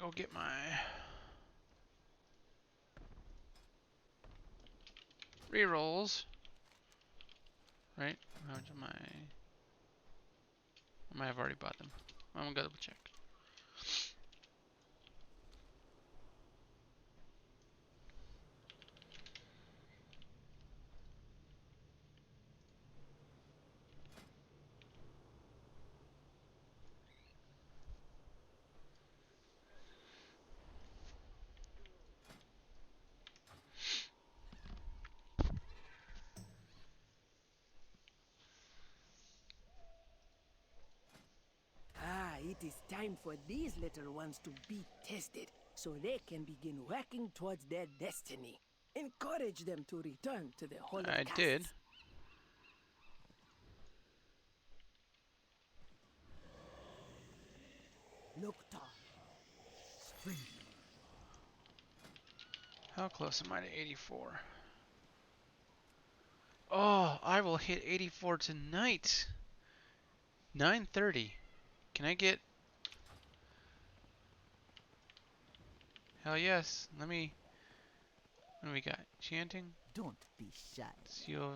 go get my rerolls. Right? How much am I? I might have already bought them. I'm gonna go double check. Ah, it is time for these little ones to be tested, so they can begin working towards their destiny. Encourage them to return to the Hall of I did. Castes. Nocta. Spring. How close am I to 84? Oh, I will hit 84 tonight. 9:30. Can I get? Hell yes. Let me. What do we got? Chanting. Don't be shy. Seal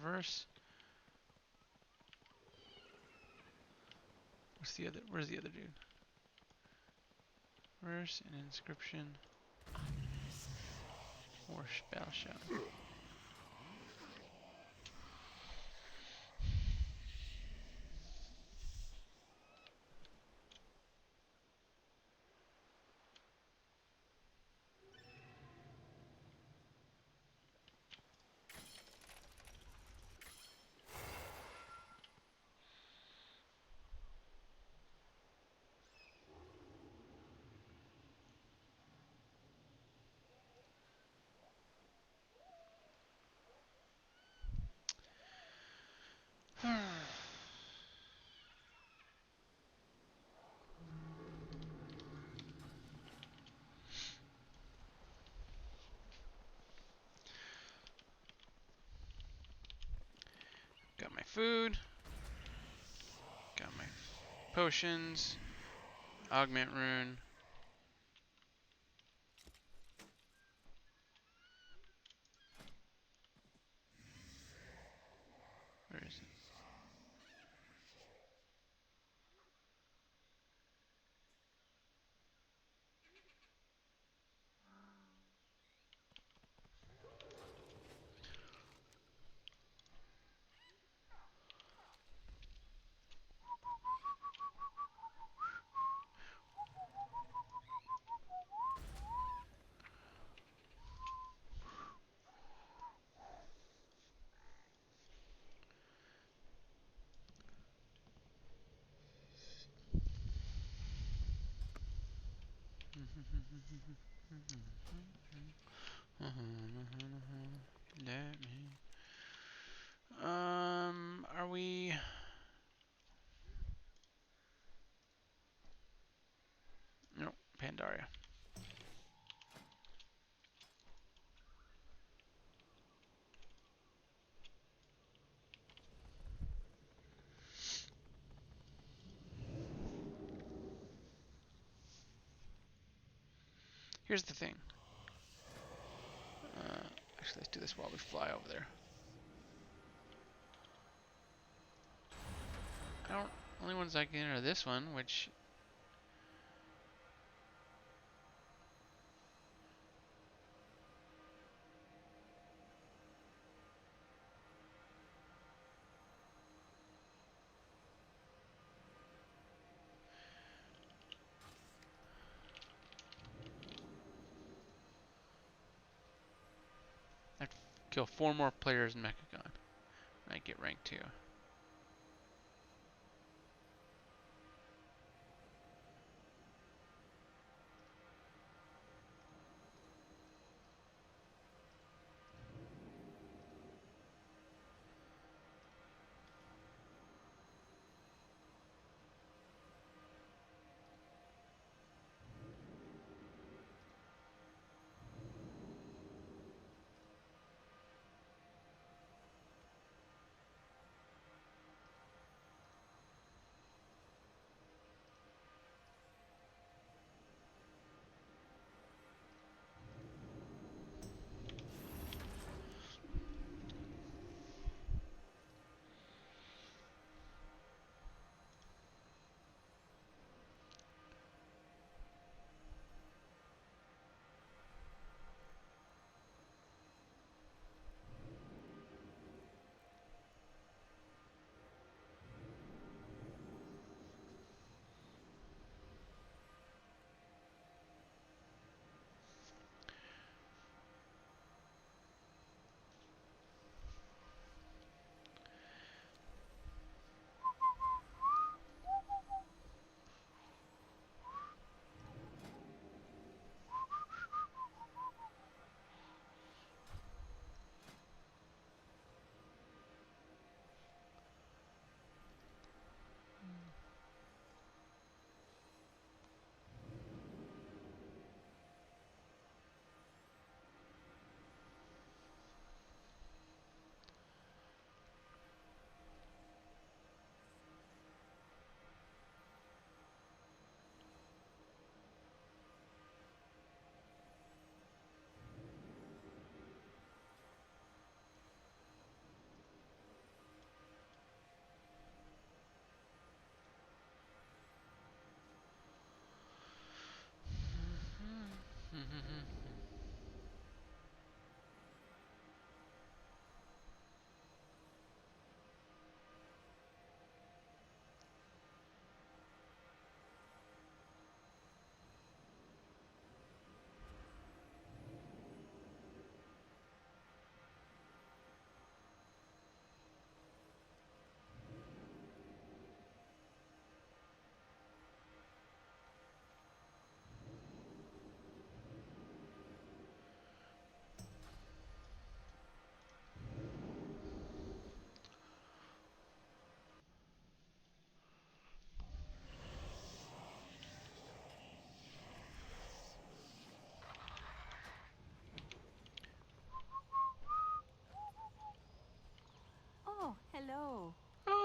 verse. What's the other? Where's the other dude? Verse and inscription. Or spell shout. Got my food. Got my potions. Augment rune. Where is it? Let me. Are we? No, Pandaria. Here's the thing. Actually, let's do this while we fly over there. I don't. Only ones I can enter are this one, which. I have to kill 4 more players in Mechagon. I get rank 2.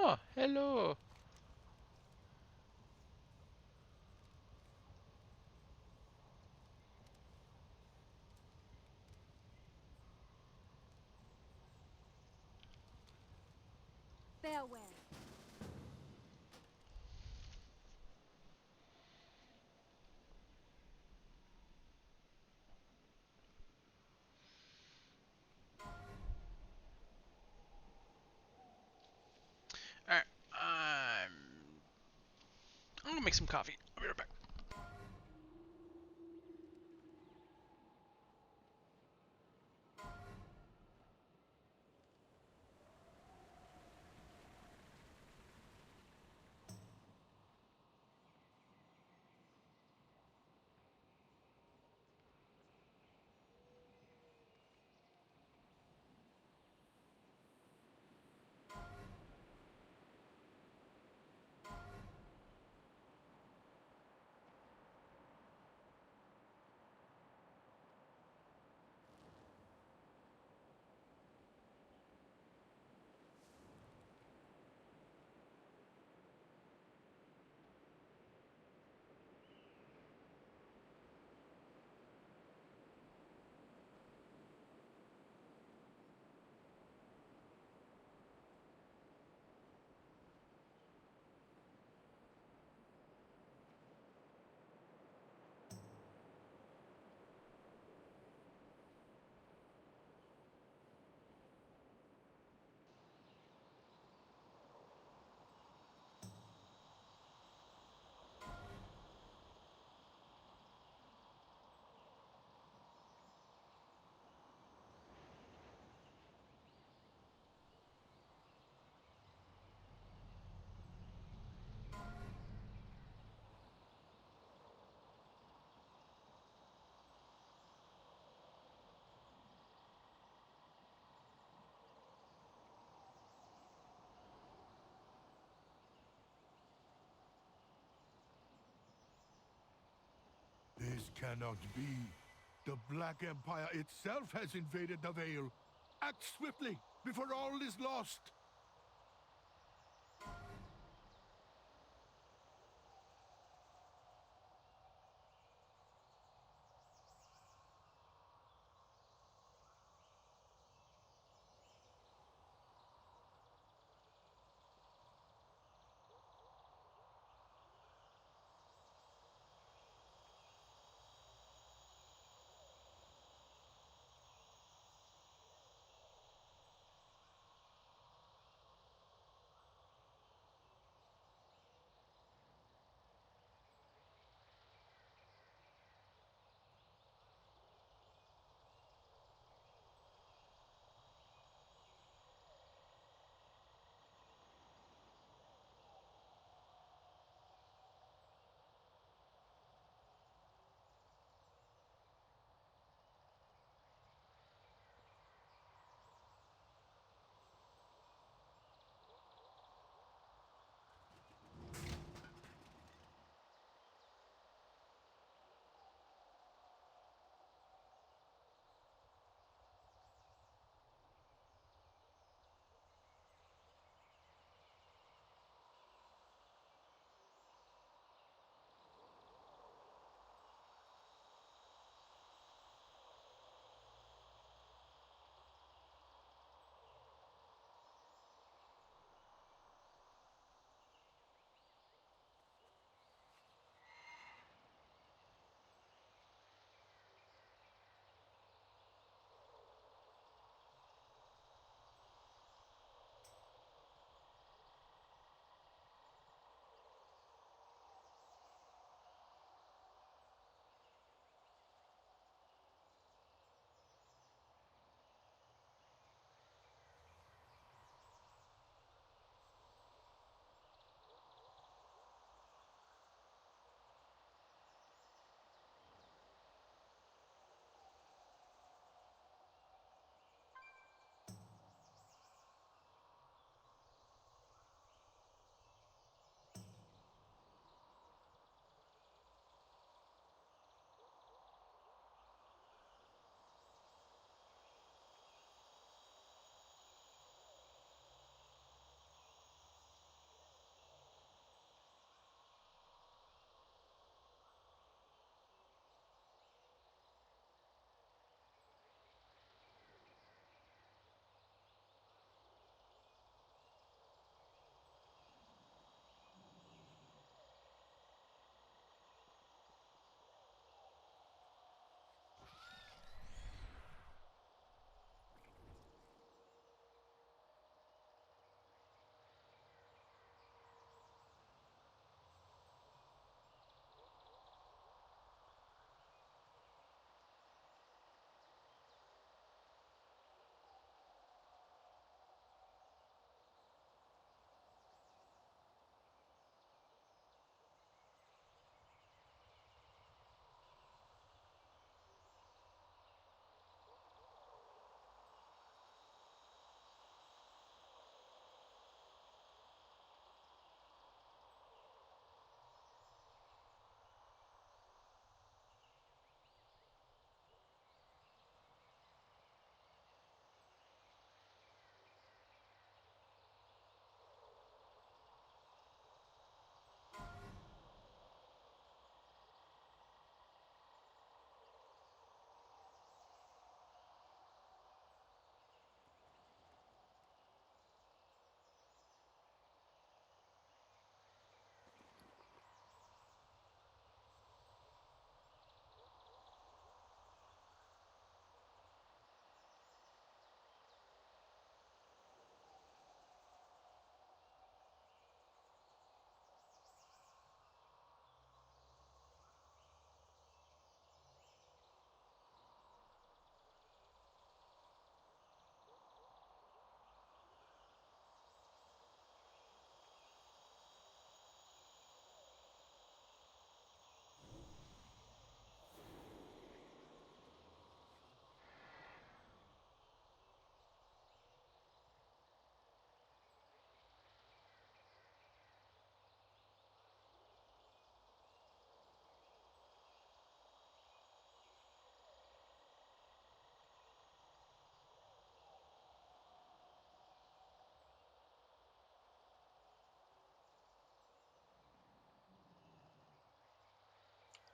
Oh, hello. Farewell. Alright, I'm gonna make some coffee. I'll be right back. This cannot be. The Black Empire itself has invaded the Vale. Act swiftly, before all is lost.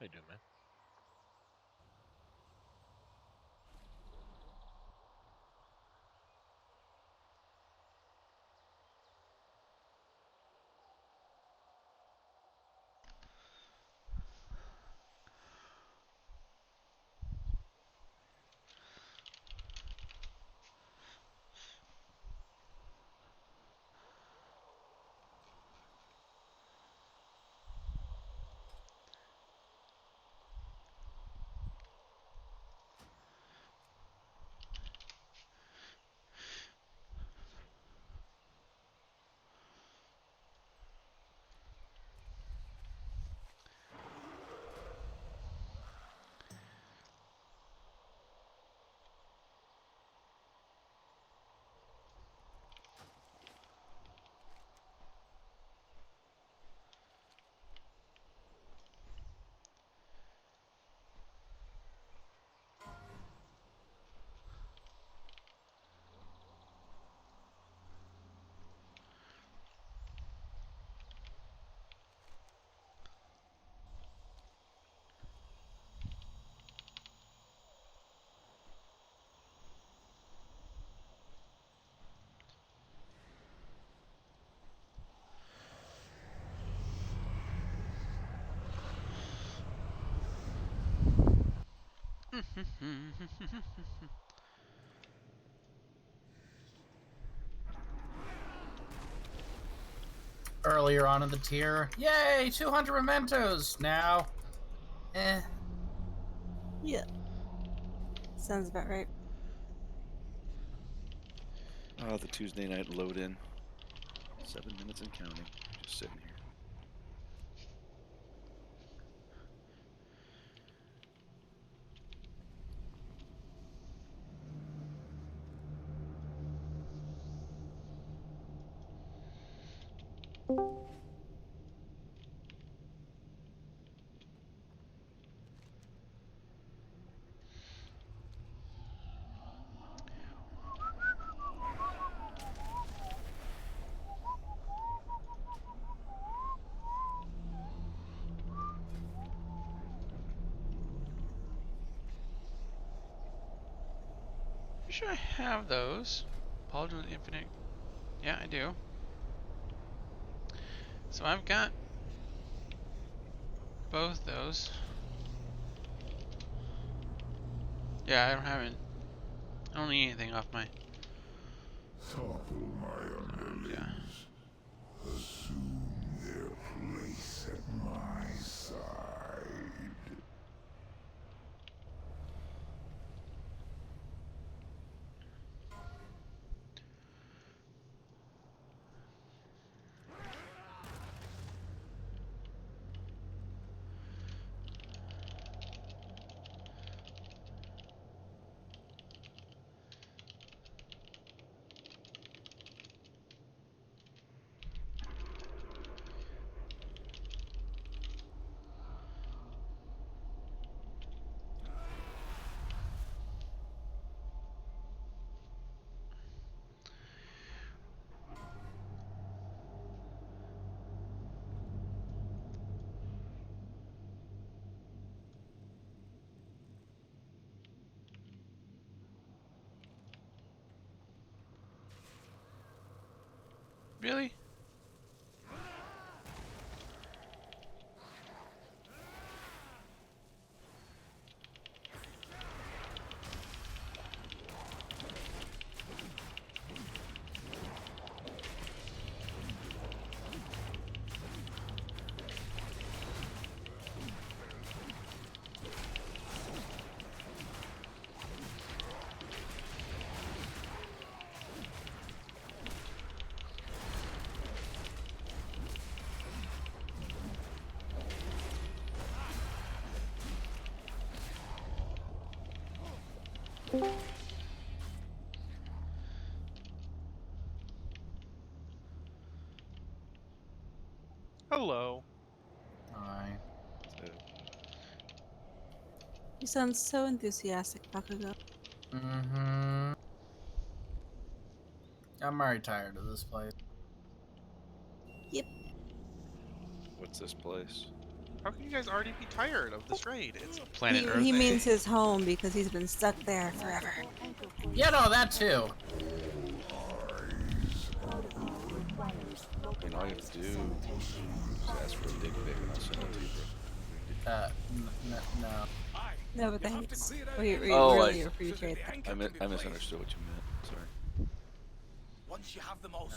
How you doing, man? Earlier on in the tier. Yay, 200 mementos! Now, Yeah. Sounds about right. Oh, the Tuesday night load in. 7 minutes and counting. Just sitting here. Pretty sure I have those. Paladin of the Infinite. Yeah, I do. So I've got both those. Yeah, I don't need anything off my. Topple my Yeah. underlings. Assume their place at my side. Really? Hello. hi. So, You sound so enthusiastic, Bakugo. Mm-hmm. I'm already tired of this place. Yep. what's this place? How can you guys already be tired of this raid? It's Planet Earth. He means his home because he's been stuck there forever. Yeah, no, that too. I mean, all you have to do is ask for a dick pic and I'll send it to you, bro. No. No, but thanks. We Oh, really appreciate that. I misunderstood what you meant. Sorry. Once you have them all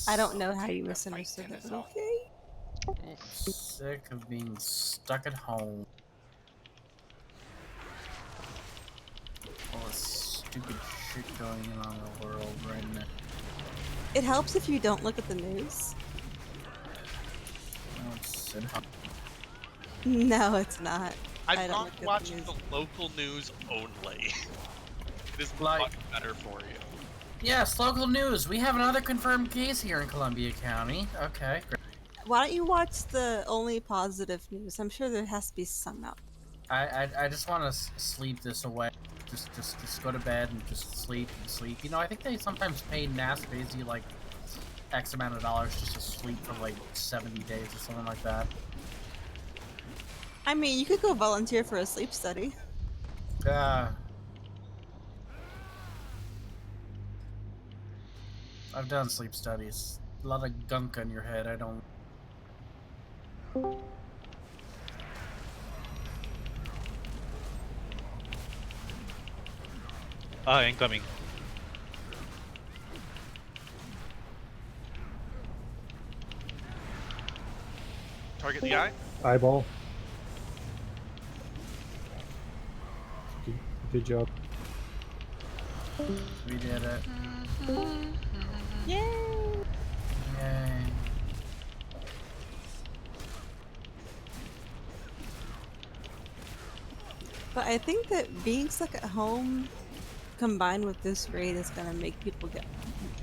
I don't know how you misunderstood that. Okay. Sick of being stuck at home. All this stupid shit going on in the world right now. It helps if you don't look at the news. Oh, sit home. No, it's not. I I'm don't not look at the watching news. the local news only. It is Like- much better for you. Yes, local news. We have another confirmed case here in Columbia County. Okay, great. Why don't you watch the only positive news? I'm sure there has to be some out. I just want to sleep this away. Just go to bed and just sleep and sleep. You know, I think they sometimes pay NASBASY like X amount of dollars just to sleep for like 70 days or something like that. I mean, you could go volunteer for a sleep study. I've done sleep studies. A lot of gunk on your head. I don't. Incoming. Target the eye. Eyeball. Good job. We did it. Yay! Yay. But I think that being stuck at home combined with this raid is gonna make people get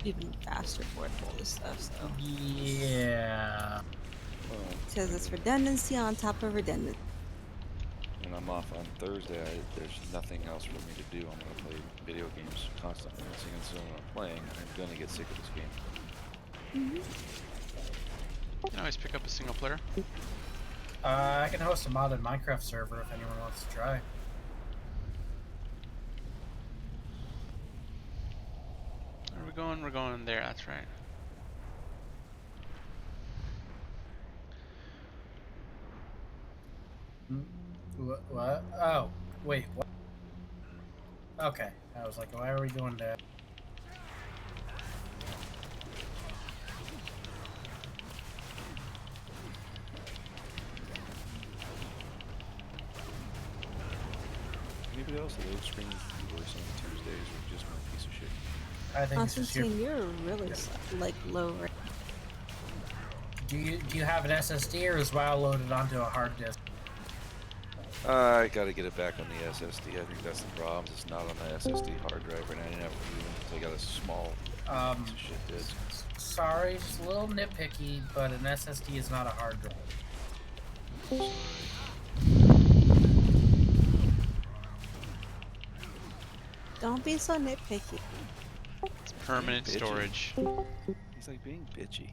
even faster bored with all this stuff, so. Yeah. Well, Because it's redundancy on top of redundancy. when I'm off on Thursday, there's nothing else for me to do. I'm gonna play video games constantly. And so when I'm playing, I'm gonna get sick of this game. You can always pick up a single player. I can host a modded Minecraft server if anyone wants to try. Where are we going? We're going there, that's right. What? Oh, wait, what? Okay, I was like, why are we doing that? Anybody else that load screen worse on Tuesdays or just my piece of shit? I think it's just your. Constantine, you're really like low right. Do you have an SSD or is WoW loaded onto a hard disk? I gotta get it back on the SSD. I think that's the problem. It's not on the SSD hard drive right now. I didn't have room, so I got a small piece of shit disk. Sorry, just a little nitpicky, but an SSD is not a hard drive. Don't be so nitpicky. It's permanent Bitchy. storage. He's like being bitchy.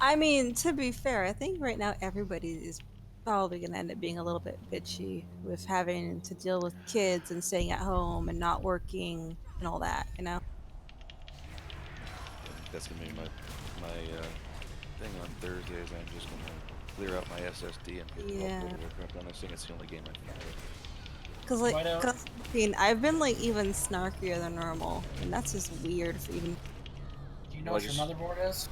I mean, to be fair, I think right now everybody is probably gonna end up being a little bit bitchy with having to deal with kids and staying at home and not working and all that, you know? That's gonna be my thing on Thursdays. I'm just gonna clear out my SSD and put Yeah. Warcraft on. I think it's the only game I can play. Because, Why like, don't- Constantine, I've been, like, even snarkier than normal, and that's just weird for even. Do you know Well, what I your motherboard is?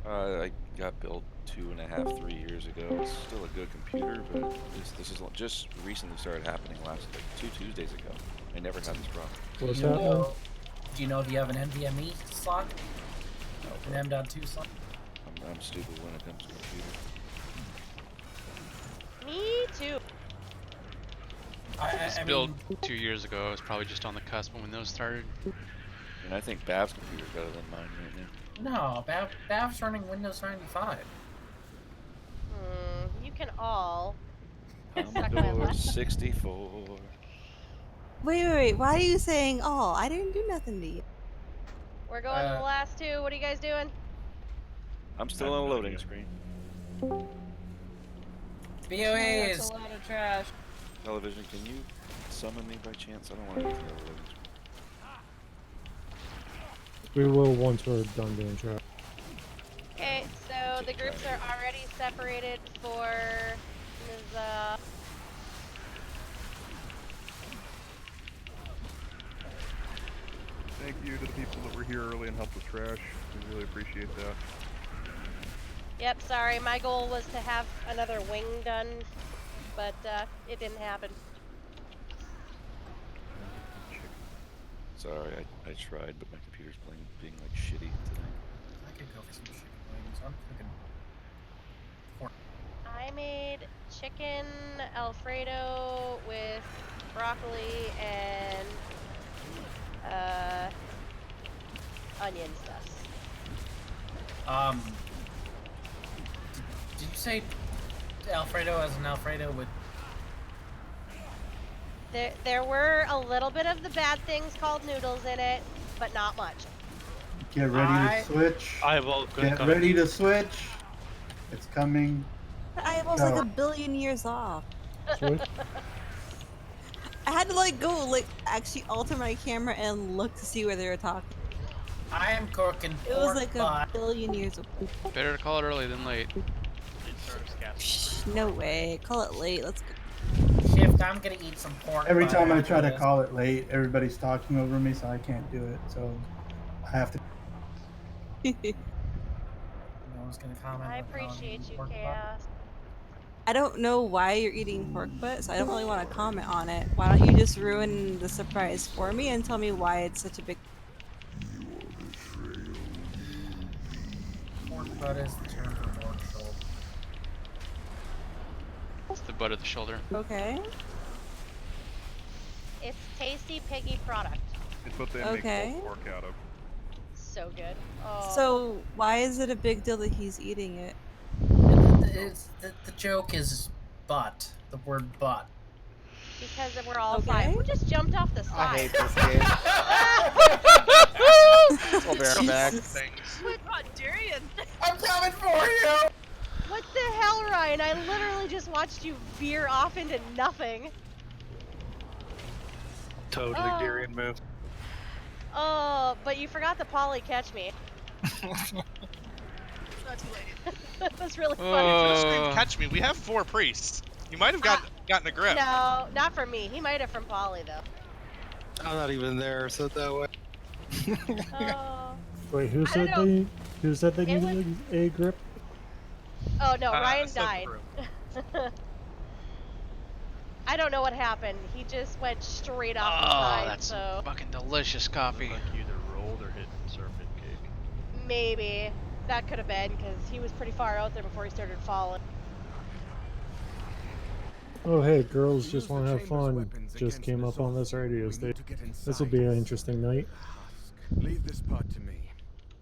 I got built 2.5, 3 years ago. It's still a good computer, but this is just recently started happening last like 2 Tuesdays ago. I never had this problem. What's Do you happening? know- Do you know if you have an NVMe slot? An M.2 slot? I'm stupid when it comes to computers. Me too. This I build mean, 2 years ago. It was probably just on the cusp when those started. And I think Bav's computer's better than mine right now. no, Bav's running Windows 95. You can all suck my Commodore lap. 64. Wait, why are you saying all? I didn't do nothing to you. We're going to the last two. What are you guys doing? I'm still on a loading screen. BOAs! a lot of trash. Television, can you summon me by chance? I don't want to do television. We will once we're done doing trash. Okay, so the groups are already separated for Ms. Thank you to the people that were here early and helped with trash. We really appreciate that. Yep, sorry, my goal was to have another wing done, but it didn't happen. Sorry, I tried, but my computer's being like shitty tonight. I could go for some chicken wings. I'm cooking. I made chicken Alfredo with broccoli and onion stuff. Did you say Alfredo as an Alfredo with? There were a little bit of the bad things called noodles in it, but not much. Get ready to switch. Get ready to switch. It's coming. I was like a billion years off. Switch? I had to like go like actually alter my camera and look to see where they were talking. I am cooking. It was like a billion years ago. Better to call it early than late. No way. Call it late. Let's go. Shift. I'm gonna eat some pork. Every time I try to call it late, everybody's talking over me, so I can't do it. So I have to. No one's gonna comment. I appreciate you, Chaos. I don't know why you're eating pork butt, so I don't really want to comment on it. Why don't you just ruin the surprise for me and tell me why it's such a big... Pork butt is the term for pork shoulder. It's the butt of the shoulder. Okay. It's tasty piggy product. It's what they Okay. make pulled pork out of. So good. Oh. So why is it a big deal that he's eating it? The joke is butt. The word butt. Because we're all fine. Who just jumped off the side? I hate this game. I'll bear back. What? Darian? I'm coming for you! What the hell, Ryan? I literally just watched you veer off into nothing. Totally Oh. Darian move. Oh, but you forgot to poly catch me. It's not too late. That was really Could funny. have screamed, catch me. We have 4 priests. You might have gotten a grip. No, not from me. He might have from Polly though. I'm not even there, so that way. Oh. Wait, who said they needed a grip? Oh no, Ryan so died. I don't know what happened. He just went straight off the Oh, side. that's So fucking delicious coffee. Like you either rolled or hit serpent cake. maybe that could have been because he was pretty far out there before he started falling. Oh hey, girls just want to have fun. Just came up on this radio station. This will be an interesting night. Leave this part to me.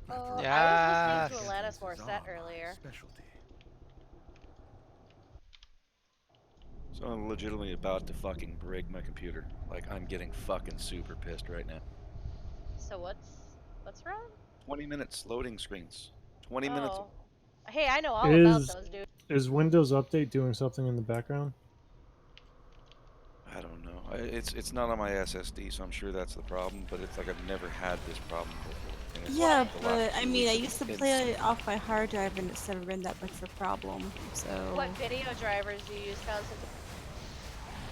Oh, I Yes. was listening to Alanis Morissette earlier. So I'm legitimately about to fucking break my computer. Like, I'm getting fucking super pissed right now. So what's wrong? 20 minutes loading screens. 20 minutes. Oh. Hey, I know all about those, dude. Is Windows Update doing something in the background? I don't know. It's not on my SSD, so I'm sure that's the problem. But it's like I've never had this problem before. And it's Yeah, like the last but I 2 mean, I weeks used to it's play it off my hard drive and it's never been that much of a problem. So. What video drivers do you use, Constantine?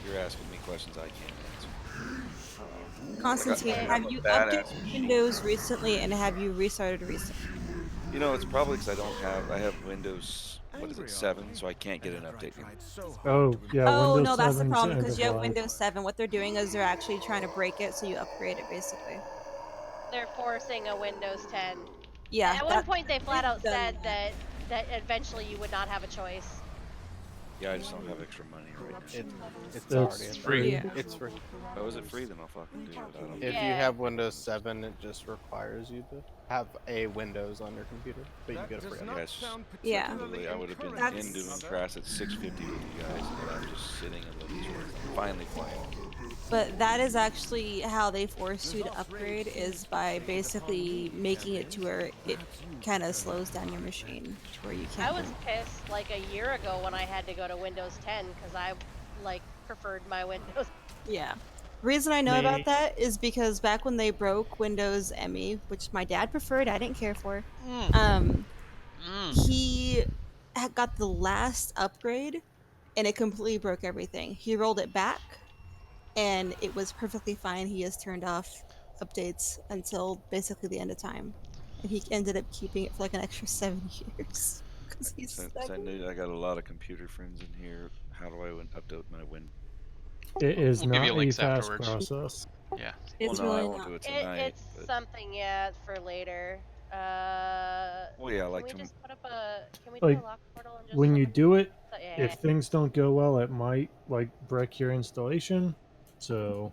You're asking me questions I can't answer. Constantine, I'm have a you badass. updated Windows recently and have you restarted recently? You know, it's probably because I have Windows, what is it, 7, so I can't get an update. Oh yeah. Oh Windows no, that's the 7's problem end because of you have life. Windows 7. What they're doing is they're actually trying to break it, so you upgrade it basically. They're forcing a Windows 10. Yeah. At one point, they flat out done said that eventually you would not have a choice. Yeah, I just don't have extra money right now. It's already free. Yeah. It's free. Oh, is it free? Then I'll fucking do it. I don't If Yeah. you have Windows 7, it just requires you to. have a Windows on your computer, but you get a free update. Yes. Yeah. Literally, I would have been That's- in doing Crash at 650 with you guys, and I'm just sitting in the Discord, finally playing. But that is actually how they force you to upgrade, is by basically making it to where it kind of slows down your machine, to where you I can't. was pissed like a year ago when I had to go to Windows 10 because I like preferred my Windows. Yeah. Reason I know about that is because back when they broke Windows ME, which my dad preferred, I didn't care for, he got the last upgrade and it completely broke everything. He rolled it back and it was perfectly fine. He just turned off updates until basically the end of time. And he ended up keeping it for like an extra 7 years. Since I knew I got a lot of computer friends in here, how do I update my Windows? It is We'll give not you a links fast afterwards. process. Yeah. It's well, no, I really won't not. do it tonight. It's but... something, yeah, for later. Well, yeah, like can we to... just put up a? Can we Like, do a lock portal and just? when you do it, Yeah. if things don't go well, it might like wreck your installation. So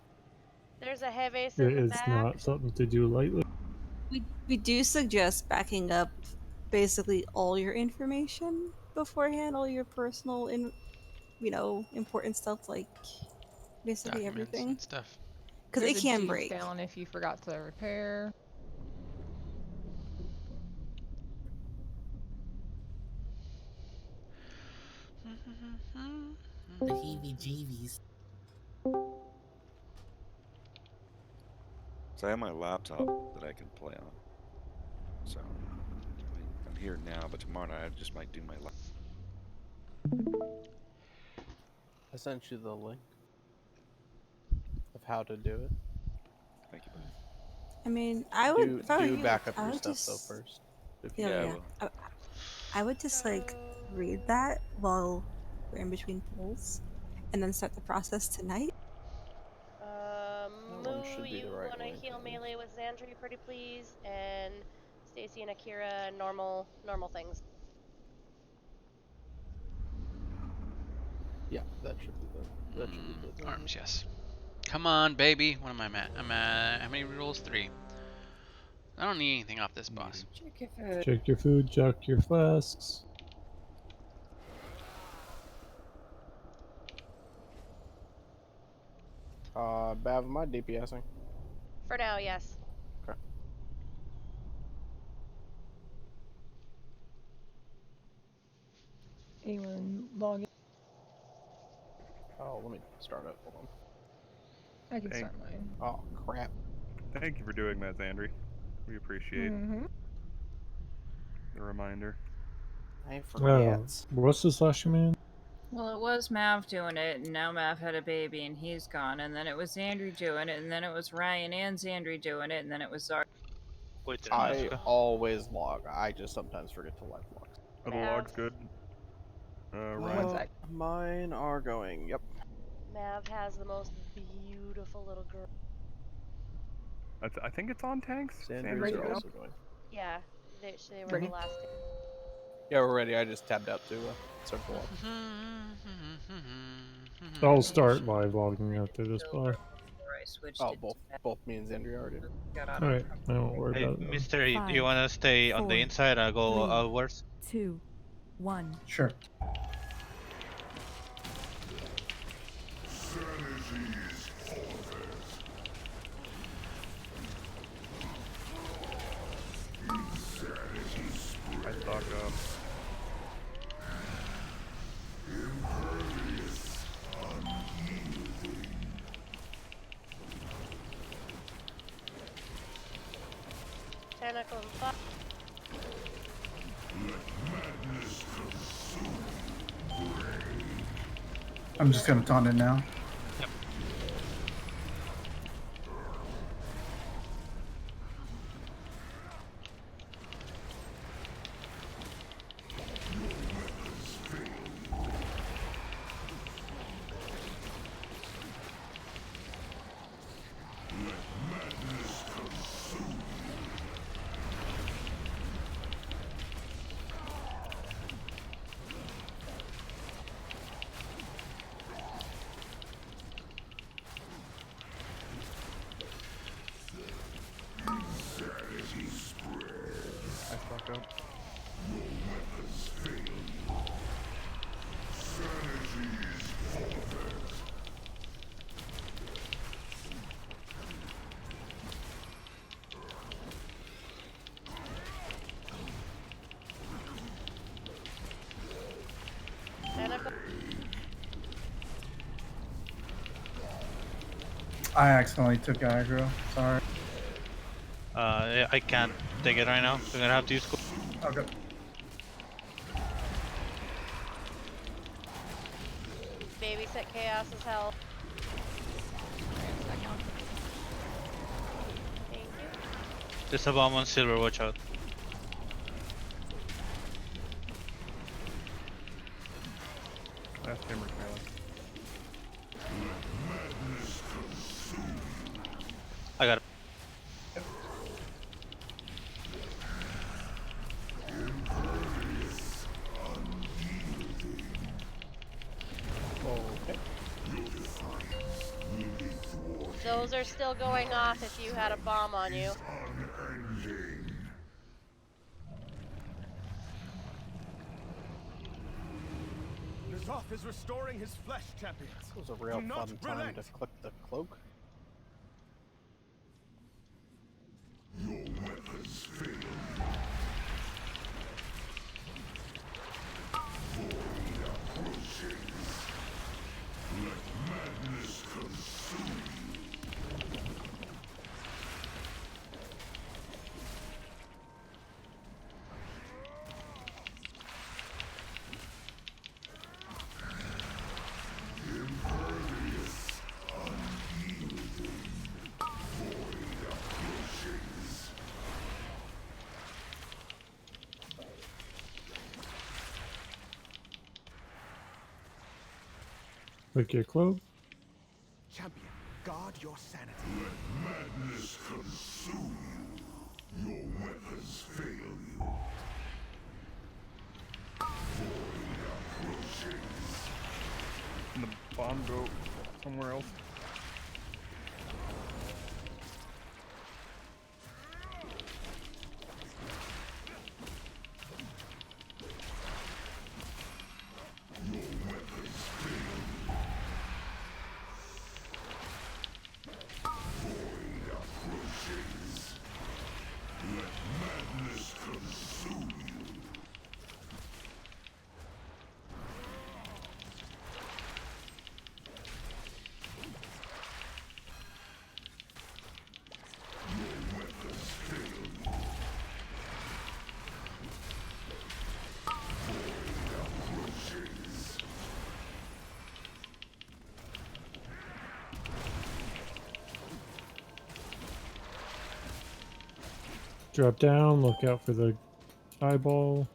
There's a heavy in the it's back. not something to do lightly. We do suggest backing up basically all your information beforehand, all your personal important stuff, like basically Documents everything, and stuff. because it There's a can G break. failing if you forgot to repair. The heebie-jeebies. So I have my laptop that I can play on. So I mean, I'm here now, but tomorrow night I just might do my I sent you the link of how to do it. Thank you, buddy. I mean, I would if I were do you, back up I your would stuff just, though first. yeah. I would just like read that while we're in between polls, and then start the process tonight. one should Moo, be the you right want to link, heal I think. melee with Xandri, pretty please, and Stacy and Akira normal things. Yeah, that should be the Arms, yes. Come on, baby. What am I at? I'm at how many rolls? 3. I don't need anything off this boss. Check your food, check your flasks. Bav, am I DPSing? For now, yes. Okay. Anyone log in? Oh, let me start it. Hold on. I can start mine. Oh, crap. Thank you for doing that, Xandri. We appreciate the reminder. I forget. What's this last man? Well, it was Mav doing it, and now Mav had a baby, and he's gone. And then it was Xandri doing it, and then it was Ryan and Xandri doing it, and then it was Zar. I always log. I just sometimes forget to live log. Oh, the log's good. Ryan. Mine are going. Yep. Mav has the most beautiful little girl. I think it's on tanks. Xandri's are also going. Yeah, they were Ready? the last two. Yeah, we're ready. I just tabbed out to circle up. I'll start live logging after this bar. Oh, both me and Xandri already. Alright, I won't worry Hey, about it. Mister, do you want to stay on the inside or go 3, outwards? 2, 1. Sure. I stock up. Tentacle and fuck. I'm just gonna taunt it now. I accidentally took aggro. Sorry. I can't take it right now. We're gonna have to use. Okay. Babysit Chaos's health. Thank you. There's a bomb on silver. Watch out. Last hammer, Kyla. I got it. Okay. Those are still going off if you had a bomb on you. N'Zoth is restoring his flesh, champions. This was a real Do fun not time relent. to click the cloak. Your weapons fail. Void approaches. Let madness consume you. Impervious, unyielding. Void approaches. Click your cloak. Champion, guard your sanity. Let madness consume you. Your weapons fail you. Void approaches. Can the bomb go somewhere else? Your weapons fail you. Void approaches. Let madness consume you. Your weapons fail you. Void approaches. Drop down, look out for the eyeball.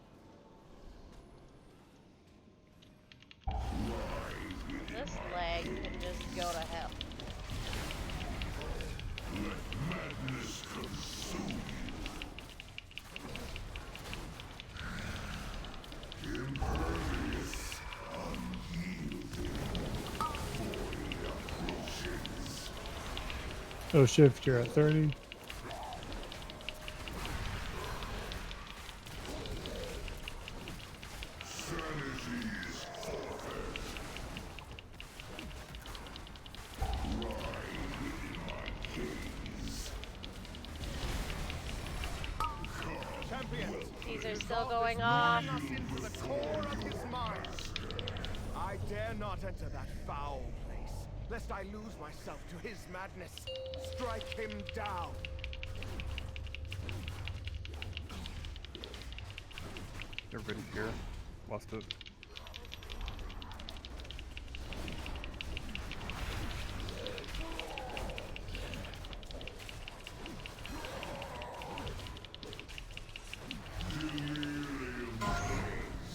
This leg can just go to hell. Let madness consume you. Impervious, unyielding. Void approaches. Oh, shift, you're at 30. Sanity's forfeit. Ride in my gaze. Champions, These are still N'Zoth going is off. moving us into the core of his mind. I dare not enter that foul place, lest I lose myself to his madness. Strike him down. Everybody's here. Lost it.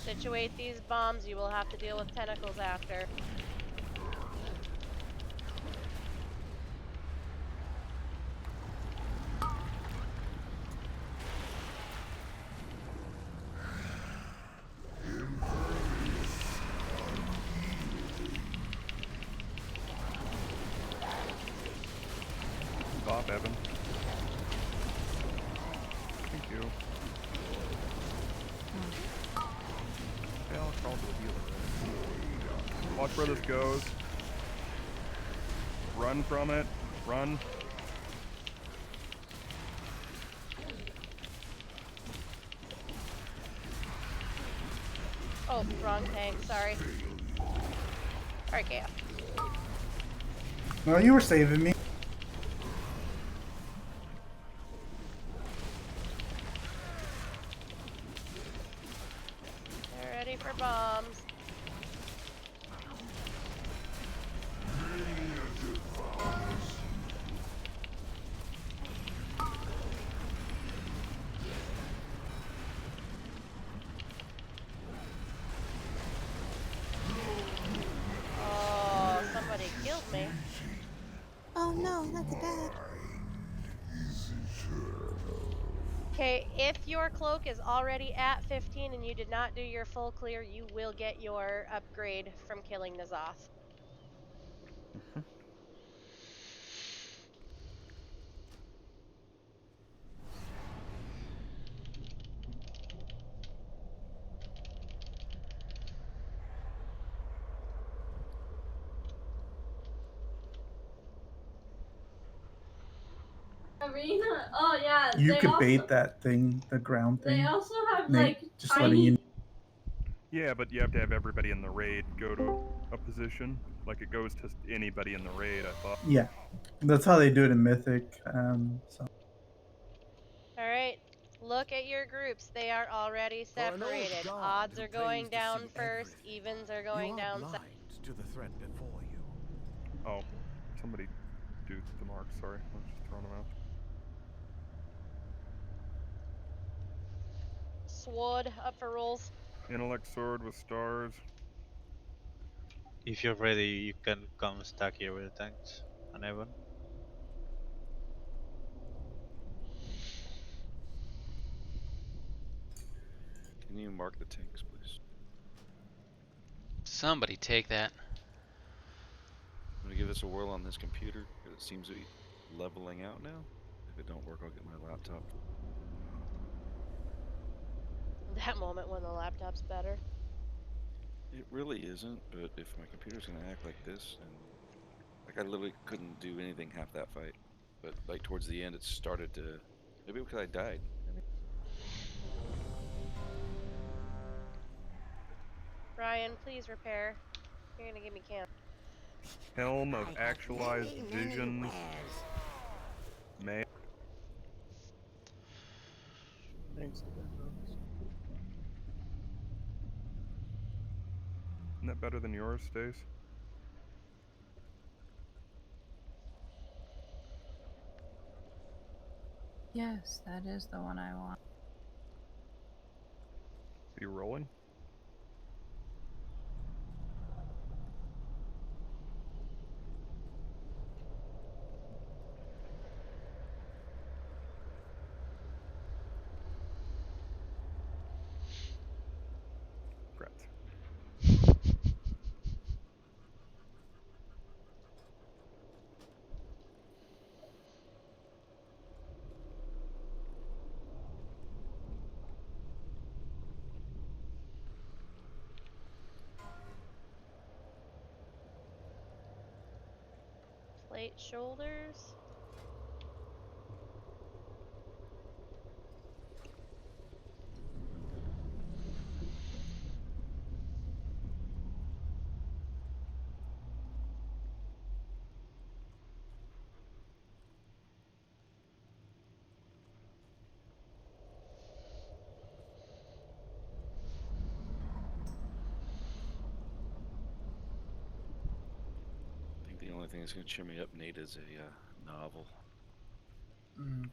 Situate these bombs, you will have to deal with tentacles after. Stop, Evan. Thank you. Okay, I'll crawl to the healer. Watch where this goes. Run from it. Run. Oh, wrong tank, sorry. Alright, Gale. No, you were saving me. for bombs. Oh, somebody killed me. Oh no, not the dad. Okay, if your cloak is already at 15 and you did not do your full clear, you will get your upgrade from killing Nazoth. Arena. Oh yeah. You they could also, bait that thing, the ground thing. They also have Nate, like just tiny. letting you. Yeah, but you have to have everybody in the raid go to a position. Like it goes to anybody in the raid, I thought. Yeah, that's how they do it in Mythic. So. Alright, look at your groups. They are already separated. Odds are going down first, evens are going down second. To the threat before you. Oh, somebody do the mark. Sorry, I was just throwing them out. Sword up for rolls. Intellect sword with stars. If you're ready, you can come stack here with the tanks and Evan. Can you mark the tanks, please? Somebody take that. I'm gonna give this a whirl on this computer because it seems to be leveling out now. If it don't work, I'll get my laptop. That moment when the laptop's better. It really isn't, but if my computer's gonna act like this, and like I literally couldn't do anything half that fight, but like towards the end, it started to. Maybe because I died. Ryan, please repair. You're gonna give me camp. Helm of Actualized Visions. May. Thanks. Isn't that better than yours, Stace? Yes, that is the one I want. Are you rolling? Plate shoulders. I think the only thing that's gonna cheer me up, Nate, is a novel.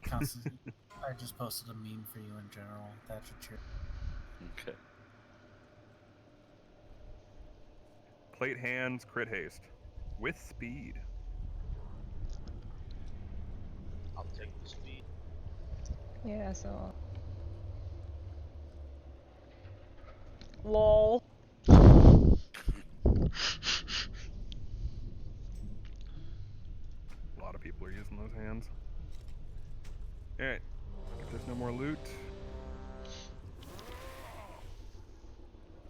Constantly. I just posted a meme for you in general. That should cheer. Okay. Plate hands, crit haste. With speed. I'll take the speed. Yeah, so. LOL. A lot of people are using those hands. Alright. If there's no more loot.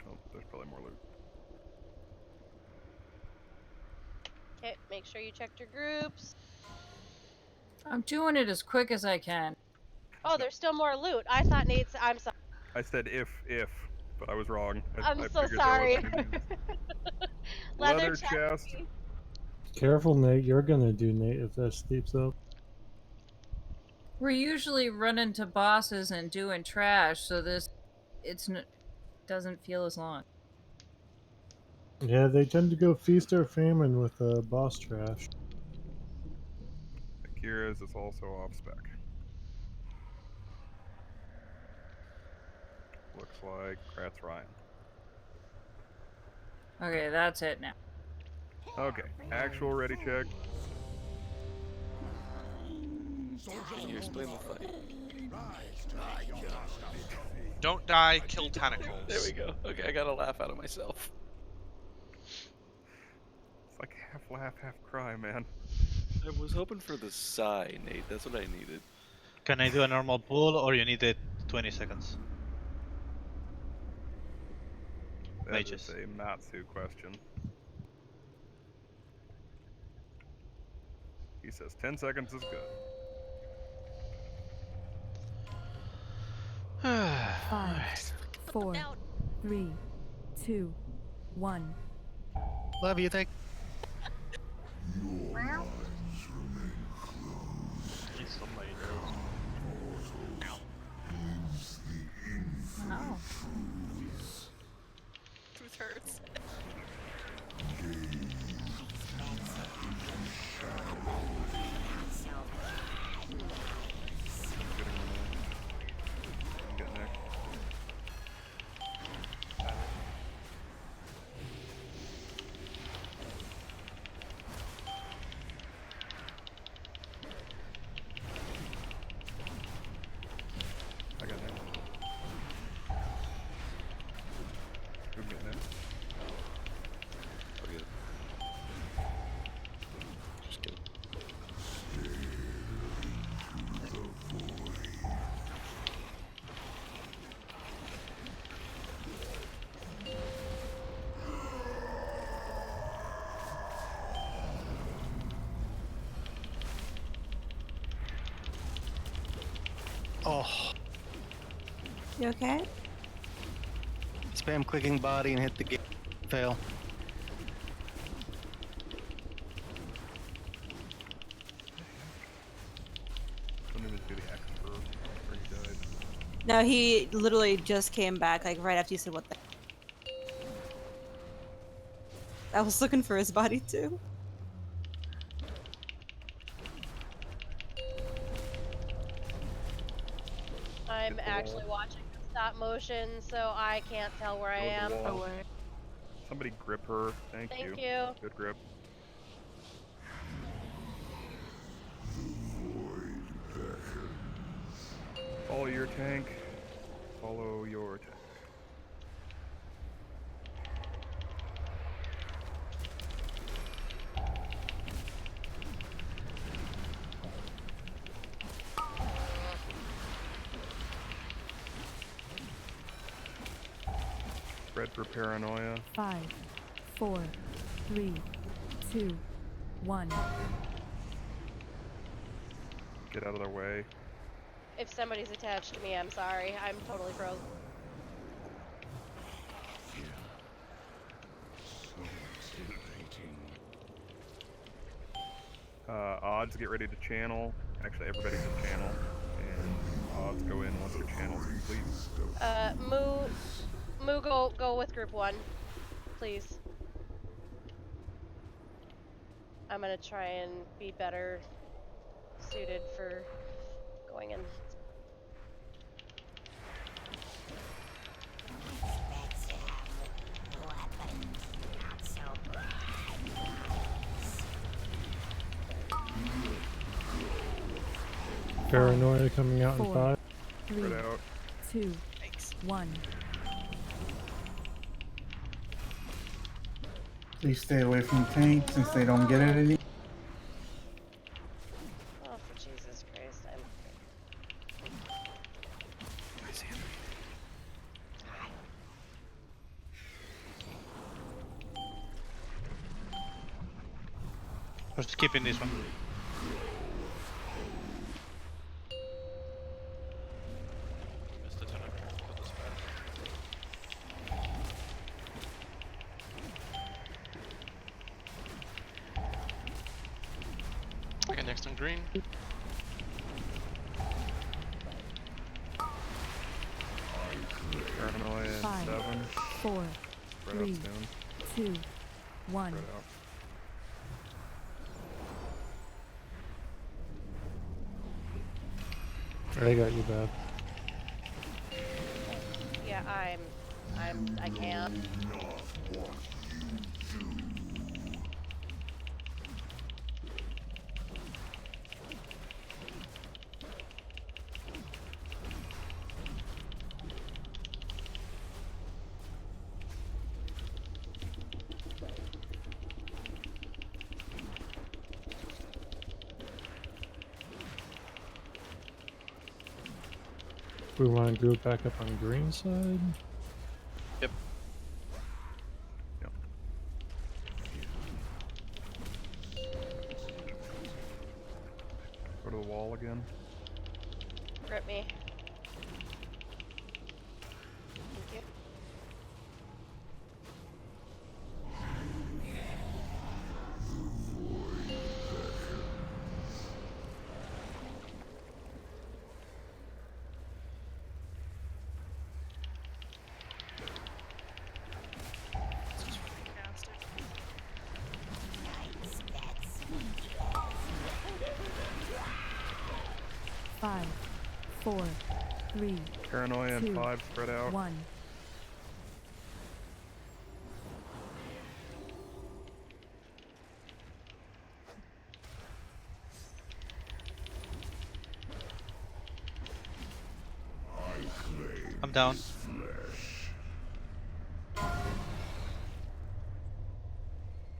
Oh, there's probably more loot. Okay, make sure you checked your groups. I'm doing it as quick as I can. Oh, there's still more loot. I thought Nate's. I'm sorry. I said if, but I was wrong. I'm I so figured there sorry. wasn't any. Leather chest. Careful, Nate. You're gonna do Nate if that steeps up. We're usually running to bosses and doing trash, so it's doesn't feel as long. Yeah, they tend to go feast or famine with boss trash. Akira's is also off spec. Looks like Kratz Ryan. Okay, that's it now. Okay, actual ready check. Can you explain the fight? Don't die, kill tentacles. There we go. Okay, I got a laugh out of myself. It's like half laugh, half cry, man. I was hoping for the sigh, Nate. That's what I needed. Can I do a normal pull, or you need it 20 seconds? That is a Matsu question. He says 10 seconds is good. 5, 4, 3, 2, 1. Love you, thank. Oh. Truth hurts. Get next. I got next. Who get next? I'll get it. Just kidding. Oh, You okay? spam clicking body and hit the gate. Fail. Don't even do the expert where he died. No, he literally just came back, like right after you said what the. I was looking for his body too. I'm actually watching the stop motion, so I can't tell where I am. Somebody grip her. Thank you. Thank you. Good grip. Follow your tank. Follow your tank. Spread for paranoia. 5, 4, 3, 2, 1. Get out of their way. If somebody's attached to me, I'm sorry. I'm totally frozen. Odds, get ready to channel. Actually, everybody's in channel. And odds go in once your channel's complete. Moo, go with group 1, please. I'm gonna try and be better suited for going in. Paranoia coming out in 4, 5. 3, 2, 1. Please stay away from the tank since they don't get it any. Oh, for Jesus Christ, We're skipping this one. Okay, next on green. Paranoia and 5, 7. 4, Spread 3, out soon. 2, 1. Spread out. I got you, Beth. Yeah, I can't. We want to go back up on green side. Yep. Yep. Go to the wall again. Rip me. Thank you. Five, 4, 3, Paranoia and 2, 5 spread out. 1. I'm down.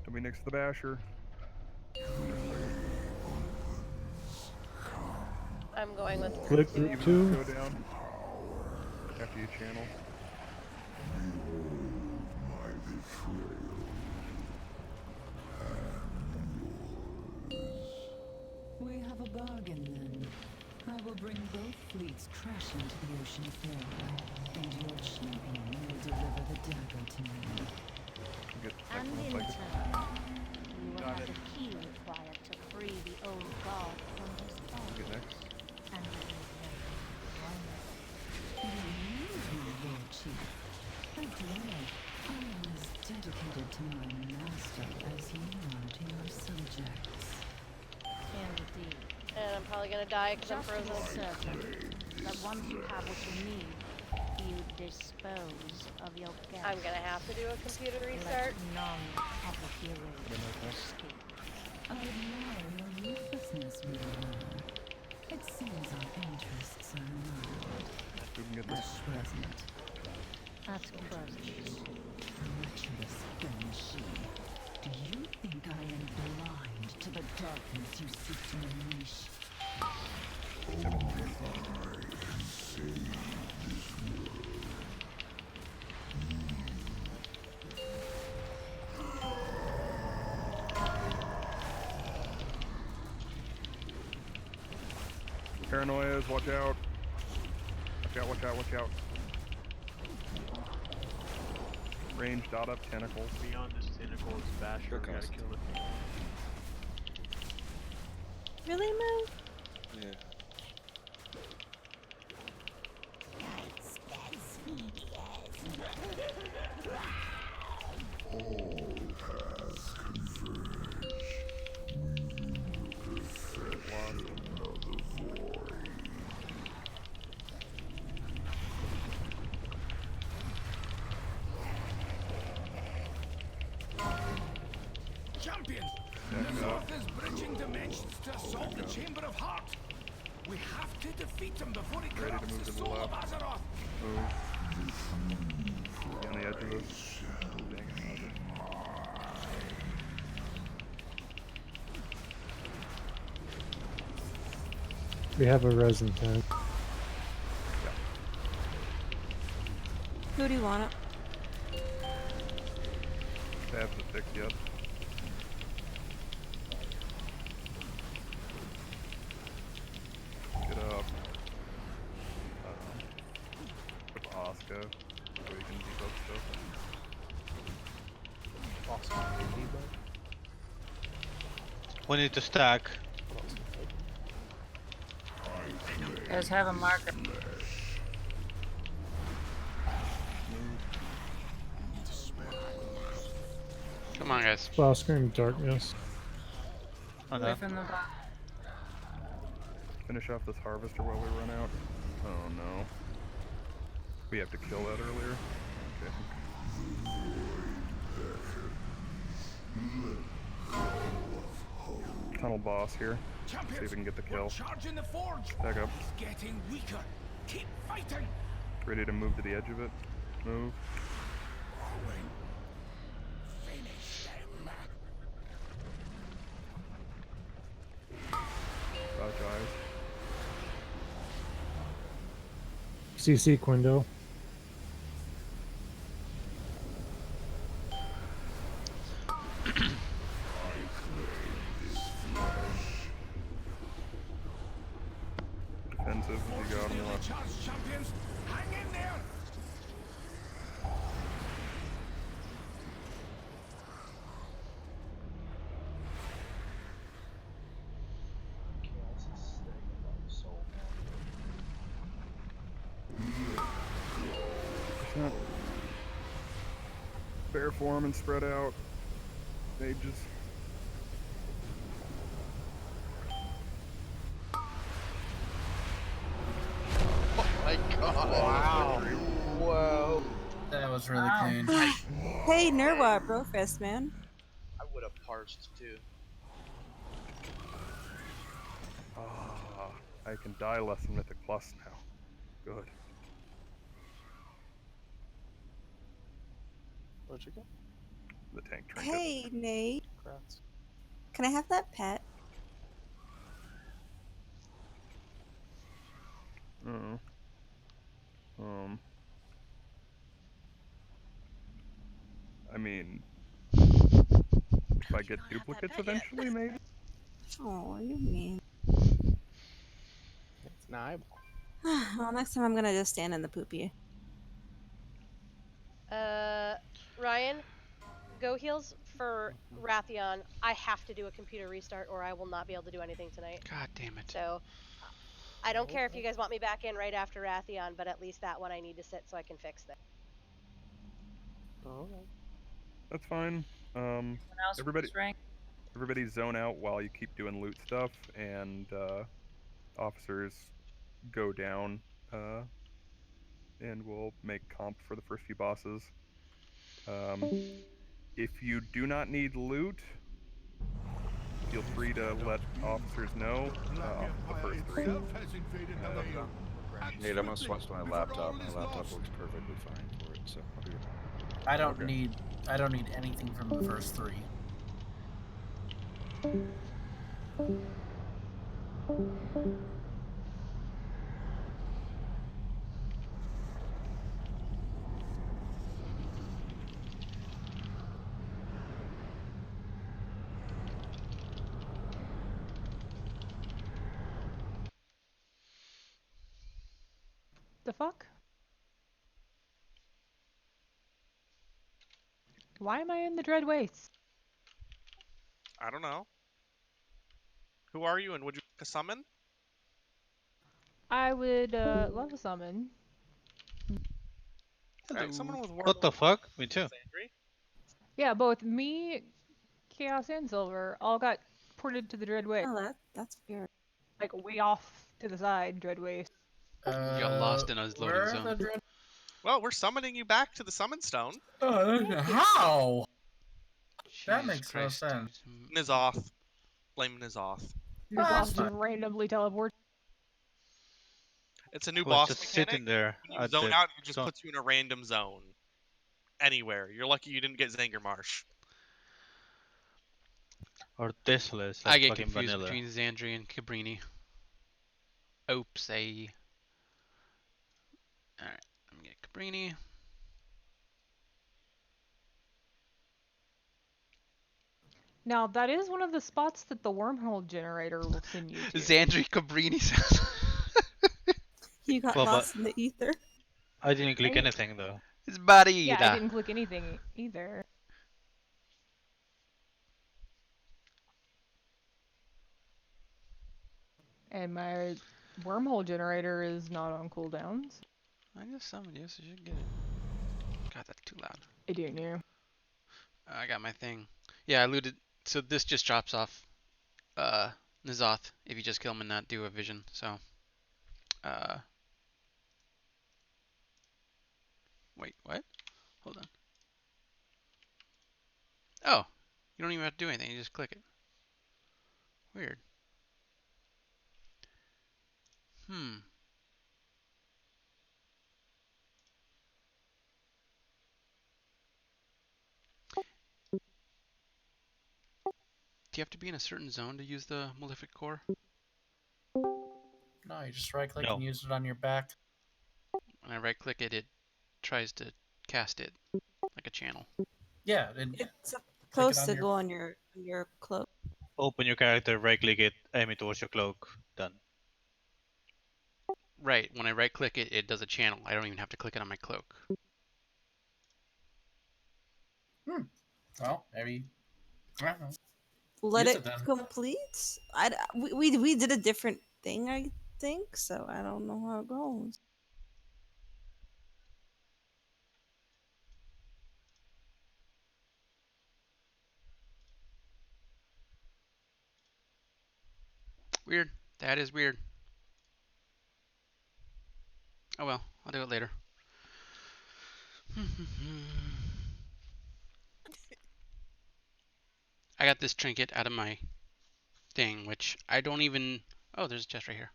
Don't be next to the basher. I'm going with Click two. group 2. Go down. After you channel. We have a bargain then. I will bring both fleets crashing to the ocean fairway, and your champion will deliver the dagger to me. And in turn, you will have the key required to free the old god from his bond. Get next. And it is very Believe me, Lord Chief. I dare. I am as dedicated to my master as you are to your subjects. indeed. And I'm probably gonna die because I'm Just be frozen. certain that once you have what you need, you dispose of your guests. I'm gonna have to do a computer restart. Let none of the heroes escape. I admire your ruthlessness, Miriam. It seems our interests are aligned. We can get At this. present, At present. treacherous friendship. Do you think I am blind to the darkness you seek to unleash? Paranoias, watch out. Watch out, watch out, watch out. Range dot up tentacles. Beyond this tentacle is Basher. Gotta kill it. Really, man? Yeah. Champions! N'Zoth is bridging dimensions to assault the Chamber of Heart. We have to defeat him before he Ready to corrupts move the to the soul of left. Azeroth. Move. Get on the edge of this. Dang it. We have a resin tank. Who do you want it? Stabs the fix yet. Get up. With Oscar, so we can debuff stuff. We need to stack. You guys have a marker. Come on, guys. Scream darkness. Okay. Finish off this harvester while we run out. Oh no. We have to kill that earlier? Okay. Tunnel boss here. See if we can get the kill. Charging the forge. Back up. It's getting weaker. Keep fighting. Ready to move to the edge of it. Move. Finish them. Dodge eyes. CC Quindo. Defensive, you got him left. Champions, hang in there. Bear form and spread out. Mages. Oh my god. Wow. Whoa. That was really clean. Hey, Nerwa, Brofist, man. I would have parsed too. Ah, I can die less than Mythic Plus now. Good. Where'd you go? The tank trinket. Hey, Nate. Congrats. Can I have that pet? I mean, if I get duplicates eventually, maybe? Oh, you mean. It's an eyeball. Well, next time I'm gonna just stand in the poopy. Ryan, go heals for Rathion. I have to do a computer restart or I will not be able to do anything tonight. God damn it. So, I don't care if you guys want me back in right after Rathion, but at least that one I need to sit so I can fix that. Okay. That's fine. Everybody zone out while you keep doing loot stuff, and officers go down, and we'll make comp for the first few bosses. If you do not need loot, feel free to let officers know the first three. Nate, I'm gonna switch to my laptop. My laptop works perfectly fine for it, so I'll be right back. I don't need anything from the first three. The fuck? Why am I in the Dread Wastes? I don't know. Who are you and would you like a summon? I would love a summon. Alright, someone with What the fuck? Me too. Yeah, both me, Chaos, and Silver all got ported to the Dread Waste. Oh, that's weird. Like way off to the side, Dread Waste. You got lost in a loading zone. Well, we're summoning you back to the summon stone. How? That Jesus makes Christ. no sense. Nizoth. Blame Nizoth. Your boss just randomly teleport. It's a new Well, boss just mechanic. sitting there When you at zone the out, it just zone. puts you in a random zone. Anywhere. You're lucky you didn't get Zangermarsh. Or Desolate, I like get fucking confused vanilla. between Xandri and Cabrini. Oopsie. Alright, let me get Cabrini. Now, that is one of the spots that the wormhole generator will send you to. Xandri Cabrini sounds. You got Well, lost in the ether. I didn't click Right? anything though. It's Barita. Yeah, I didn't click anything either. And my wormhole generator is not on cooldowns. I just summoned you, so you should get it. God, that's too loud. I don't know. I got my thing. Yeah, I looted. So this just drops off N'Zoth if you just kill him and not do a vision. So, wait, what? Hold on. Oh, you don't even have to do anything. You just click it. Weird. Hmm. Do you have to be in a certain zone to use the Malefic Core? No, you just right click and use it on your back. When I right click it, it tries to cast it like a channel. Yeah, it's supposed to go on your cloak. Open your character, right click it, aim it towards your cloak, done. Right, when I right click it, it does a channel. I don't even have to click it on my cloak. Well, maybe. I don't know. Let Use it then. complete. We did a different thing, I think, so I don't know how it goes. Weird. That is weird. Oh well, I'll do it later. I got this trinket out of my thing, which I don't even... Oh, there's a chest right here.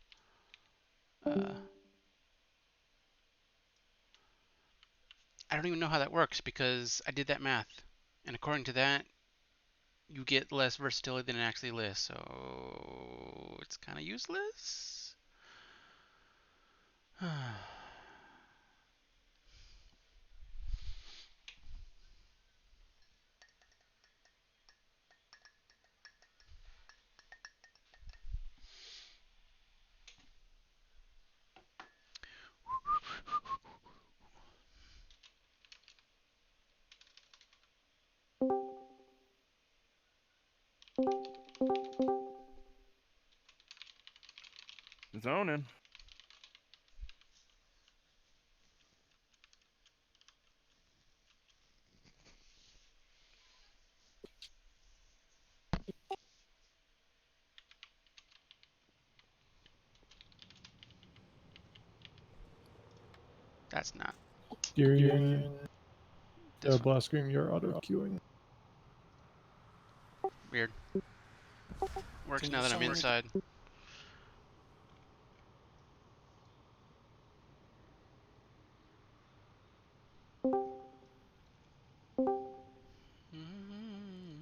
I don't even know how that works because I did that math. And according to that, you get less versatility than it actually lists, so it's kind of useless. Zoning. That's not. You're Blast Scream, you're auto queuing. Weird. Works now that I'm inside.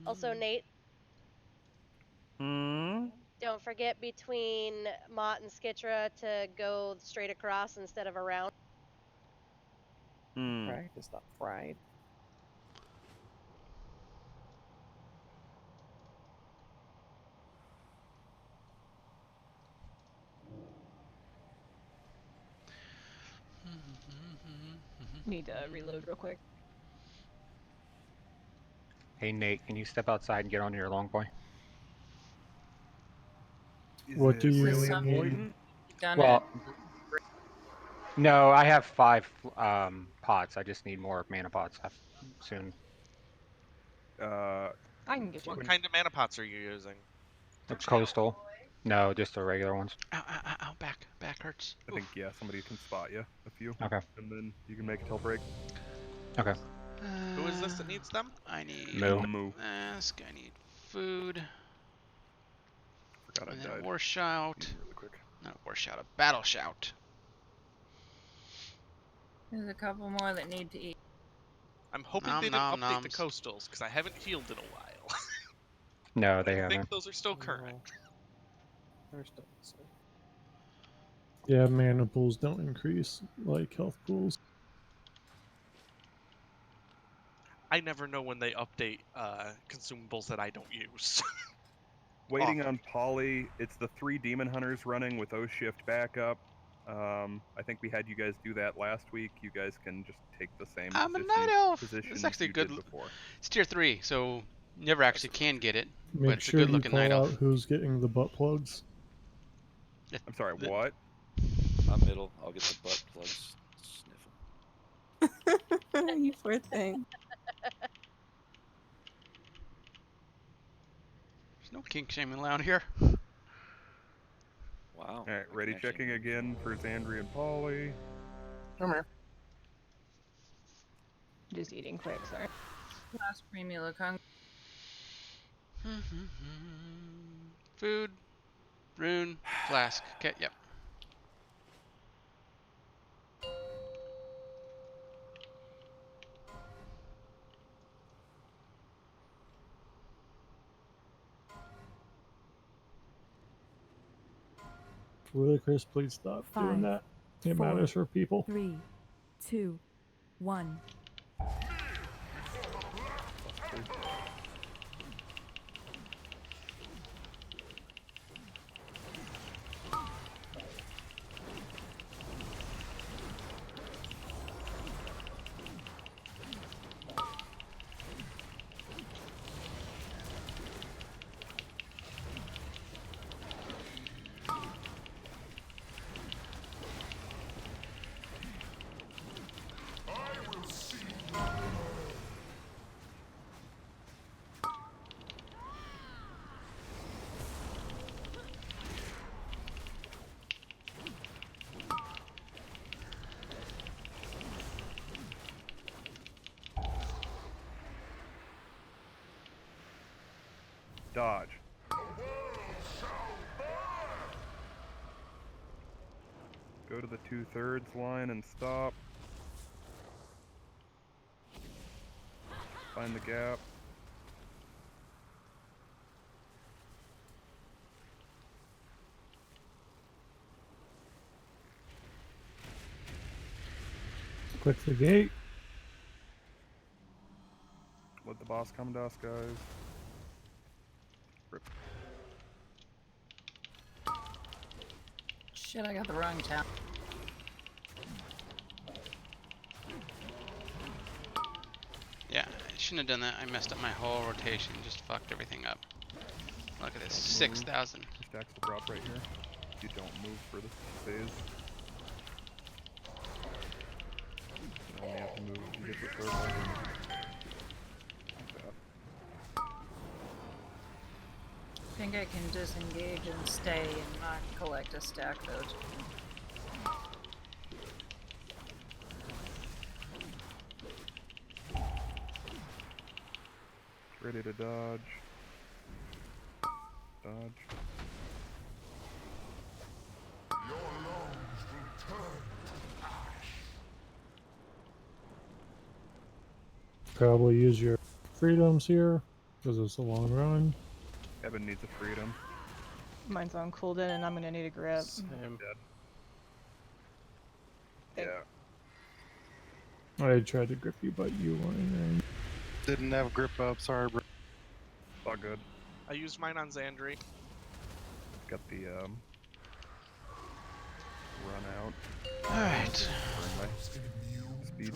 Also, Nate, don't forget between Mott and Skitra to go straight across instead of around. Practice that fried. Need to reload real quick. Hey Nate, can you step outside and get on your long boy? What do you really need? important? Done Well, it. no, I have 5 pots. I just need more mana pots soon. I can get you. What kind of mana pots are you using? The coastal? No, just the regular ones. Ow, ow, ow, ow, back hurts. I think, yeah, somebody can spot you, a few. Okay. And then you can make a till break. Okay. Who is this that needs them? I need Moo. mask, I need food. Forgot And I then died. a war shout. Really quick. Not a war shout, a battle shout. There's a couple more that need to eat. I'm hoping Nom, they didn't nom, update the noms. coastals, because I haven't healed in a while. No, they I haven't. think those are still current. They're still the same. Yeah, mana pools don't increase like health pools. I never know when they update consumables that I don't use. Waiting on Polly. It's the 3 Demon Hunters running with O-Shift backup. I think we had you guys do that last week. You guys can just take the same I'm a night elf. position It's actually you good. did before. It's tier 3, so never actually can get it. But Make it's sure a good you looking call night out elf. who's getting the butt plugs. I'm sorry, what? I'm middle. I'll get the butt plugs. Sniff 'em. You poor thing. No kink shaming allowed here. Wow. Alright, ready checking again for Xandri and Polly. Come here. Just eating quick, sorry. Last premium look hungry. Food, rune, flask. Okay, yep. Really, Chris, please stop doing 5, that. It 4, matters for people. 3, 2, 1. Dodge. Go to the 2/3 line and stop. Find the gap. Click the gate. Let the boss come to us, guys. Rip. Shit, I got the wrong town. Yeah, I shouldn't have done that. I messed up my whole rotation. Just fucked everything up. Look at this, 6,000. Stacks the drop right here. You don't move for this phase. You only have to move if you get the third one. Like that. I think I can disengage and stay and not collect a stack though. Ready to dodge. Dodge. Probably use your freedoms here because it's a long run. Evan needs a freedom. Mine's on cooldown and I'm gonna need a grip. I'm dead. Yeah. I tried to grip you, but you weren't in. Didn't have grip up, sorry, bro. All good. I used mine on Xandri. Got the run out. Alright. Speed.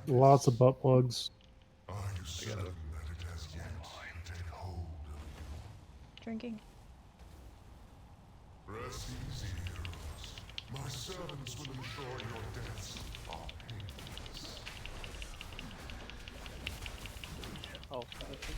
Lots of butt plugs. I got it. Drinking. Rest easy, heroes. My servants will ensure your deaths are painless. Oh, thank you.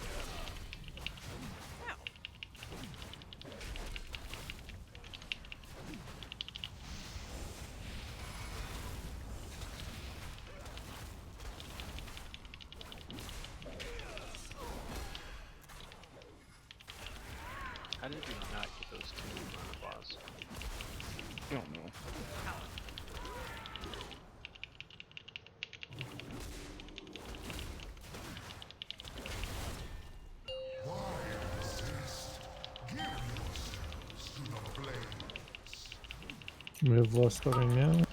How did you not get those two on the boss? I don't know. Why resist? Give yourselves to the flames. We have less starting now.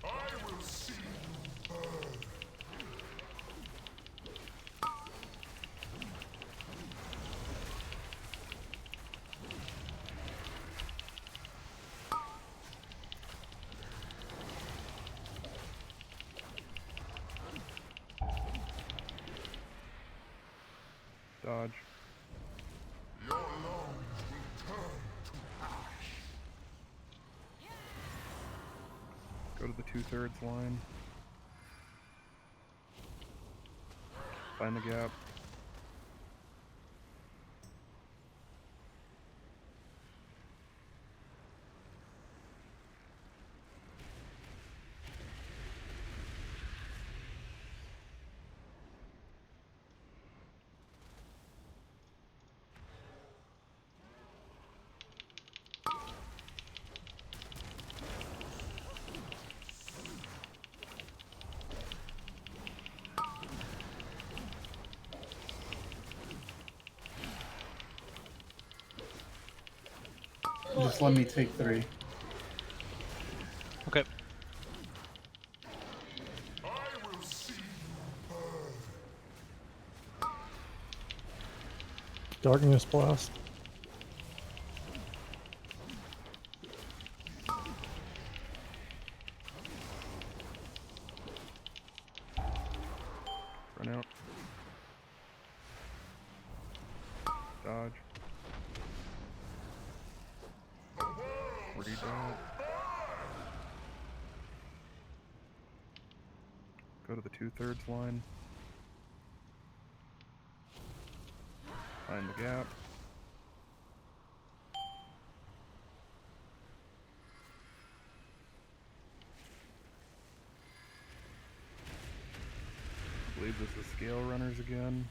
I will see you burn. Dodge. Your lungs will turn to ash. Go to the 2/3 line. Find the gap. Just let me take 3. Okay. I will see you burn. Darkness blast. Run out. Dodge. Read that. Go to the 2/3 line. Find the gap. I believe this is scale runners again.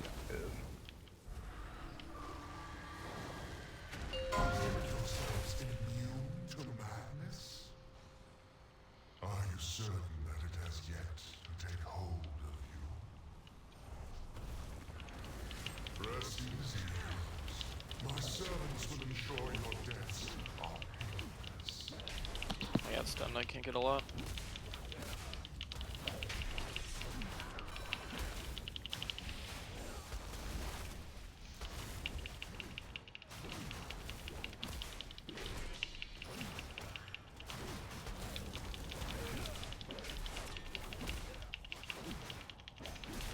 Yeah, it is. Consider yourselves immune to madness? Are you certain that it has yet to take hold of you? Rest easy, heroes. My servants will ensure your deaths are painless. I got stunned, I can't get a lot.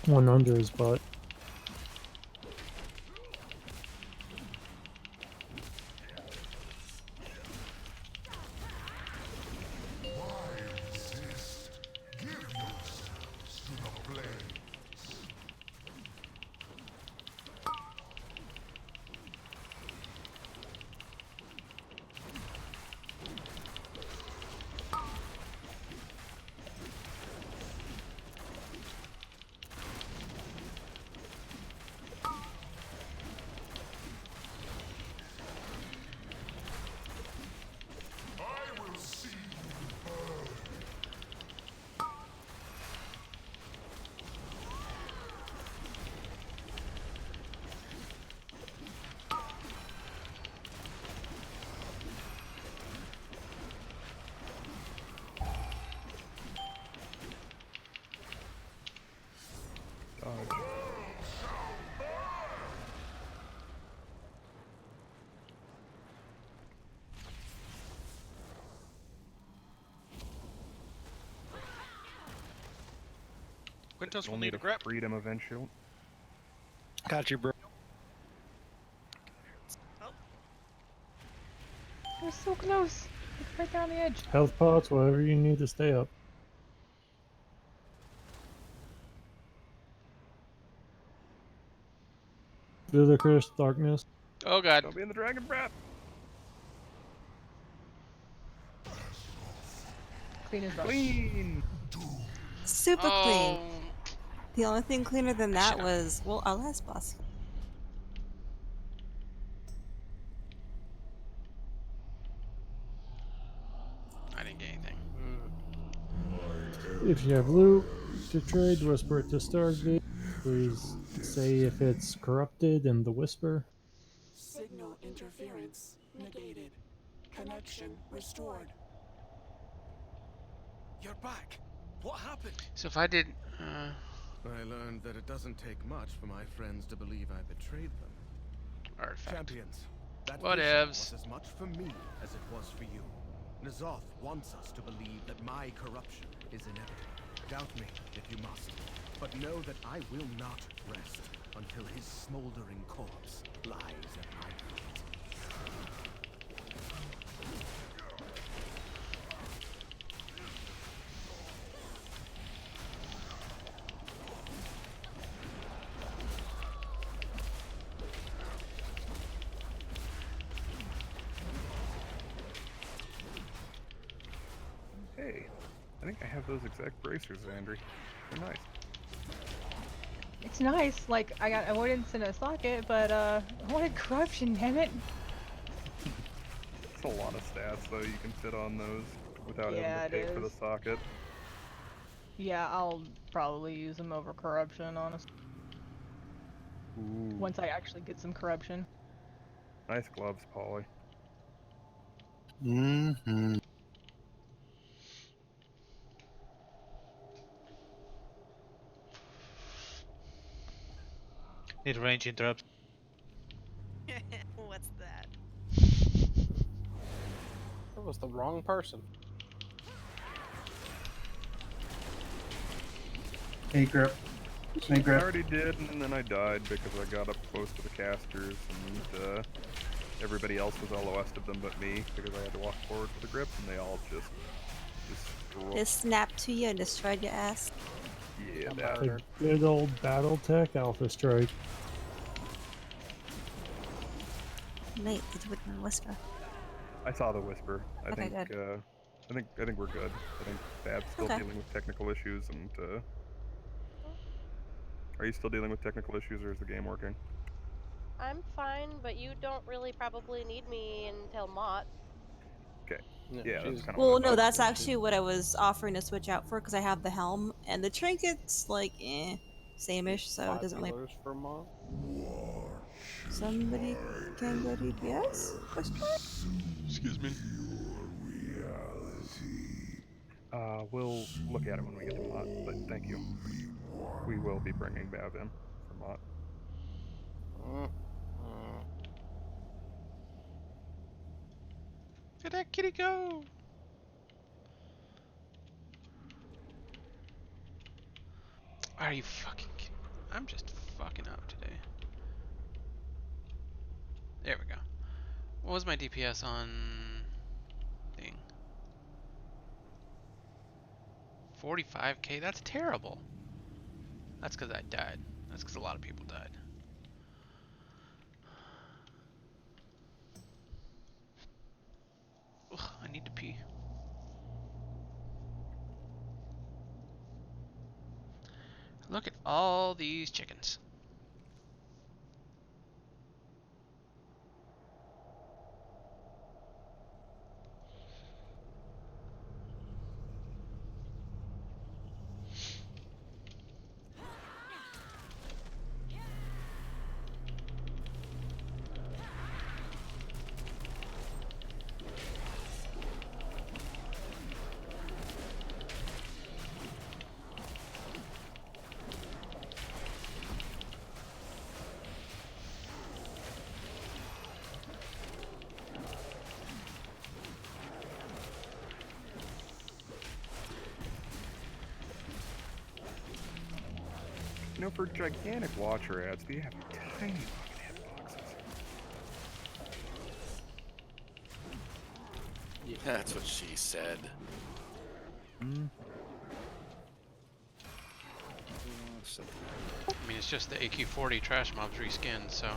One under his butt. Why resist? Give yourselves to the flames. I will see you burn. Dodge. Quintos will We'll need need a a grab. freedom eventually. Got you, bro. We're so close. It's right there on the edge. Health pots, whatever you need to stay up. Ludicrous darkness. Oh god. Don't be in the dragon breath. Clean as Clean. Super clean. Oh, The only thing cleaner than that Should've- was, well, our last boss. I didn't get anything. If you have loot to trade, whisper it to Stargate. Please say if it's corrupted in the whisper. Signal interference negated. Connection restored. You're back. What happened? So if I did, I learned that it doesn't take much for my friends to believe I betrayed them. artifact. Champions, that Whatevs. vision was as much for me as it was for you. N'Zoth wants us to believe that my corruption is inevitable. Doubt me if you must. But know that I will not rest until his smoldering corpse lies at my feet. Hey, I think I have those exact bracers, Andrew. They're nice. It's nice. Like, I got avoidance in a socket, but I wanted corruption, damn it. It's a lot of stats, though, you can fit on those without Yeah, having to it pay for the is. socket. Yeah, I'll probably use them over corruption, honestly. Ooh. Once I actually get some corruption. Nice gloves, Polly. Mm-hmm. Need range interrupt. What's that? That was the wrong person. Hey, Grip. Hey, I Grip. already did, and then I died because I got up close to the casters, and everybody else was all west of them but me, because I had to walk forward for the grip, and they all just It snapped to you and destroyed your ass. Yeah, The good old BattleTech Alpha Strike. Nate, did you witness Whisper? I saw the whisper. I Okay, think good. I think we're good. I think Bab's still Okay. dealing with technical issues, and are you still dealing with technical issues, or is the game working? I'm fine, but you don't really probably need me until Mott. Okay. Yeah, Yeah, that's kind of Well, what I no, thought. that's actually what I was offering to switch out for because I have the helm and the trinkets, like, same-ish, so it doesn't really. $5 for a month. Somebody can go DPS? Excuse me. We'll look at it when we get to Mott, but thank you. We will be bringing Bav in for Mott. Where'd that kitty go? Are you fucking kidding? I'm just fucking up today. There we go. What was my DPS on thing? 45k? That's terrible. That's because I died. That's because a lot of people died. Ugh, I need to pee. Look at all these chickens. You know, for gigantic Watcher ads, they have tiny fucking hitboxes. Yeah, that's what she said. I mean, it's just the AQ40 trash mobs reskinned, so.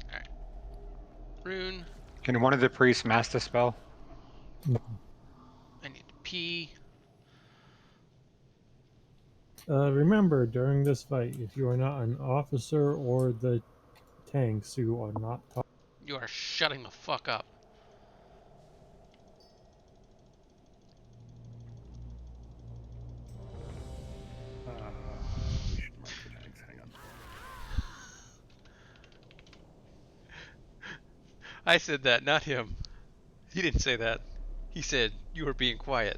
Alright. Rune. Can one of the priests master spell? I need to pee. Remember, during this fight, if you are not an officer or the tanks, you are not talking. You are shutting the fuck up. We should mark the tanks. Hang on. I said that, not him. He didn't say that. He said, you were being quiet.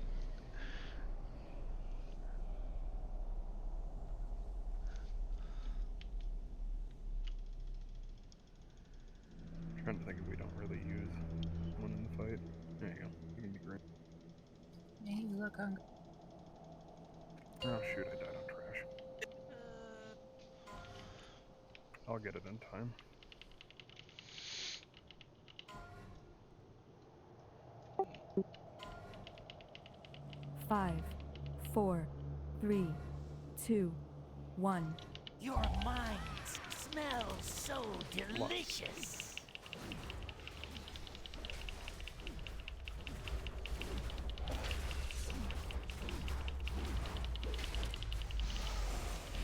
I'm trying to think if we don't really use look hungry. Oh shoot, I died on trash. I'll get it in time. Five, 4, 3, 2, 1. Your mind smells so delicious.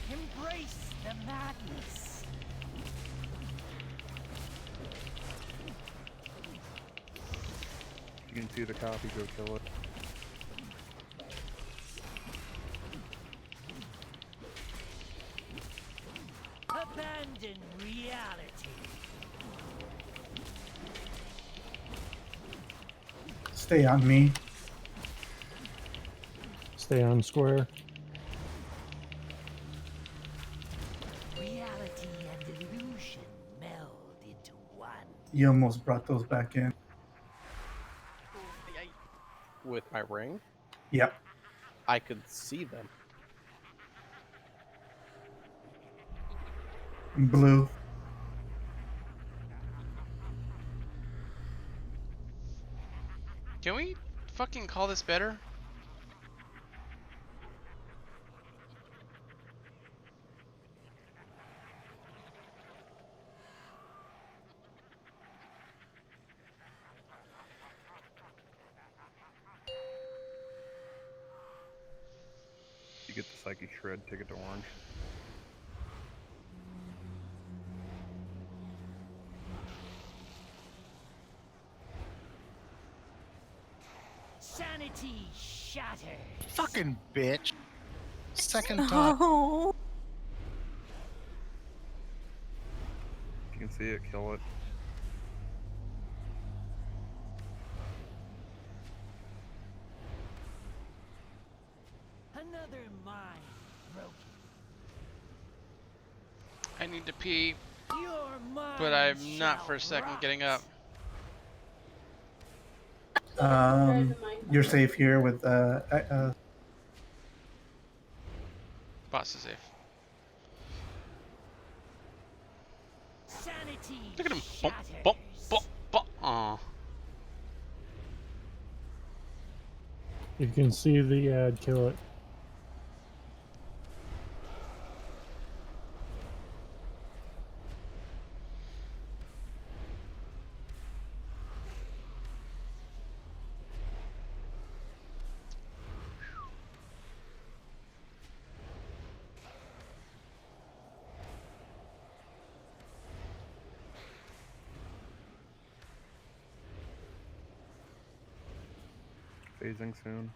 Embrace the madness. If you can see the copy, go kill it. Abandon reality. Stay on me. Stay on square. Reality and illusion meld into one. You almost brought those back in. With my ring, Yep. I could see them. Blue. Can we fucking call this better? You get the Psyche Shred, take it to orange. Sanity shatters. Fucking bitch. Second time. Oh. If you can see it, kill it. Another mind broken. I need to pee, Your mind but I'm not for a shall second rot. getting up. You're safe here with Boss is safe. Sanity Look at him. Bump, bump, bump, bump. Aw. You can see the ad, kill it. Phasing soon.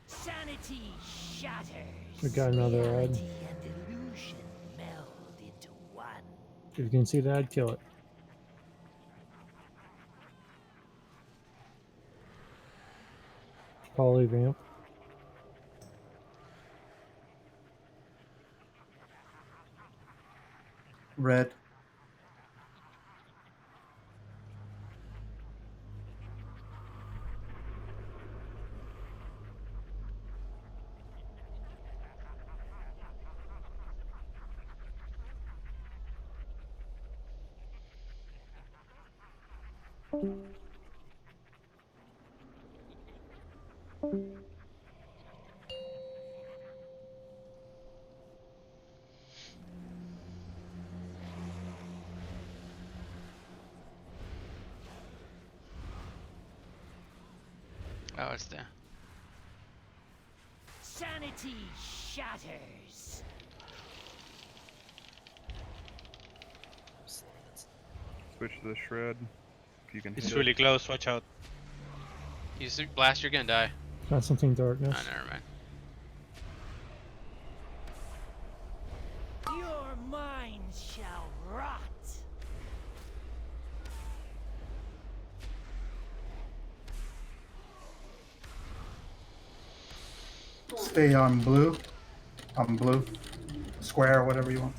Sanity shatters. We got another ad. Reality and illusion meld into one. If you can see the ad, kill it. Polyvamp. red. Oh, it's there. Sanity shatters. Switch to the shred. If you can It's hit really it. close, watch out. You blast, you're gonna die. Constantine Darkness. Oh, never mind. Your mind shall rot. Stay on blue. On blue. Square, whatever you want.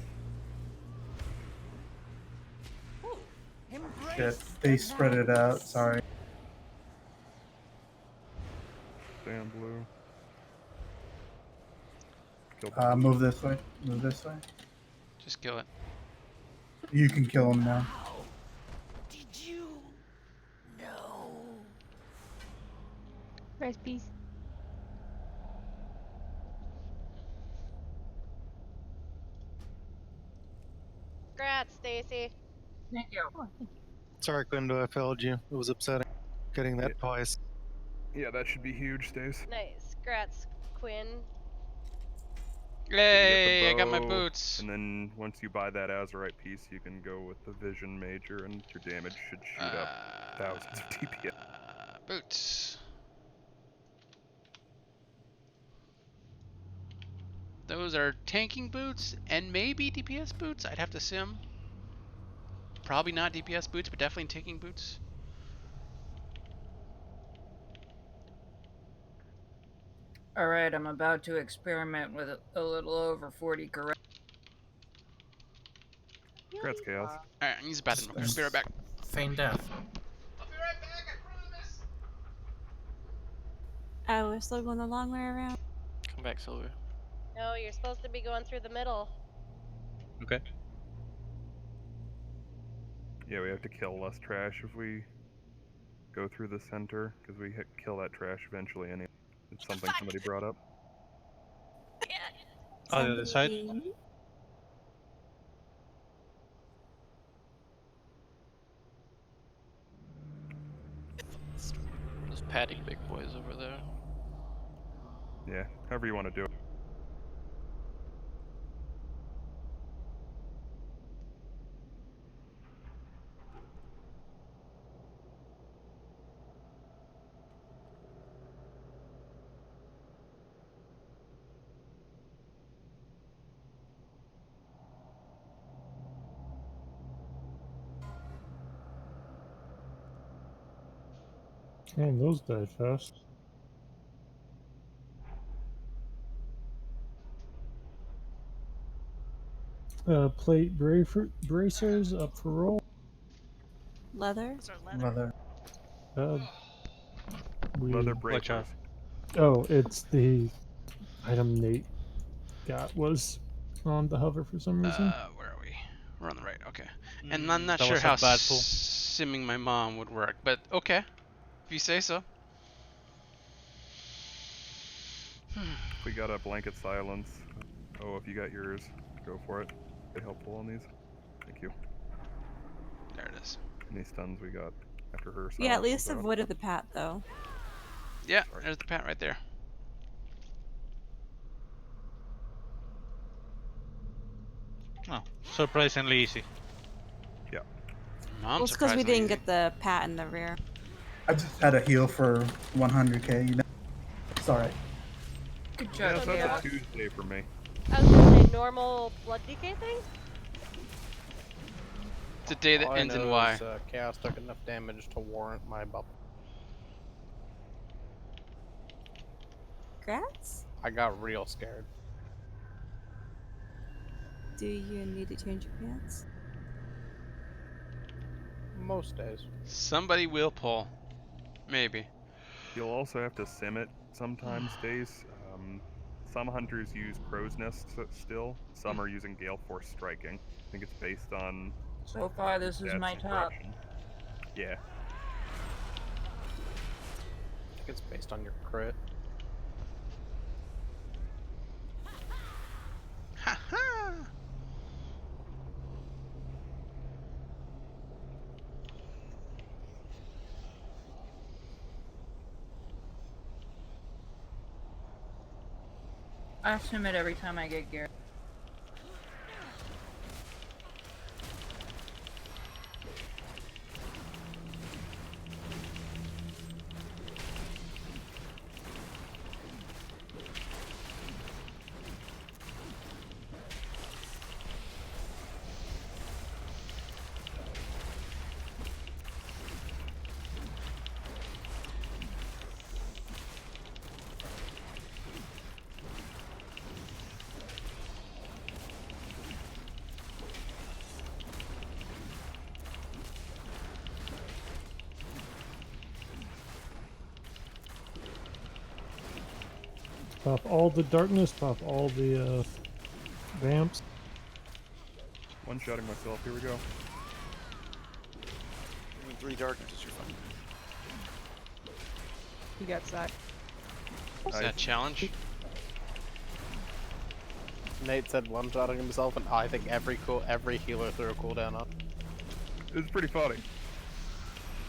Shit, they spread it out, sorry. Stay on blue. Move this way. Move this way. Just kill it. You can kill him now. Did you know? Rest peace. Congrats, Stacy. Thank you. Oh, thank you. Sorry, Quindo, I failed you. It was upsetting getting that twice. Yeah, that should be huge, Stace. Nice. Congrats, Quinn. So you get the Yay! I got my bow, boots. And then once you buy that Azurite piece, you can go with the Vision Major, and your damage should shoot up thousands of DPS. Boots. Those are tanking boots and maybe DPS boots. I'd have to sim. Probably not DPS boots, but definitely tanking boots. Alright, I'm about to experiment with a little over 40 correct. Congrats, Chaos. Alright, use the bathroom. I'll be right back. Feign death. Oh, we're still going the long way around. Come back, Silver. No, you're supposed to be going through the middle. Okay. Yeah, we have to kill less trash if we go through the center, because we kill that trash eventually anyway. It's something somebody brought up. Oh, the other side? Those padding big boys over there. Yeah, however you want to do it. Man, those died fast. Plate bracers up for roll. Leather? Leather. Leather Watch out. bracers. Oh, it's the item Nate got was on the hover for some reason. Where are we? We're on the right, okay. And I'm not That sure was a how bad pull. simming my mom would work, but okay. If you say so. We got a blanket silence. Oh, if you got yours, go for it. Be helpful on these. Thank you. There it is. Any stuns we got after her? Yeah, at silence least was out. avoided the pat, though. Yeah, there's the pat right there. Oh, surprisingly easy. Yeah. Mom's Well, it's because we surprisingly didn't easy. get the pat in the rear. I just had a heal for 100k. You know, it's all right. Good Yeah, job, so Chaos. that's a Tuesday for me. I was gonna say normal blood decay thing? It's a day that All I ends in know Y. is, Chaos took enough damage to warrant my bubble. Grats? I got real scared. Do you need to change your pants? Most days. Somebody will pull. Maybe. You'll also have to sim it sometimes, Days. Some hunters use Crow's Nest still. Some are using Gale Force Striking. I think it's based on... So far, this is stats my and top. corruption. Yeah. I think it's based on your crit. Ha ha! I assume it every time I get gear. Pop all the darkness, pop all the vamps. One-shotting myself, here we go. Even 3 darknesses, you're fine. He got that. Is that a challenge? Nate said one-shotting himself, and I think every healer threw a cooldown on. It's pretty funny.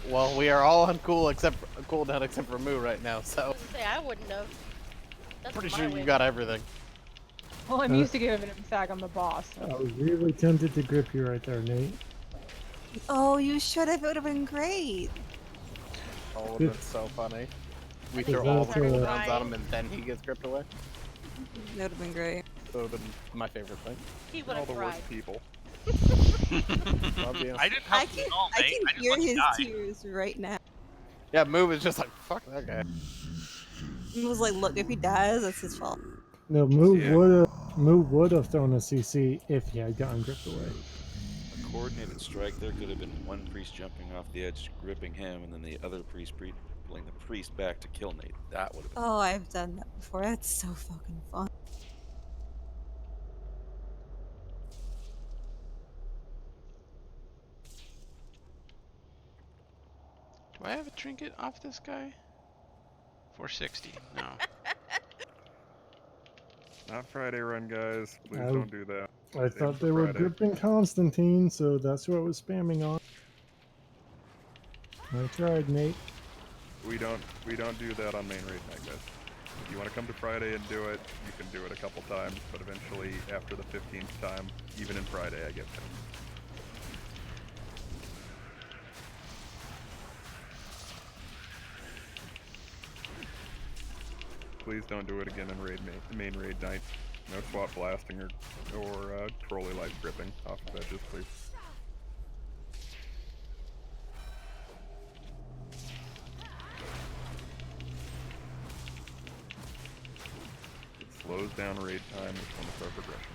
Well, we are all on cooldown except for Moo right now, so. I was gonna say, I wouldn't have. That's Pretty my sure win. you got everything. Well, I'm used to giving him sack on the boss. I So. was really tempted to grip you right there, Nate. Oh, you should have. It would have been great. Oh, it would have been so funny. We Is throw all the that, cooldowns on him, and then he gets gripped away. That would have been great. That would have been my favorite thing. He would All have the cried. worst people. I didn't help you at all, I Nate. can I just hear let you his die. tears right now. Yeah, Moo is just like, fuck that guy. He was like, look, if he dies, that's his fault. No, Moo would have thrown a CC if he had gotten gripped away. A coordinated strike there could have been one priest jumping off the edge, gripping him, and then the other priest pulling the priest back to kill Nate. That would have been. Oh, I've done that before. That's so fucking fun. Do I have a trinket off this guy? 460. No. Not Friday run, guys. Please I- don't do that. I Save thought it for they were Friday. gripping Constantine, so that's who I was spamming on. I tried, Nate. We don't do that on main raid night, guys. If you want to come to Friday and do it, you can do it a couple times, but eventually after the 15th time, even in Friday, I get pinned. Please don't do it again in main raid night. No swap blasting or trolley light gripping off of edges, please. It slows down raid time, which limits our progression.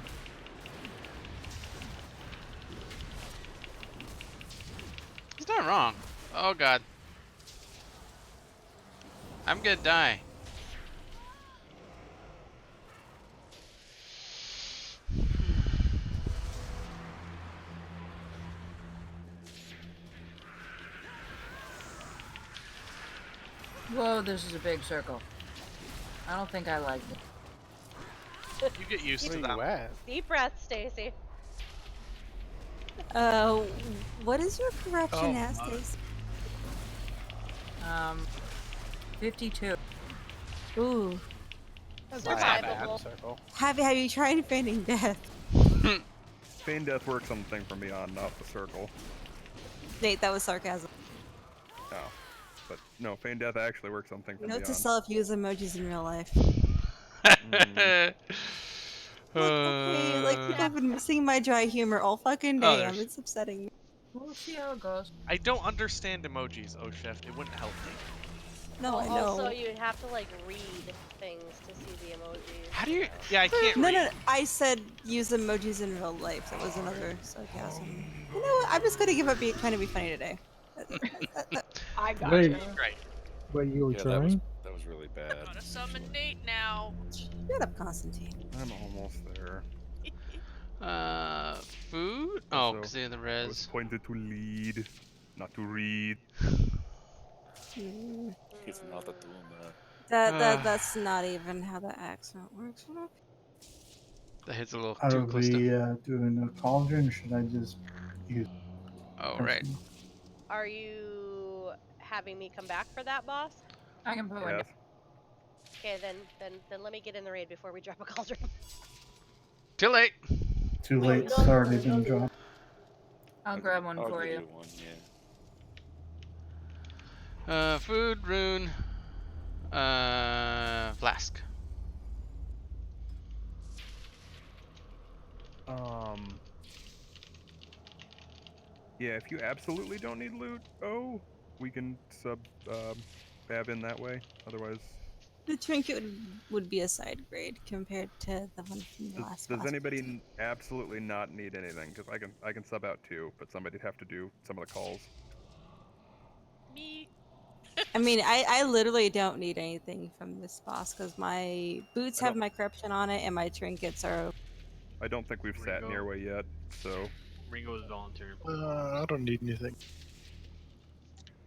He's not wrong. Oh god. I'm gonna die. Whoa, this is a big circle. I don't think I like it. You get used to Where that. you at? Deep breath, Stacy. What is your corruption Oh, as, my. Stace? 52. Ooh. Survivable. Circle. Have you tried feigning death? Feign death works on the thing from beyond, not the circle. Nate, that was sarcasm. Oh. But no, feign death actually works on the thing from Note beyond. to self: use emojis in real life. Okay, like I've been missing my dry humor all fucking Oh, day. there's- It's upsetting me. We'll see how it goes. I don't understand emojis, oh Chef. It wouldn't help me. No, I know. Also, you'd have to like read things to see the emojis. How do you? Yeah, I can't No, read. no, I said use emojis in real life. That was another sarcasm. You know what? I'm just gonna give up trying to be funny today. I got Wait. you. Right. Wait, you were Yeah, trying? that was really bad. Gotta summon Nate now. Shut up, Constantine. I'm almost there. Food? Oh, Also, because they're the I was res. pointed to lead, not to read. Mm, It's not a tomb. that's not even how the accent works. That hits a little Are too close we to. doing a cauldron, or should I just use? Oh, right. Are you having me come back for that, boss? I can put one Yes. down. Okay, then let me get in the raid before we drop a cauldron. Too late. Too late. It's already been dropped. I'll grab one I'll for give you. One, yeah. Food, rune, flask. Yeah, if you absolutely don't need loot, we can sub Bab in that way. Otherwise, The trinket would be a side grade compared to the one from the last does boss. anybody absolutely not need anything? Because I can sub out 2, but somebody'd have to do some of the calls. Me. I mean, I literally don't need anything from this boss because my boots I have don't- my corruption on it and my trinkets are. I don't think we've sat near way yet, so. Ringo is volunteering. I don't need anything.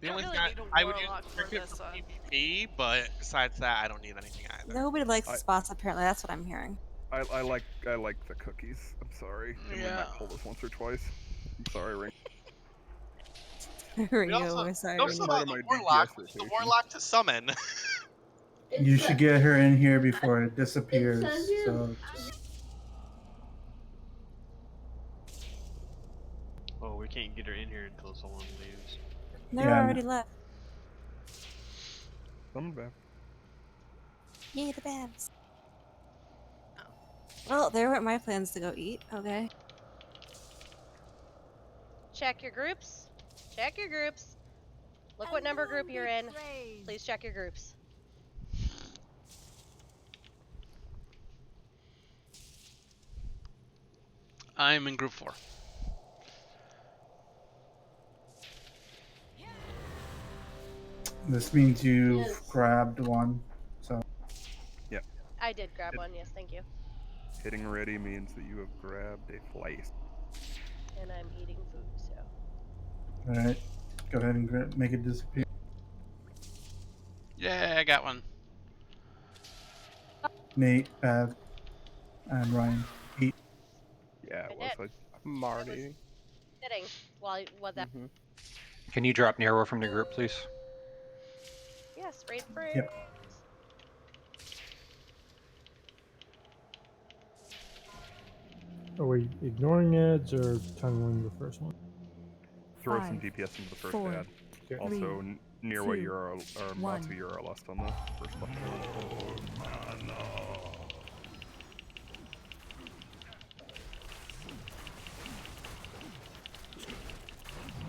The only really thing need a I would use warlock for Cricket this, for PvP, but besides that, I don't need anything either. Nobody likes the spots, apparently. That's what I'm hearing. I like the cookies. I'm sorry. And we might pull this once or twice. I'm sorry, Ring. Ringo, we're sorry. Also Ringo. about the warlock, the warlock to summon. You should get her in here before it disappears. So Oh, we can't get her in here until someone leaves. They're already left. Come back. Yay, the babs. Well, there went my plans to go eat. Okay. Check your groups. Check your groups. Look what number group you're in. Please check your groups. I'm in group 4. this means you've grabbed one. So Yeah. I did grab one, yes, thank you. Hitting ready means that you have grabbed a slice. And I'm eating food, so. all right, go ahead and make it disappear. Yeah, I got one. Nate, Bev, and Ryan. Eat. Yeah, it was like Marty. Sitting while that. Can you drop Nero from the group, please? Yes, raid free. Yep. Are we ignoring ads or tunneling the first one? Throw some DPS into the first four, ad. three, Also, near what two, URL or one. lots of URL lost on the first button.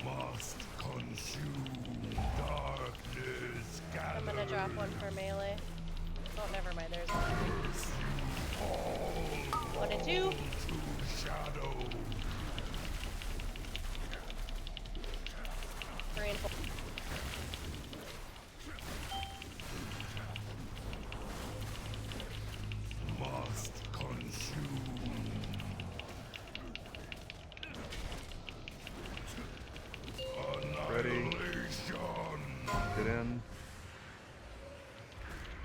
Must consume darkness. I'm gonna drop one for melee. Oh, never mind. There's one and two. Shadow. 3 and 4. Must consume. Ready. Get in.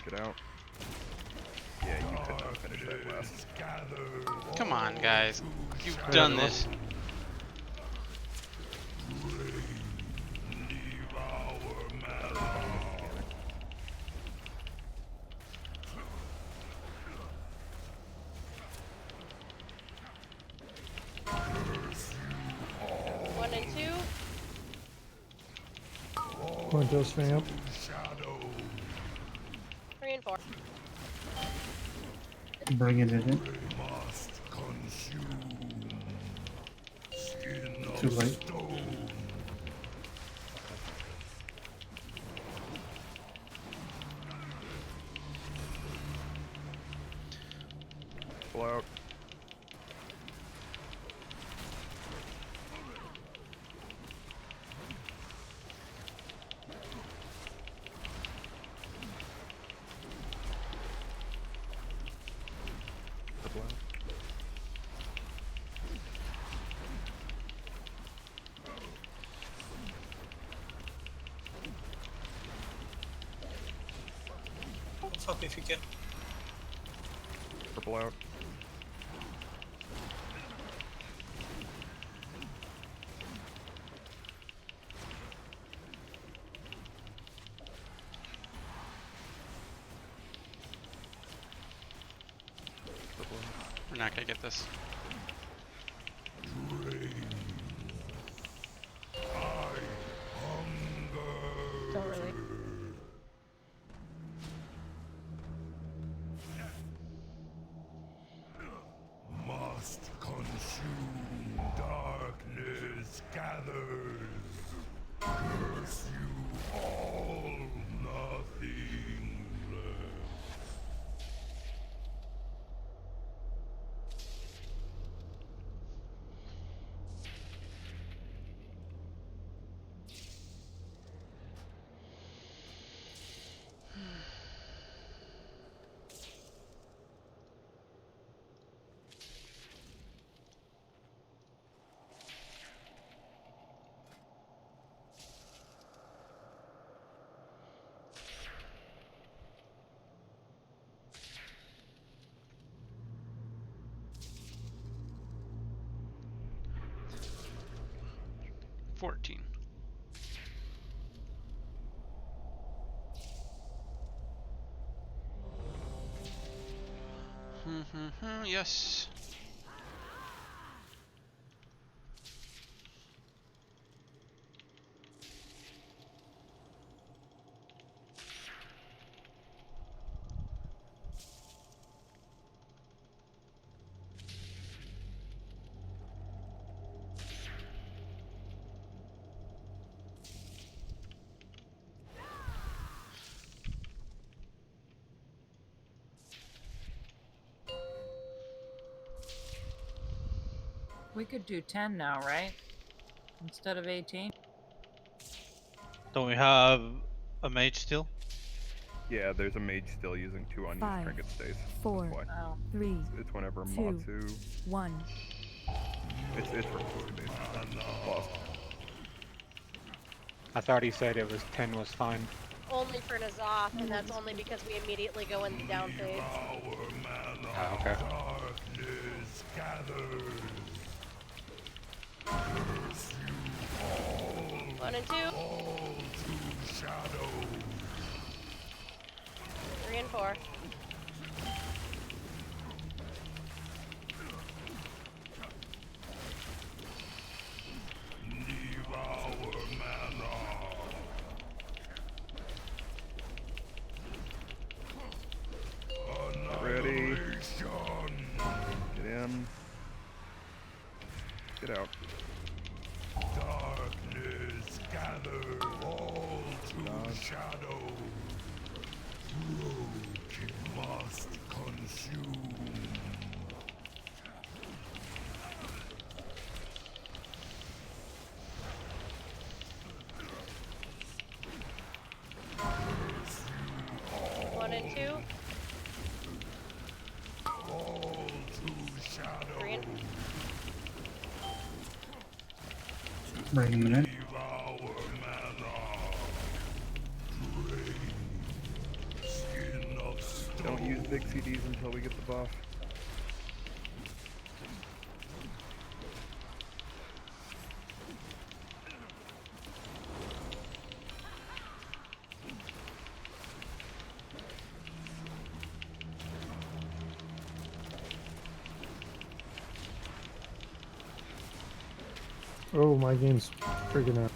Get out. Yeah, you could not finish that last. Come on, guys. You've done this. One and two. Quintos vamp. 3 and 4. Bringing it in. Too late. Pull out. Pull out. Help me if you can. Purple out. Purple out. We're not gonna get this. Don't really. Must consume darkness gathers. Curse you all, nothing left. 14. Yes. We could do 10 now, right? Instead of 18? Don't we have a mage still? Yeah, there's a mage still using 2 unused 5, trinket stays. 4, That's why. 3, It's whenever 2, Matsu. 1. It's for 4 basically. Lost. I thought he said it was 10 was fine. Only for N'Zoth, and that's only because we immediately go into down phase. Oh, okay. 1 and 2. 3 and 4. Ready. Get in. Get out. Darkness gather all to shadow. Broken must consume. One and 2. All to shadow. 3 and Bring him in. Don't use big CDs until we get the buff. Oh, my game's freaking out.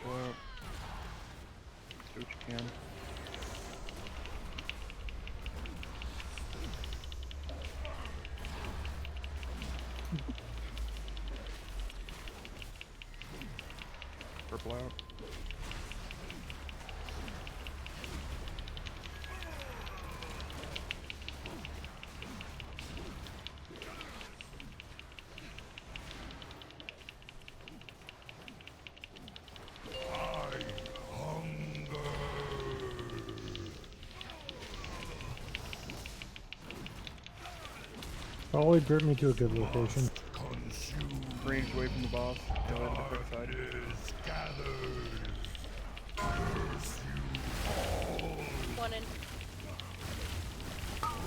Well, do what you can. Purple out. Probably grip me to a good location. Range away from the boss. Go ahead to the quick side. One and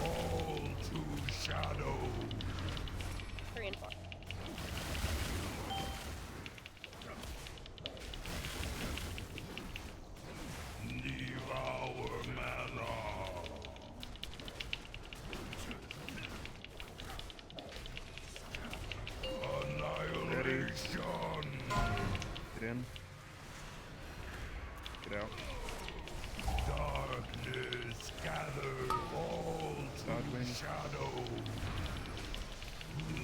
All to shadow. 3 and 4. Devour mana. Annihilation. Get in. Get out. Darkness gather all to shadow.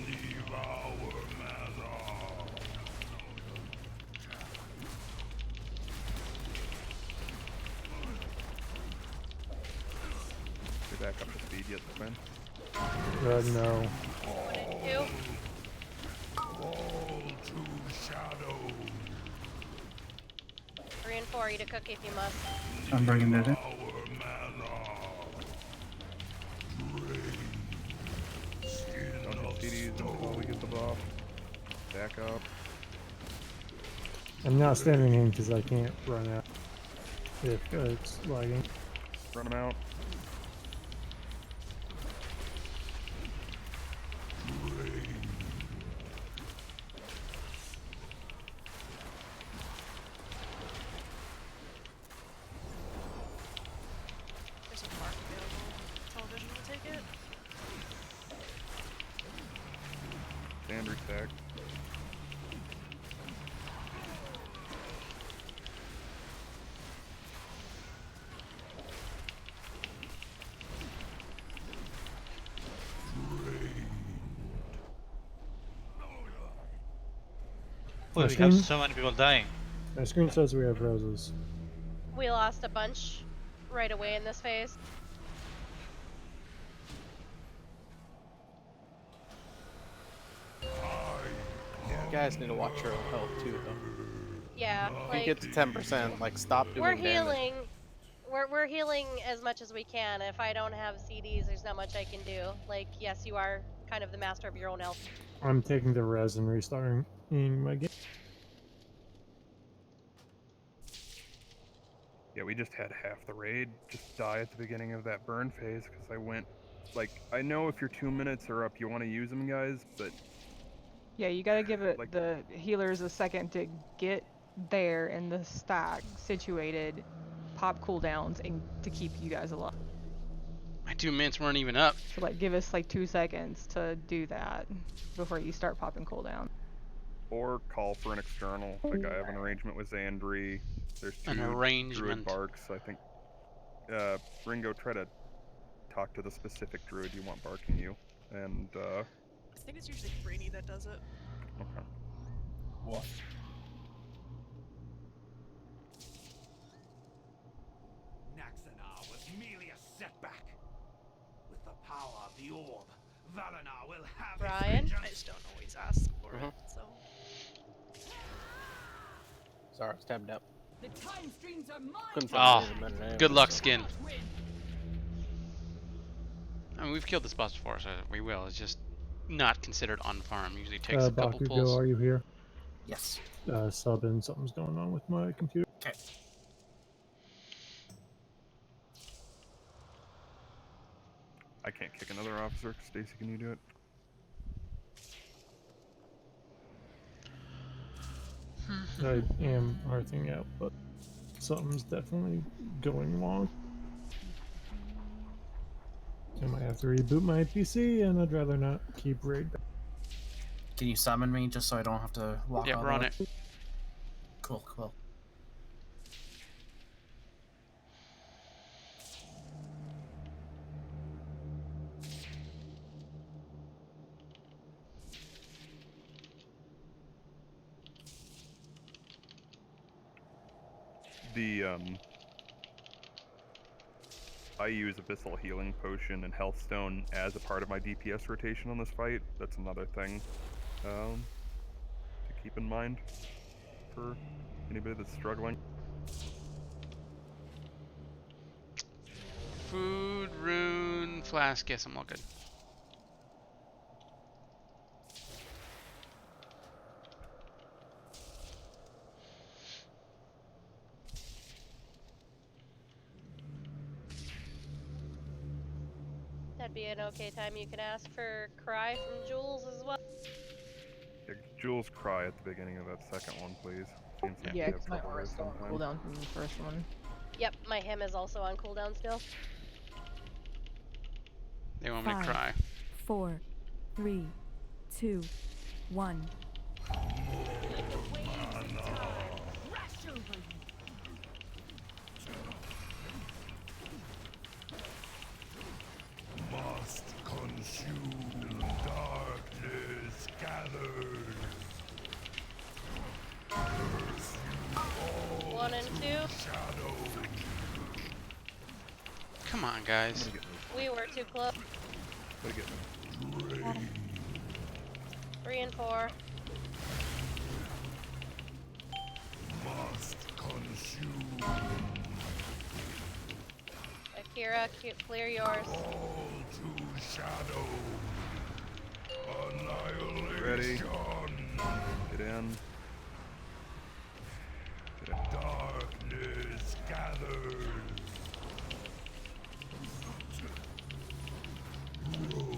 Devour mana. Get back up to speed yet, Quinn. No. 1 and 2. All to shadow. 3 and 4. Eat a cookie if you must. I'm bringing it in. Don't hit CDs until we get the buff. Back up. I'm not standing in because I can't run out if it's lagging. Run them out. Foundry stack. Oh, we have so many people dying. My screen says we have roses. We lost a bunch right away in this phase. You guys need to watch your own health too, though. Yeah, If like you get to 10%, like stop doing we're damage. healing. We're healing as much as we can. If I don't have CDs, there's not much I can do. Like, yes, you are kind of the master of your own health. I'm taking the res and restarting my game. Yeah, we just had half the raid just die at the beginning of that burn phase because I went, like, I know if your 2 minutes are up, you want to use them, guys, but Yeah, you gotta give it the healers a second to get there in the stack situated, pop cooldowns, and to keep you guys alive. My 2 minutes weren't even up. So like, give us like 2 seconds to do that before you start popping cooldown. or call for an external. Like I have an arrangement with Xandri. There's 2 An arrangement. druid barks. I think Ringo, try to talk to the specific druid you want barking you, and I think it's usually Brainy that does it. okay. What? Naxanar was merely a setback. With the power of the orb, Valenar will have Ryan? I just don't always ask for it, so. Sorry, it's tabbed out. The time streams are mine. Couldn't Oh, find the minute good anyway, luck, so. Skin. I mean, we've killed this boss before, so we will. It's just not considered on farm. Usually takes a couple Bakugo, pulls. are you here? Yes. Sub in, something's going on with my computer. Okay. I can't kick another officer. Stacy, can you do it? I am hearthing out, but something's definitely going wrong. I might have to reboot my PC, and I'd rather not keep raid. Can you summon me just so I don't have to walk Yeah, all we're the on way? it. Cool, cool. The I use Abyssal Healing Potion and Health Stone as a part of my DPS rotation on this fight. That's another thing to keep in mind for anybody that's struggling. Food, rune, flask. Yes, I'm all good. That'd be an okay time. You can ask for Cry from Jules as well. Yeah, Jules cry at the beginning of that second one, please. Seems like Yeah, you because have my trouble aura's with still on sometimes. cooldown from the first one. Yep, my him is also on cooldown still. They want me to 5, cry. 4, 3, 2, 1. Must consume darkness gathered. 1 and 2. Come on, guys. We were too close. 3 and 4. Must consume Akira, clear yours. all to shadow. Ready. Annihilation. Get in. Darkness gathers. Rogue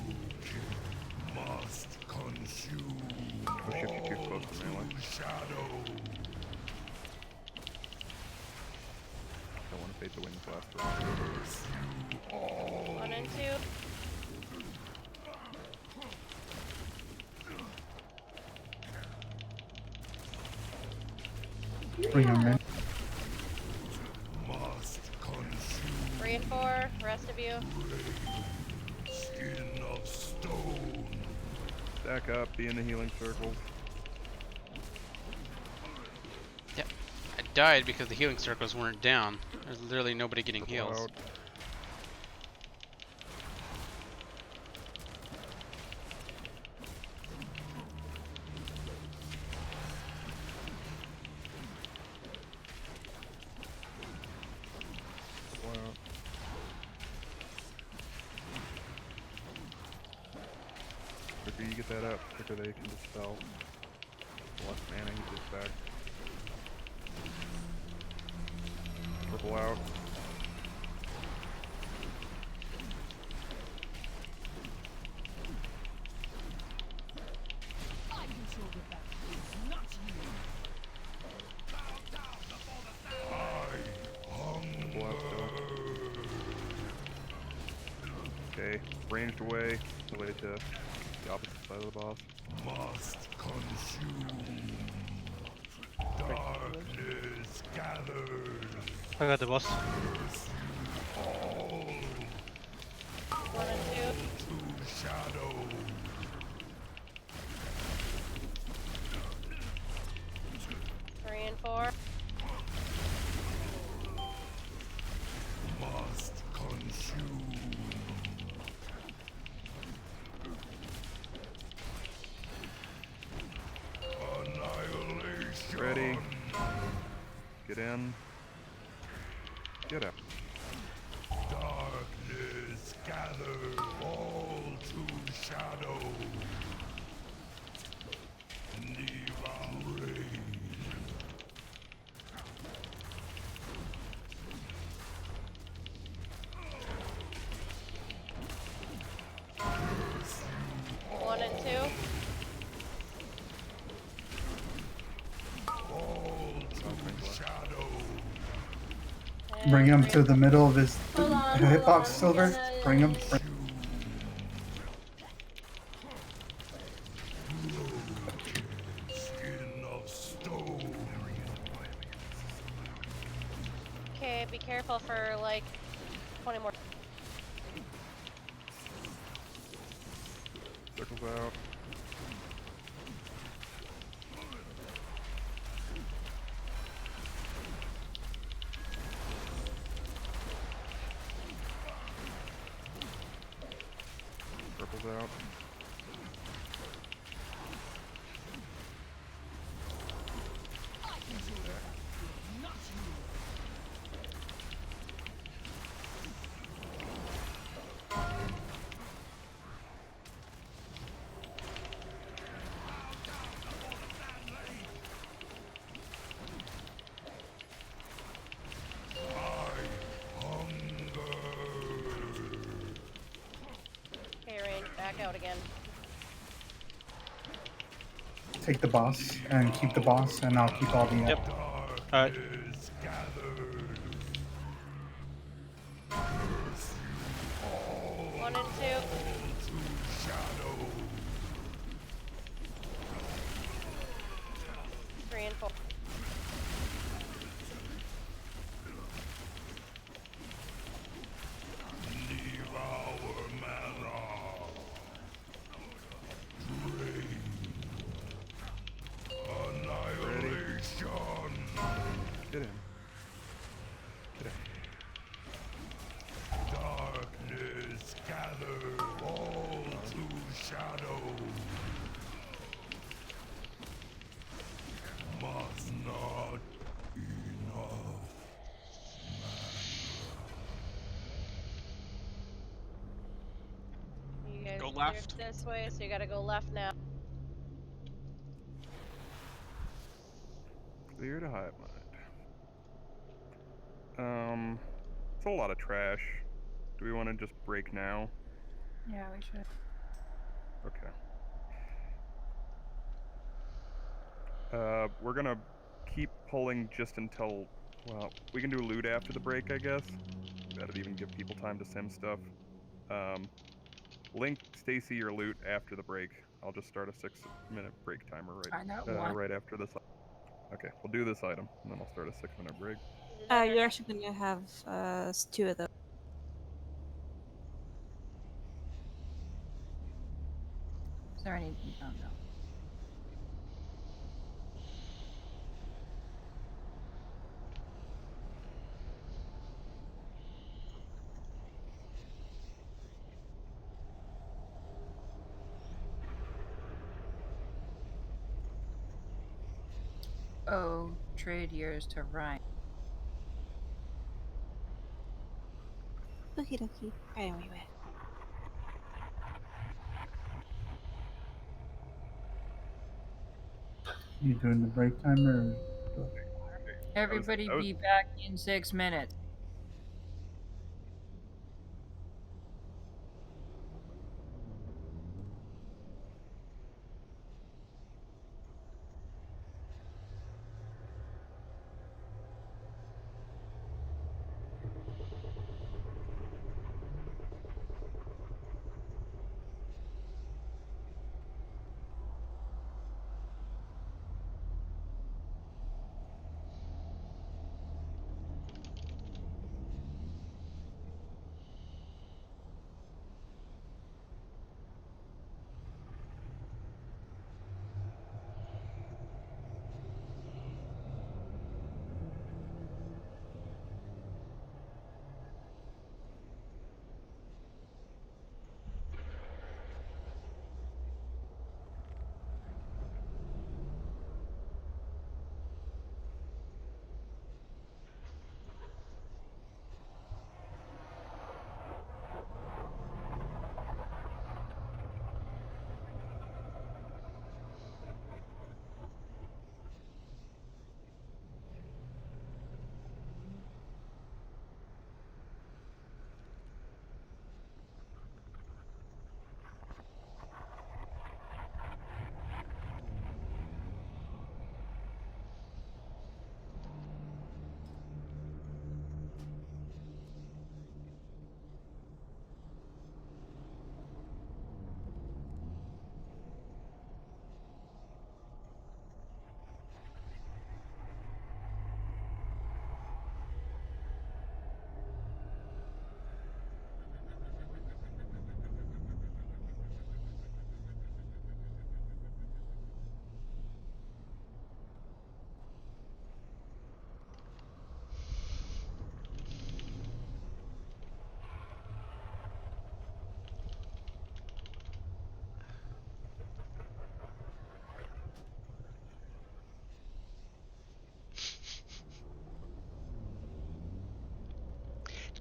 must consume Push if you're too close to melee. shadow. Don't want to fade the wings last round. 1 and 2. Bring him in. 3 and 4, rest of you. Skin of stone. Back up, be in the healing circles. Yep. I died because the healing circles weren't down. There's literally nobody getting heals. Out. Quicker you get that up, quicker they can dispel. Less mana he gets back. Purple out. Purple out still. Okay, ranged away, away to the opposite side of the boss. Must consume. Darkness gathers. I got the boss. All 1 and 2. to shadow. 3 and 4. Must consume. Annihilation. Ready. Get in. Get up. Darkness gathers all to shadow. Neva reign. One and 2. All to shadow. Bring him to the middle of his hitbox, Silver. Bring him. Skin of stone. Okay, be careful for like 20 more. Circles out. Purple's out. Okay, range, back out again. Take the boss and keep the boss, and I'll keep all the. Yep. Alright. 1 and 2. Shadow. 3 and 4. Devour mana. Drain. Annihilation. Get in. Get in. Darkness gather all to shadow. Must not enough. You guys Go cleared left. this way, so you gotta go left now. Clear to hive mind. It's a lot of trash. Do we want to just break now? Yeah, we should. Okay. We're gonna keep pulling just until, well, we can do loot after the break, I guess. That'd even give people time to sim stuff. Link, Stacy, your loot after the break. I'll just start a 6-minute break timer I got right, one. right after this. Okay, we'll do this item, and then I'll start a 6-minute break. You're actually going to have 2 of those. Is there any? Oh no. Oh, trade years to Ryan. Okie dokie. Right away, wait. You doing the break timer? Everybody be back in 6 minutes.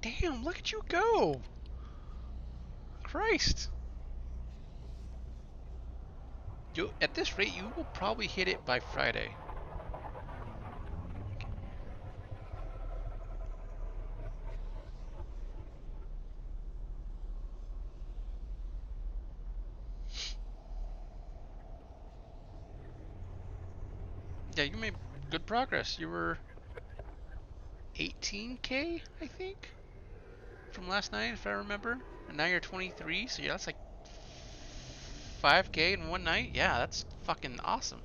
Damn, look at you go! Christ! At this rate, you will probably hit it by Friday. Yeah, you made good progress. You were 18K, I think, from last night, if I remember. And now you're 23, so yeah, that's like 5K in one night. Yeah, that's fucking awesome.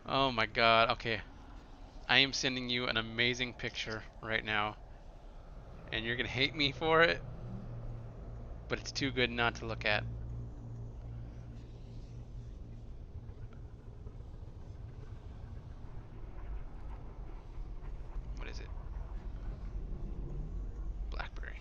Oh my god, okay. I am sending you an amazing picture right now. And you're gonna hate me for it, but it's too good not to look at. What is it? Blackberry.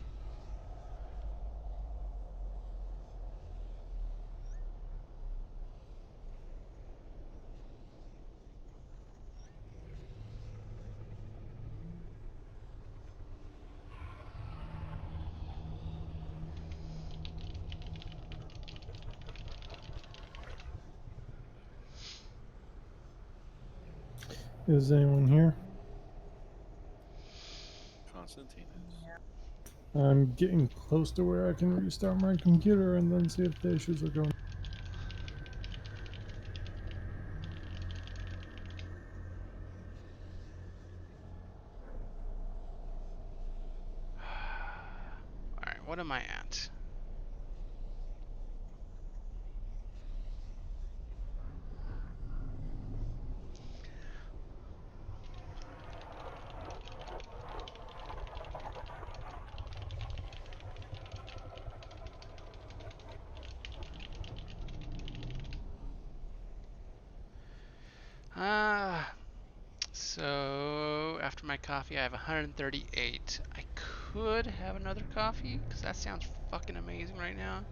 Is anyone here? Constantine is. I'm getting close to where I can restart my computer and then see if the issues are going. what am I at? So after my coffee, I have 138. I could have another coffee because that sounds fucking amazing right now.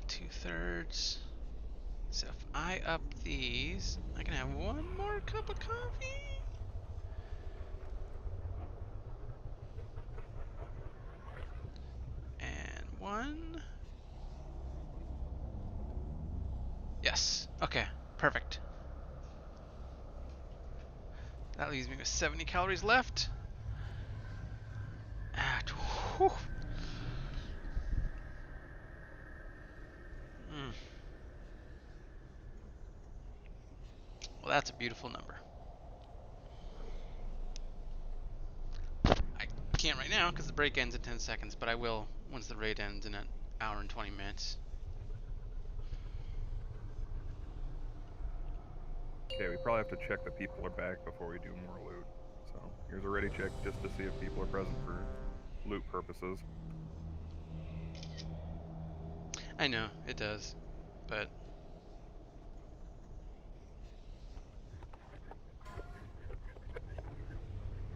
2/3. So if I up these, I can have one more cup of coffee. And one. Yes. Okay. Perfect. That leaves me with 70 calories left. Whew. Well, that's a beautiful number. I can't right now because the break ends in 10 seconds, but I will once the raid ends in an hour and 20 minutes. Okay, we probably have to check that people are back before we do more loot. So here's a ready check just to see if people are present for loot purposes. I know, it does, but...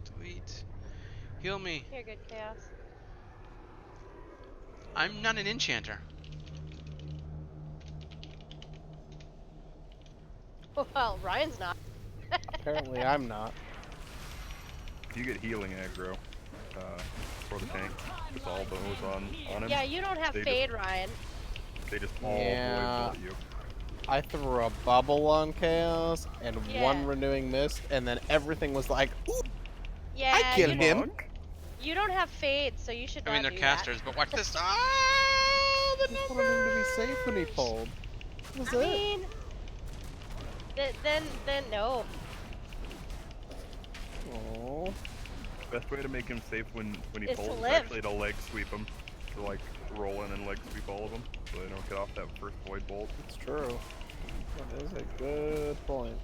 Delete. Heal me. You're good, Chaos. I'm not an enchanter. Well, Ryan's not. Apparently I'm not. You get healing aggro for the tank. Just all those on him. Yeah, you don't have fade, Ryan. They just all Yeah. bullet you. I threw a bubble on Chaos and one renewing mist, and then everything was like, ooh, Yeah, I killed him. You don't have fade, so you should not I mean, they're do casters, but watch this. Ah, the I wanted him to be safe when he pulled. I mean, then no. Oh. Best way to make him safe when he Is to pulls is live. actually to leg sweep him. To like roll in and leg sweep all of them, so they don't get off that first void bolt. It's true. That is a good point.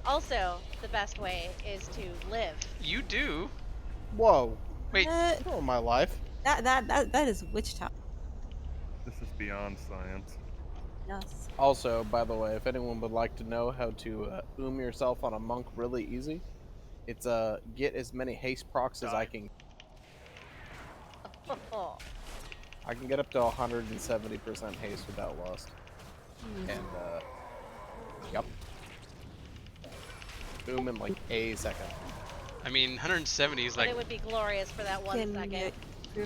Also, the best way is to live. You do. Whoa. Wait. Oh, my life. That is witch talk. This is beyond science. Yes. Also, by the way, if anyone would like to know how to yourself on a monk really easy, it's get as many haste procs as I can. I can get up to 170% haste without lust. And yep. Boom in like a second. I mean, 170 is But like... it would be glorious for that 1 second.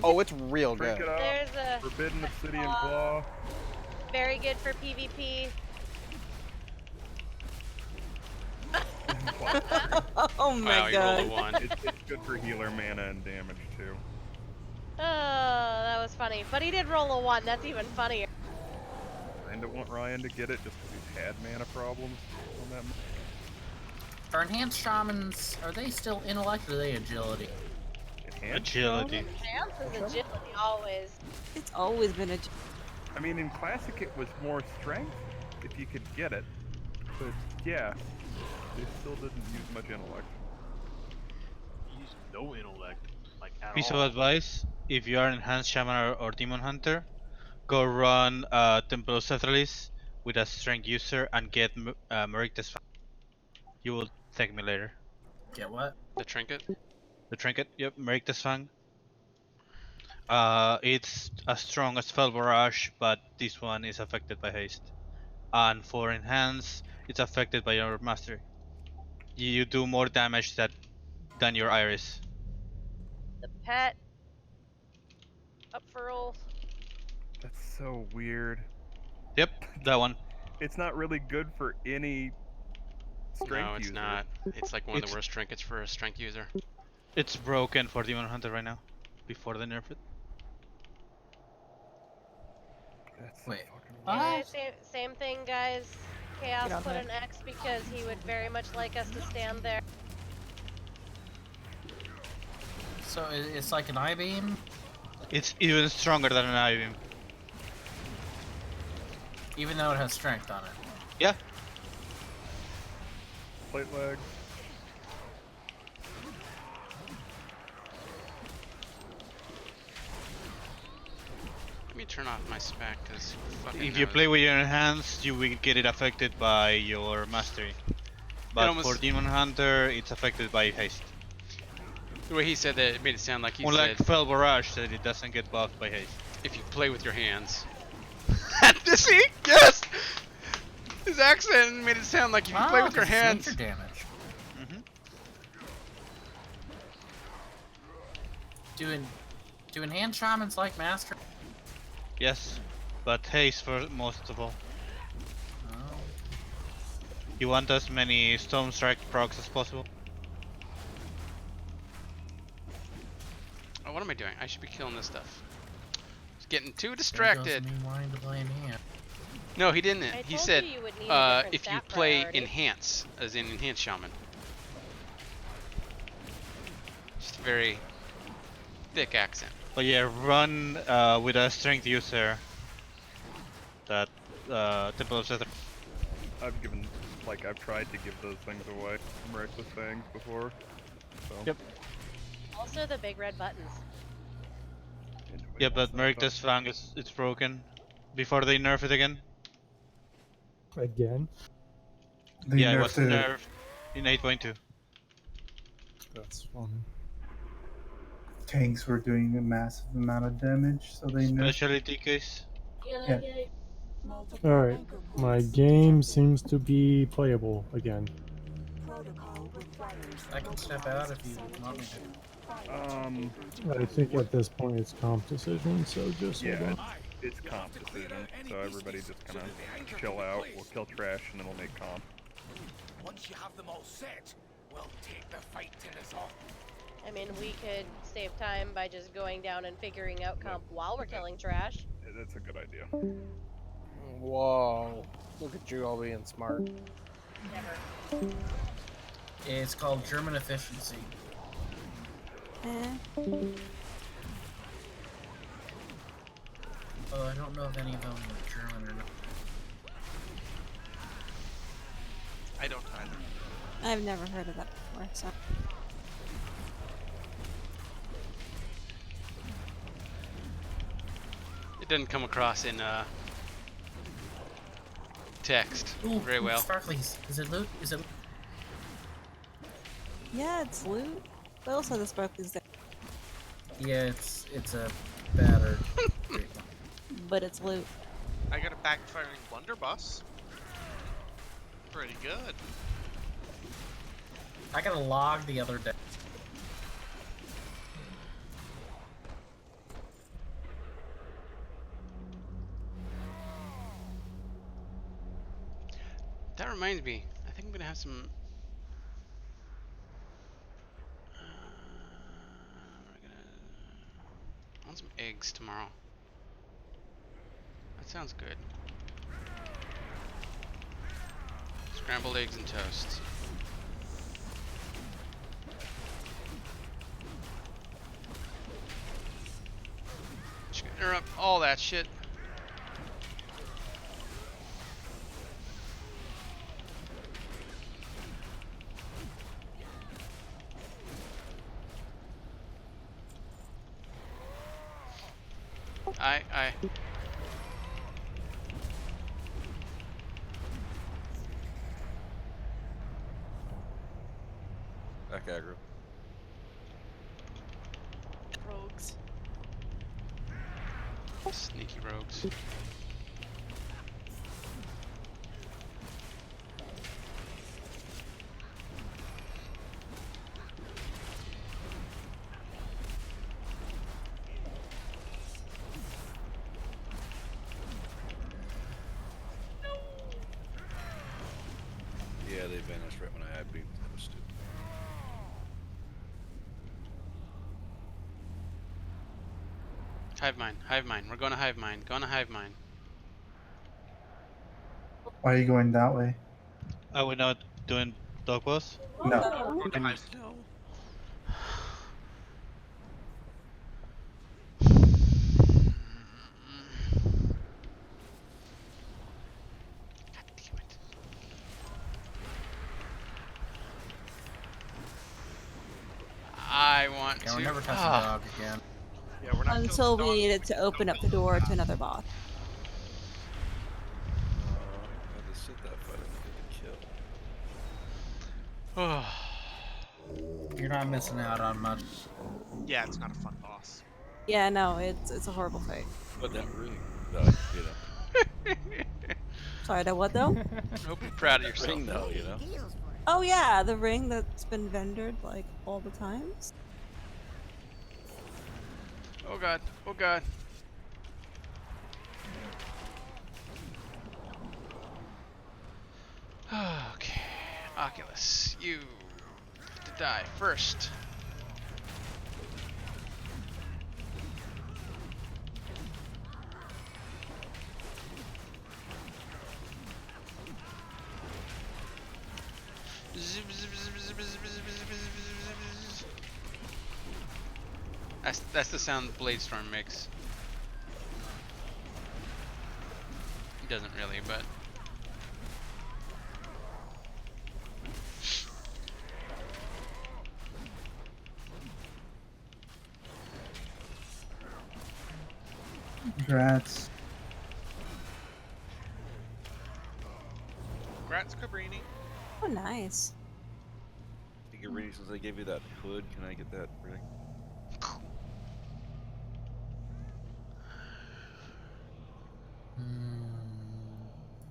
Oh, it's real Drink good. it up. There's a Forbidden Obsidian Claw. very good for PvP. Oh my wow, god. you rolled a 1. It's good for healer mana and damage too. Oh, that was funny. But he did roll a 1. That's even funnier. Kinda want Ryan to get it just because he's had mana problems on that. Are enhanced shamans, are they still intellect or are they agility? Agility. Chance is agility always. It's always been a. I mean, in Classic it was more strength, if you could get it. But yeah, they still didn't use much intellect. Use no intellect, like at Piece of all. advice: if you are enhanced shaman or demon hunter, go run Temple of Sethalis with a strength user and get Merictus. You will thank me later. Get what? The trinket? The trinket, yep, Merictus Fang. It's as strong as Fell Barrage, but this one is affected by haste. And for enhance, it's affected by your mastery. You do more damage than your iris. The pet. Up for roll. That's so weird. Yep, that one. It's not really good for any strength No, it's user. not. It's like one of the worst trinkets for a strength user. It's broken for Demon Hunter right now, before they nerf it. Wait. Yeah, same thing, guys. Chaos Get on put that. an X because he would very much like us to stand there. So it's like an I-beam? It's even stronger than an I-beam. Even though it has strength on it. Yeah. Plate lag. Let me turn off my spec because If you play with your hands, you will get it affected by your mastery. But almost- for Demon Hunter, it's affected by haste. The way he said that, it made it sound like he Unlike said Fel Barrage said it doesn't get buffed by haste. if you play with your hands. See? Yes! His accent made it sound like if you play with your hands. Nature damage. Doing hand shamans like master? Yes, but haste for most of all. Oh. You want as many Stone Strike procs as possible. Oh, what am I doing? I should be killing this stuff. It's getting too There distracted. goes me wanting to play in hand. No, he didn't. I He told said you would need a different if you stat play priority. enhance, as in enhance shaman. Just a very thick accent. But yeah, run with a strength user. That Temple of Sether. I've given, like, I've tried to give those things away. Miraculous things before. So. Yep. Also the big red buttons. Yeah, but Merictus Fang it's broken. Before they nerf it again. Again? They Yeah, it was nerfed it. nerfed in 8.2. That's fun. Tanks were doing a massive amount of damage, so they nerfed. Specialty case. Yeah. Alright, my game seems to be playable again. I can step out if you want me to. I think at this point it's comp decision, so just hold Yeah, on. it's comp decision, so everybody just kind of chill out. We'll kill trash and then we'll make comp. Once you have them all set, we'll take the fight to the top. I mean, we could save time by just going down and figuring out comp while we're killing trash. Yeah, that's a good idea. Whoa. Look at you all being smart. Never. It's called German efficiency. Oh, I don't know if any of them are German or not. I don't either. I've never heard of that before, so. It doesn't come across in text Ooh, very well. Sparklies. Is it loot? Is it? Yeah, it's loot. But also the sparklies there. Yeah, it's a battered. But it's loot. I got a backfiring blunderbuss. Pretty good. I got a log the other day. That reminds me, I think I'm gonna have some. I want some eggs tomorrow. That sounds good. Scrambled eggs and toast. Chicken interrupt, all that shit. I. Back aggro. Rogues. Sneaky rogues. Yeah, they vanished right when I had beam. That was stupid. Hive mind. Hive mind. We're going to hive mind. Going to hive mind. Why are you going that way? Are we not doing dog boss? No. No. I want Yeah, to. we're never touching dog again. Yeah, we're not Until we needed to open up the door to another boss. I had to sit that fight and get the kill. You're not missing out on much. Yeah, it's not a fun boss. Yeah, no, it's a horrible fight. But that ring, you know. Sorry, that what though? Hope you're proud of yourself. Ring though, you know. Oh yeah, the ring that's been vendored like all the times. Oh god. Oh god. Okay. Oculus, you have to die first. That's the sound Bladestorm makes. He doesn't really, but Congrats. Congrats, Cabrini. Oh, nice. You get ready since I gave you that hood. Can I get that ring?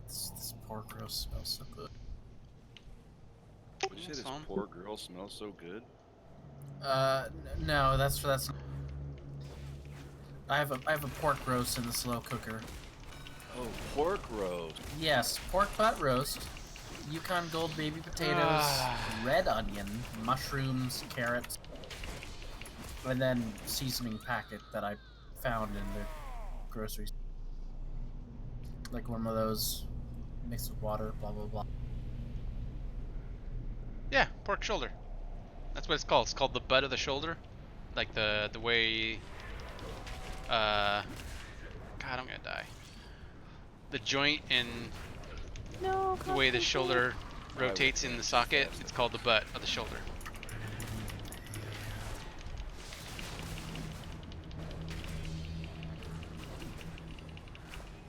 This pork roast smells so good. What shit, this poor girl smells so good? No, that's. I have a pork roast in the slow cooker. Oh, pork roast. Yes, pork butt roast, Yukon Gold baby potatoes, red onion, mushrooms, carrots, and then seasoning packet that I found in the groceries. Like one of those mixed with water, blah blah blah. yeah, pork shoulder. That's what it's called. It's called the butt of the shoulder, like the way. God, I'm gonna die. The joint and the way the shoulder rotates in the socket, it's called the butt of the shoulder.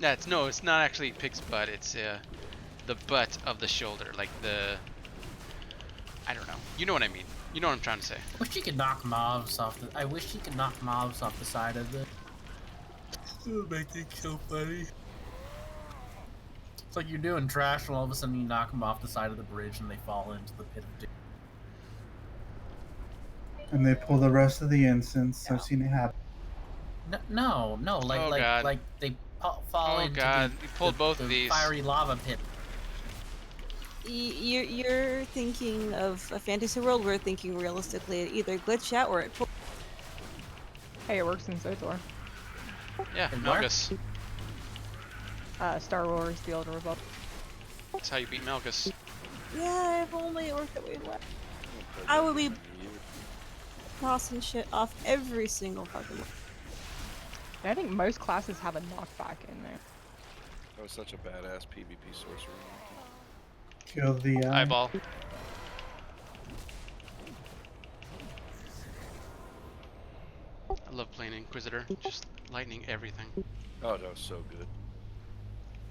It's not actually pig's butt. It's the butt of the shoulder, like the. I don't know. You know what I mean. You know what I'm trying to say. I wish you could knock mobs off the. I wish you could knock mobs off the side of the. It would make it so funny. It's like you're doing trash, and all of a sudden you knock them off the side of the bridge, and they fall into the pit of doom. And they pull the rest of the incense. I've seen it happen. No, like Oh, God. like they fall into God, the, we pulled both of the these. fiery lava pit. You're thinking of a fantasy world. We're thinking realistically. It either glitch out or it. Hey, it works in SOTOR. Yeah, And where? Melgus. Star Wars: The Old Republic. That's how you beat Melgus. Yeah, if only it worked that way. I would be tossing shit off every single fucking. And I think most classes have a knockback in there. That was such a badass PvP sorcerer. Kill the Eyeball. I love playing Inquisitor. Just lightning everything. Oh, that was so good.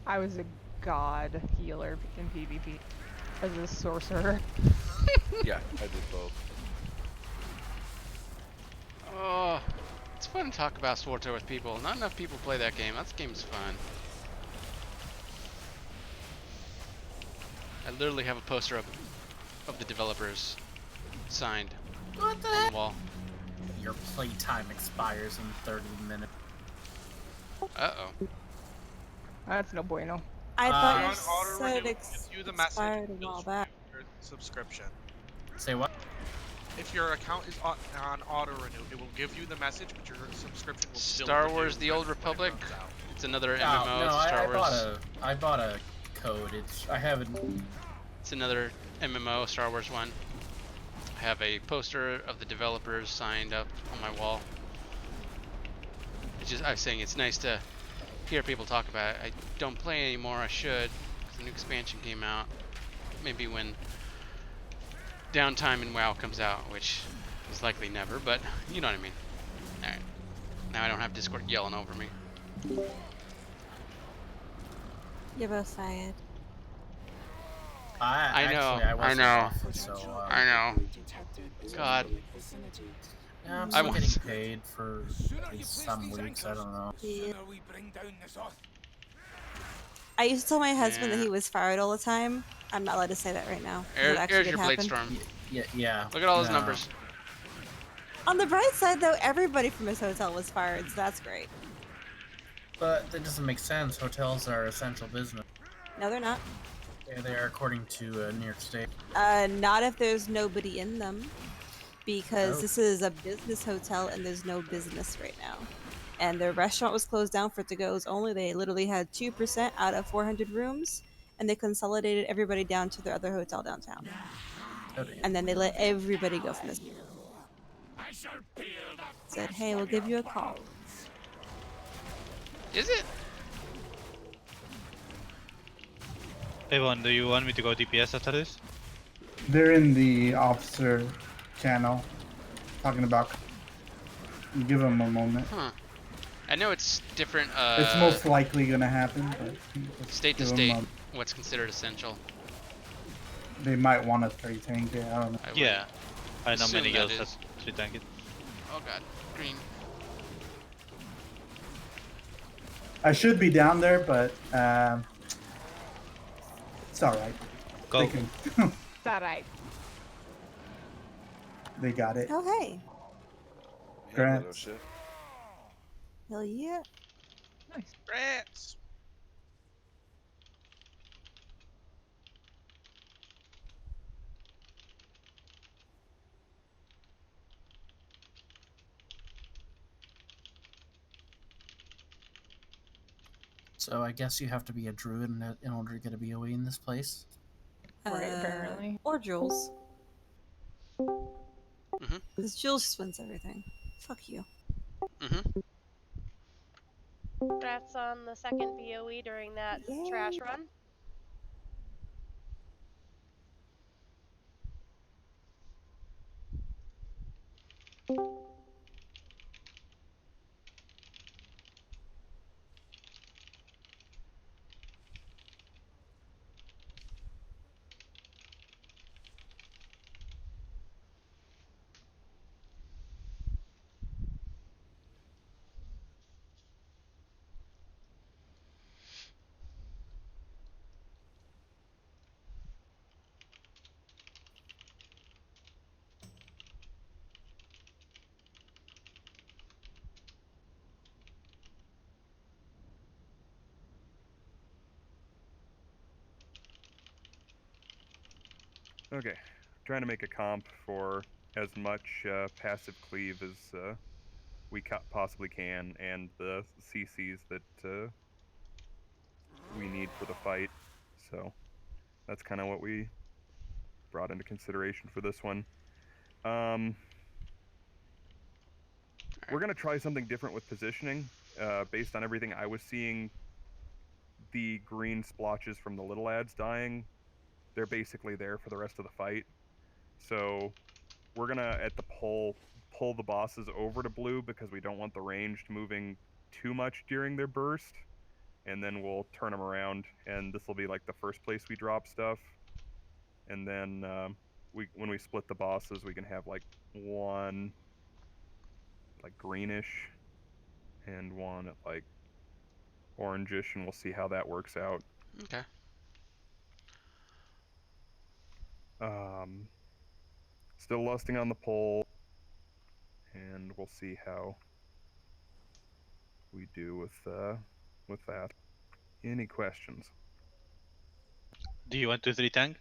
I was a god healer in PvP as a sorcerer. Yeah, I did both. Oh, it's fun to talk about SWTOR with people. Not enough people play that game. That game's fun. I literally have a poster of the developers signed What the on heck? the wall. Your playtime expires in 30 minutes. Uh-oh. That's no bueno. I You're thought on you auto said renew. Just view the message expired a and while just back. renew your subscription. Say what? if your account is on auto renew, it will give you the message, but your subscription will still Star renew Wars: The Old when it Republic. runs out. It's another No, MMO. no, It's Star Wars. I bought a code. I haven't. It's another MMO, Star Wars one. I have a poster of the developers signed up on my wall. I was saying it's nice to hear people talk about it. I don't play anymore. I should, because the new expansion came out. Maybe when downtime in WoW comes out, which is likely never, but you know what I mean. Alright. Now I don't have Discord yelling over me. You're both fired. I know. I know. God. Yeah, I'm still getting paid for some weeks. I don't know. Yeah. I used to tell my husband that he was fired all the time. I'm not allowed to say that right now. Here's your Blade Storm. Yeah. Look at all those numbers. On the bright side, though, everybody from his hotel was fired, so that's great. But that doesn't make sense. Hotels are essential business. No, they're not. Yeah, they are, according to New York State. Not if there's nobody in them. Because this is a business hotel and there's no business right now. And the restaurant was closed down for to-goes only. They literally had 2% out of 400 rooms. And they consolidated everybody down to their other hotel downtown. And then they let everybody go from this. Said, hey, we'll give you a call. Is it? Evan, do you want me to go DPS after this? They're in the officer channel talking about. Give them a moment. Huh. I know it's different. It's most likely gonna happen, but state to give 'em state, a- what's considered essential. They might want to 3-tank it. I don't know. Yeah, I know assume many that girls is. that 3-tank it. Oh god, green. I should be down there, but it's all right. Go. They can. It's alright. They got it. Oh, hey. Grants. Hell yeah. Nice. Rats. So I guess you have to be a druid in order to get a BOE in this place. Right, apparently. Or Jules. Mhm. Because Jules just wins everything. Fuck you. Mhm. Congrats on the second BOE during that trash run. Okay, trying to make a comp for as much passive cleave as we possibly can, and the CCs that we need for the fight. So that's kind of what we brought into consideration for this one. We're gonna try something different with positioning. Based on everything I was seeing, the green splotches from the little ads dying, they're basically there for the rest of the fight. So we're gonna at the pull the bosses over to blue because we don't want the ranged moving too much during their burst, and then we'll turn them around, and this will be like the first place we drop stuff. And then when we split the bosses, we can have like one like greenish and one at like orangish, and we'll see how that works out. Okay. Still lusting on the pole, and we'll see how we do with that. Any questions? Do you want to 3-tank?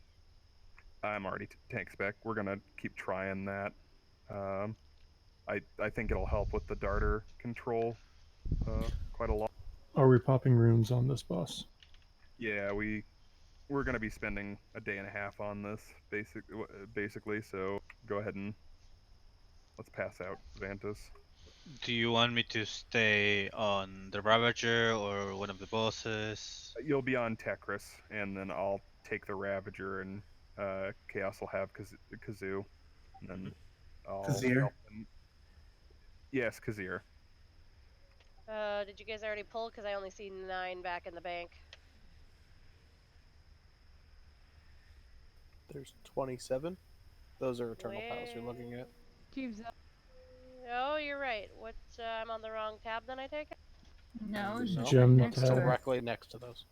I'm already tank spec. We're gonna keep trying that. I think it'll help with the darter control quite a lot. Are we popping runes on this boss? Yeah, we're gonna be spending a day and a half on this basically. So go ahead and let's pass out Vantus. Do you want me to stay on the Ravager or one of the bosses? You'll be on Tekris, and then I'll take the Ravager, and Chaos will have Kazoo, and then I'll Kazir? help him. Yes, Kazir. Did you guys already pull? Because I only see 9 back in the bank. There's 27. Those are Eternal Pals you're looking at. Jeeves up. Oh, you're right. What? I'm on the wrong tab then, I take it? No, Gem next to tab. her. Directly next to those.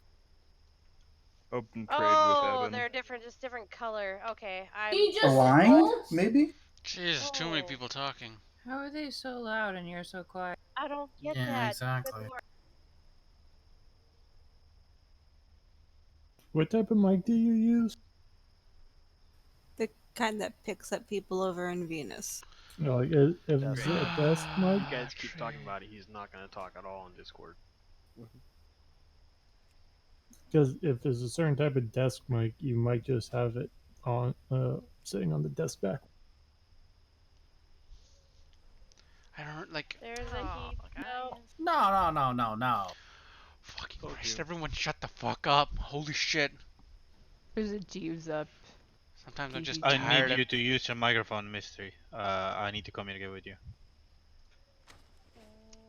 Open trade Oh, with Evan. they're different, just different color. Okay, I'm... Aligned, maybe? Jeez, too many people talking. How are they so loud and you're so quiet? I don't get Yeah, that. exactly. Good lord. What type of mic do you use? The kind that picks up people over in Venus. No, like, if it's a desk mic? You guys keep talking about it. He's not going to talk at all on Discord. Because if there's a certain type of desk mic, you might just have it on sitting on the desk back. I don't like. There's a heat. No. Fucking Christ! Everyone, shut the fuck up! Holy shit! There's a Jeeves up. Sometimes I'm just I tired. need you to use your microphone, Mystery. I need to communicate with you.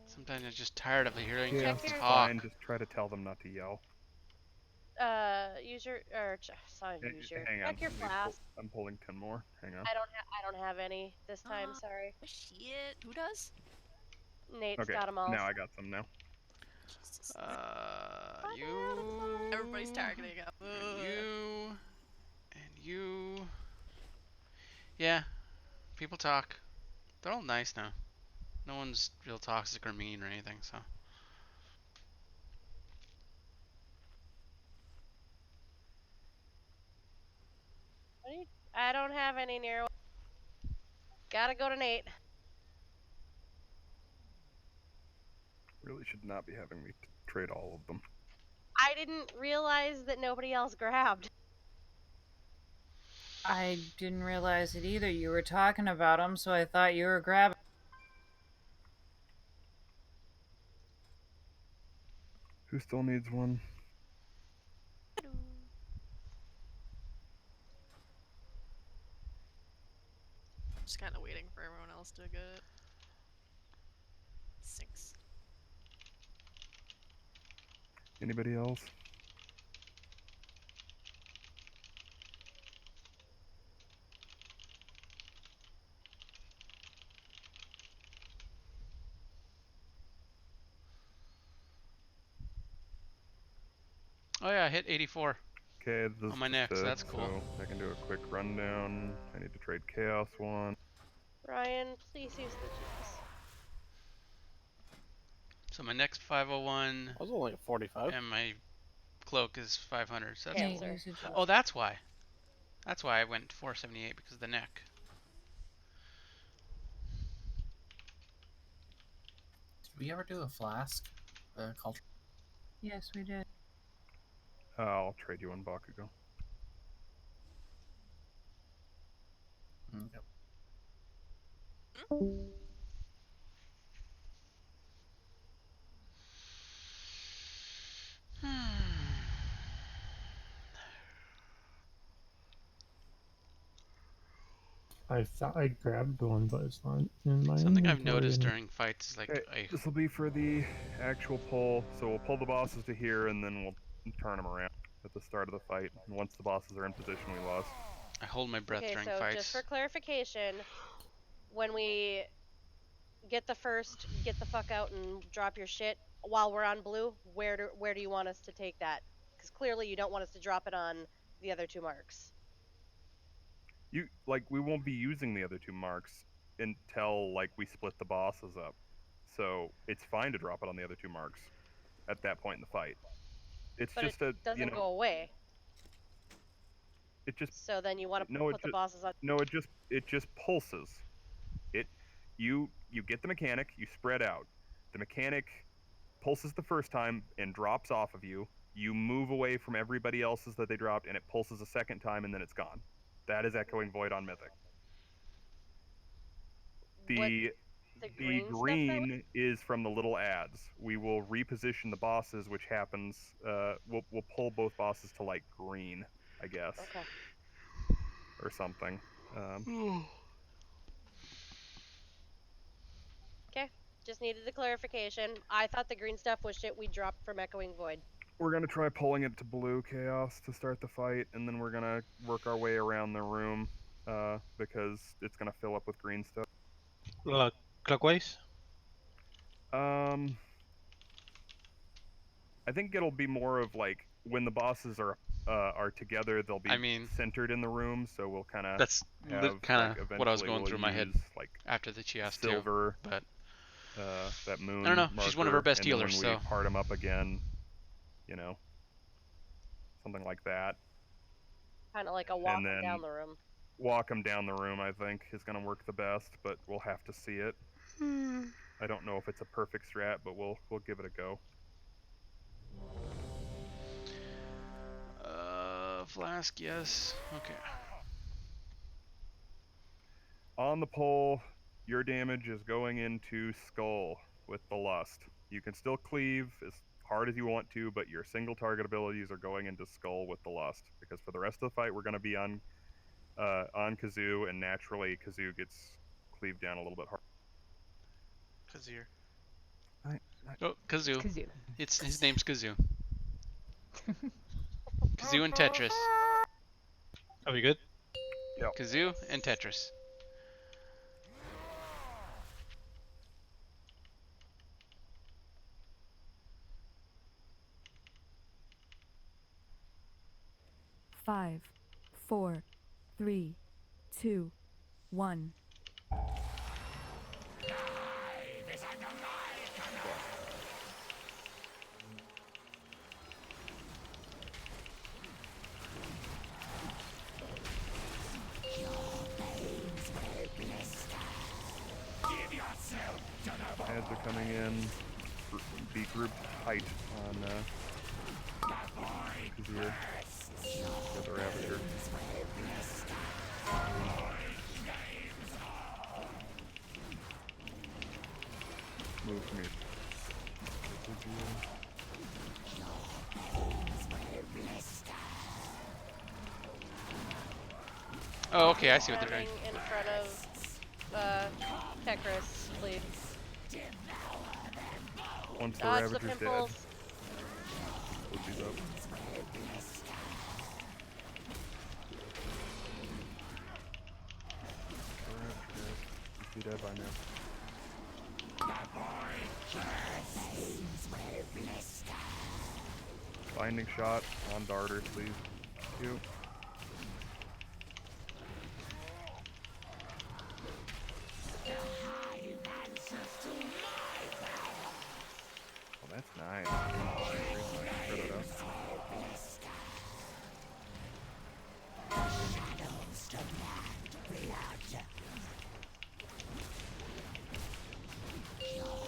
Sometimes I'm just tired of hearing Yeah, them it's talk. fine. Just try to tell them not to yell. Use your... sorry, use your... Hang on. Check your let me flask. I'm pulling 10 more. Hang on. I don't have any this time, sorry. Shit. Who does? Nate's Okay, got them all. now I got some now. You. Everybody's targeting up. And you. Yeah, people talk. They're all nice now. No one's real toxic or mean or anything, so. I don't have any near... Gotta go to Nate. Really should not be having me trade all of them. I didn't realize that nobody else grabbed. I didn't realize it either. You were talking about them, so I thought you were grabbing. Who still needs one? Just kind of waiting for everyone else to get it. 6. Anybody else? Oh yeah, I hit 84. Okay, this on my is neck, so dead, that's cool. So I can do a quick rundown. I need to trade Chaos one. Ryan, please use the juice. So my next 501. I was only at 45. And my cloak is 500. So that's Cancer. Oh, that's why. That's why I went 478 because of the neck. Did we ever do a flask? Culture? Yes, we did. I'll trade you one Bakugo. Okay. I thought I grabbed one, but it's not in my Something I've inventory noticed anymore. during fights is like This will be for the actual pull. So we'll pull the bosses to here, and then we'll turn them around at the start of the fight. And once the bosses are in position, we lost. I hold my breath Okay, during so fights. just for clarification, when we get the first, get the fuck out and drop your shit while we're on blue, where do you want us to take that? Because clearly you don't want us to drop it on the other 2 marks. We won't be using the other 2 marks until we split the bosses up. So it's fine to drop it on the other 2 marks at that point in the fight. It's But just it doesn't go away. It just So then you want to put the bosses on. No, it just pulses. you get the mechanic, you spread out. The mechanic pulses the first time and drops off of you. You move away from everybody else's that they dropped, and it pulses a second time, and then it's gone. That is Echoing Void on Mythic. The green is from the little ads. We will reposition the bosses, which happens. We'll pull both bosses to like green, I guess, or something. Okay, just needed the clarification. I thought the green stuff was shit we dropped from Echoing Void. We're gonna try pulling it to blue chaos to start the fight, and then we're gonna work our way around the room because it's gonna fill up with green stuff. Clockwise? I think it'll be more of like when the bosses are together, they'll be centered in the room, so we'll kind of That's kind of what I was going through my head like after the Chias silver, too, but that moon. I don't know. She's one of our best and then healers, when we so part them up again, you know, something like that. Kind of like a walk And then down the room. Walk them down the room, I think, is going to work the best, but we'll have to see it. I don't know if it's a perfect strat, but we'll give it a go. Flask, yes. Okay. On the pole, your damage is going into Skull with the Lust. You can still cleave as hard as you want to, but your single target abilities are going into Skull with the Lust, because for the rest of the fight, we're going to be on Kazoo, and naturally Kazoo gets cleaved down a little bit hard. Kazir. Oh, Kazoo. Kazoo. His name's Kazoo. Kazoo and Tetris. Are we good? Yep. Kazoo and Tetris. Five, 4, 3, 2, 1. Ads are coming in. Be grouped tight on Kazir. For the Ravager. Move from here. Oh, okay, I see what they're doing. In front of Tekris, please. Once the Dodge the Ravager's dead, pimples. we'll do that. He's dead by now. Binding shot on Darter, please. Thank you. Oh, that's nice. Spread it out.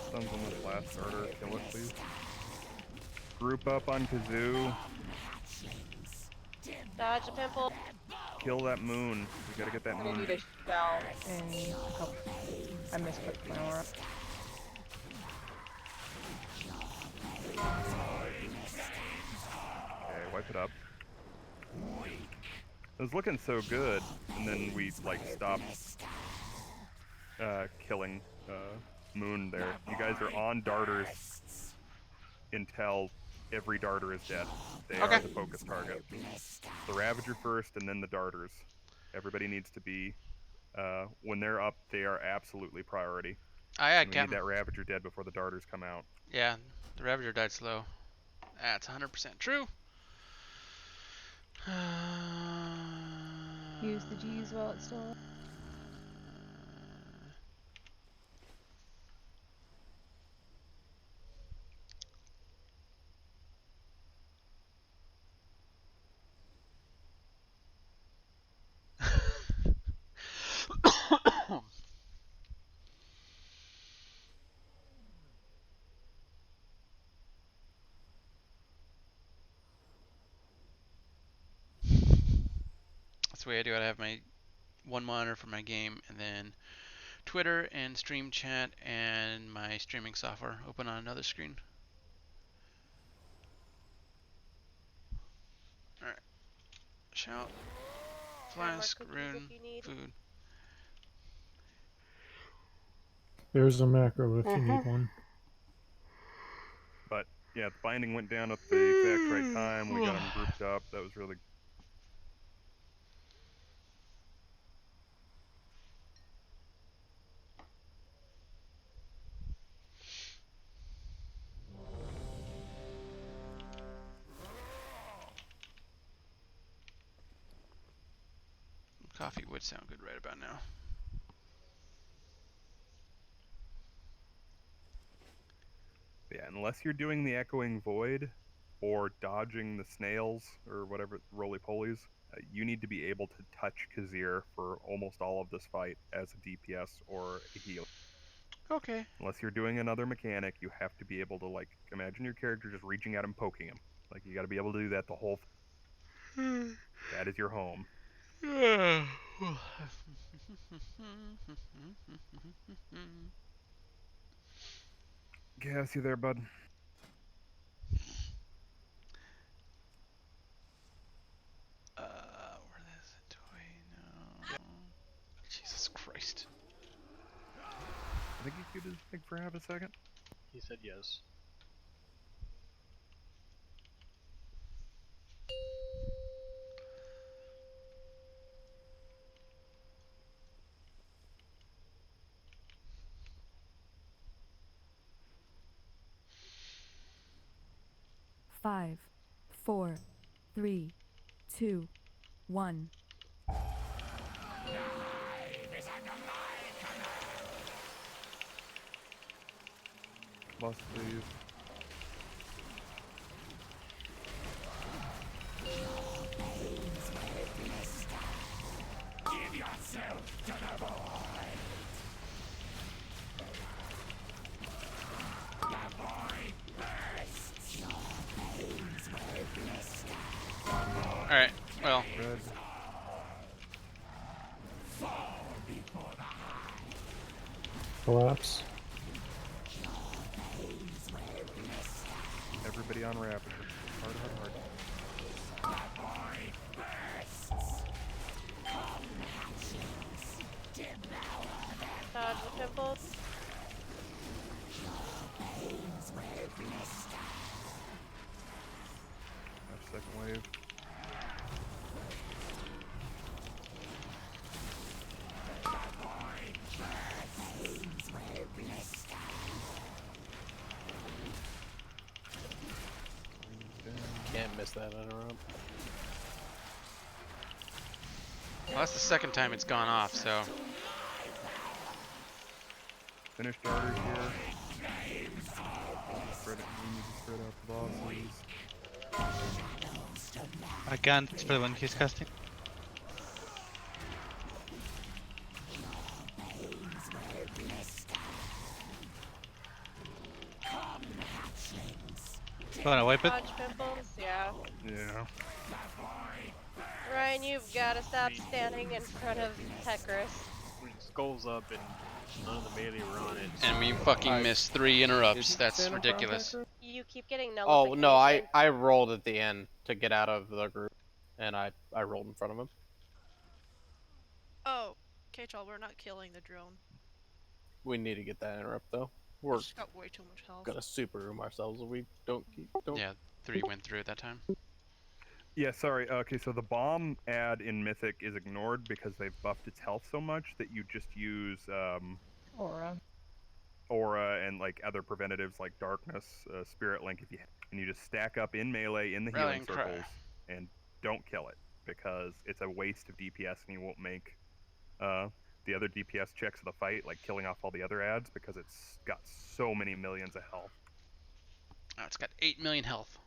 Stuns on this last starter. Kill it, please. Group up on Kazoo. Dodge the pimple. Kill that moon. We gotta get that I moon. need a shell and help. I misclicked my aura. Okay, wipe it up. It was looking so good, and then we like stopped killing Moon there. You guys are on darters until every darter is dead. They are the focus target. The Ravager first, and then the darters. Everybody needs to be when they're up. They are absolutely priority. I we need that Ravager dead before the darters come out. Yeah, the Ravager died slow. That's 100% true. Use the G's while it's still up. the way I do it. I have my one monitor for my game, and then Twitter and Stream Chat and my streaming software open on another screen. Alright. Shout. Flask, rune, food. There's a macro if you need one. But yeah, the binding went down at the exact right time. We got them grouped up. That was really. Coffee would sound good right about now. Yeah, unless you're doing the Echoing Void or dodging the snails or whatever, roly-polies, you need to be able to touch Kazir for almost all of this fight as a DPS or a healer. Okay. Unless you're doing another mechanic, you have to be able to, like, imagine your character just reaching at him, poking him. Like, you gotta be able to do that the whole That is your home. Gas, you there, bud? Where is it? Toy? No. Jesus Christ. I think he could just think for half a second. He said yes. Five, 4, 3, 2, 1. Must leave. Give yourself to the void. The void bursts. Your veins will blister. Alright, well. Red. Fall before the high. Collapse. Everybody on rapid. Hard, hard, hard. The void bursts. Come, hatchings. Devour them. Dodge the pimples. Your veins will blister. Second wave. The void bursts. Veins will blister. Can't miss that interrupt. Well, that's the second time it's gone off, so. Finished order here. Spread it, we need to spread out the bosses. I can't spell when he's casting. Wanna wipe it? Dodge pimples, yeah. Yeah. Ryan, you've got to stop standing in front of Tekris. We skulls up and none of the melee were on it. And we fucking missed 3 interrupts. That's ridiculous. You keep getting Oh nullification. no, I rolled at the end to get out of the group, and I rolled in front of him. Oh, K-Chal, we're not killing the drone. We need to get that interrupt though. We're She's got way too much health. gonna super room ourselves if we don't keep. Yeah, 3 went through at that time. Yeah, sorry. Okay, so the bomb ad in Mythic is ignored because they've buffed its health so much that you just use aura and like other preventatives like darkness, spirit link, if you and you just stack up in melee in the healing Rallying cry. circles and don't kill it because it's a waste of DPS and you won't make the other DPS checks of the fight, like killing off all the other ads because it's got so many millions of health. Oh, it's got 8 million health.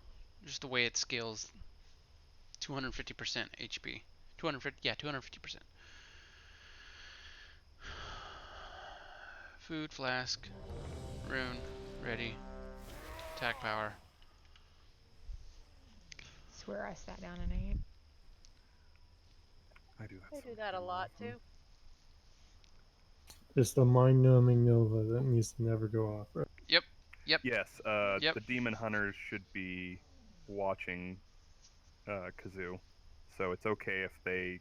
Just the way it scales. 250% HP. 250, yeah, 250%. Food, flask, rune, ready. Attack power. Swear I sat down and ate. I do that. I do that a lot too. It's the mind-numbing Nova that needs to never go off. Right? Yep. Yep. Yes. Yep. The demon hunters should be watching Kazoo, so it's okay if they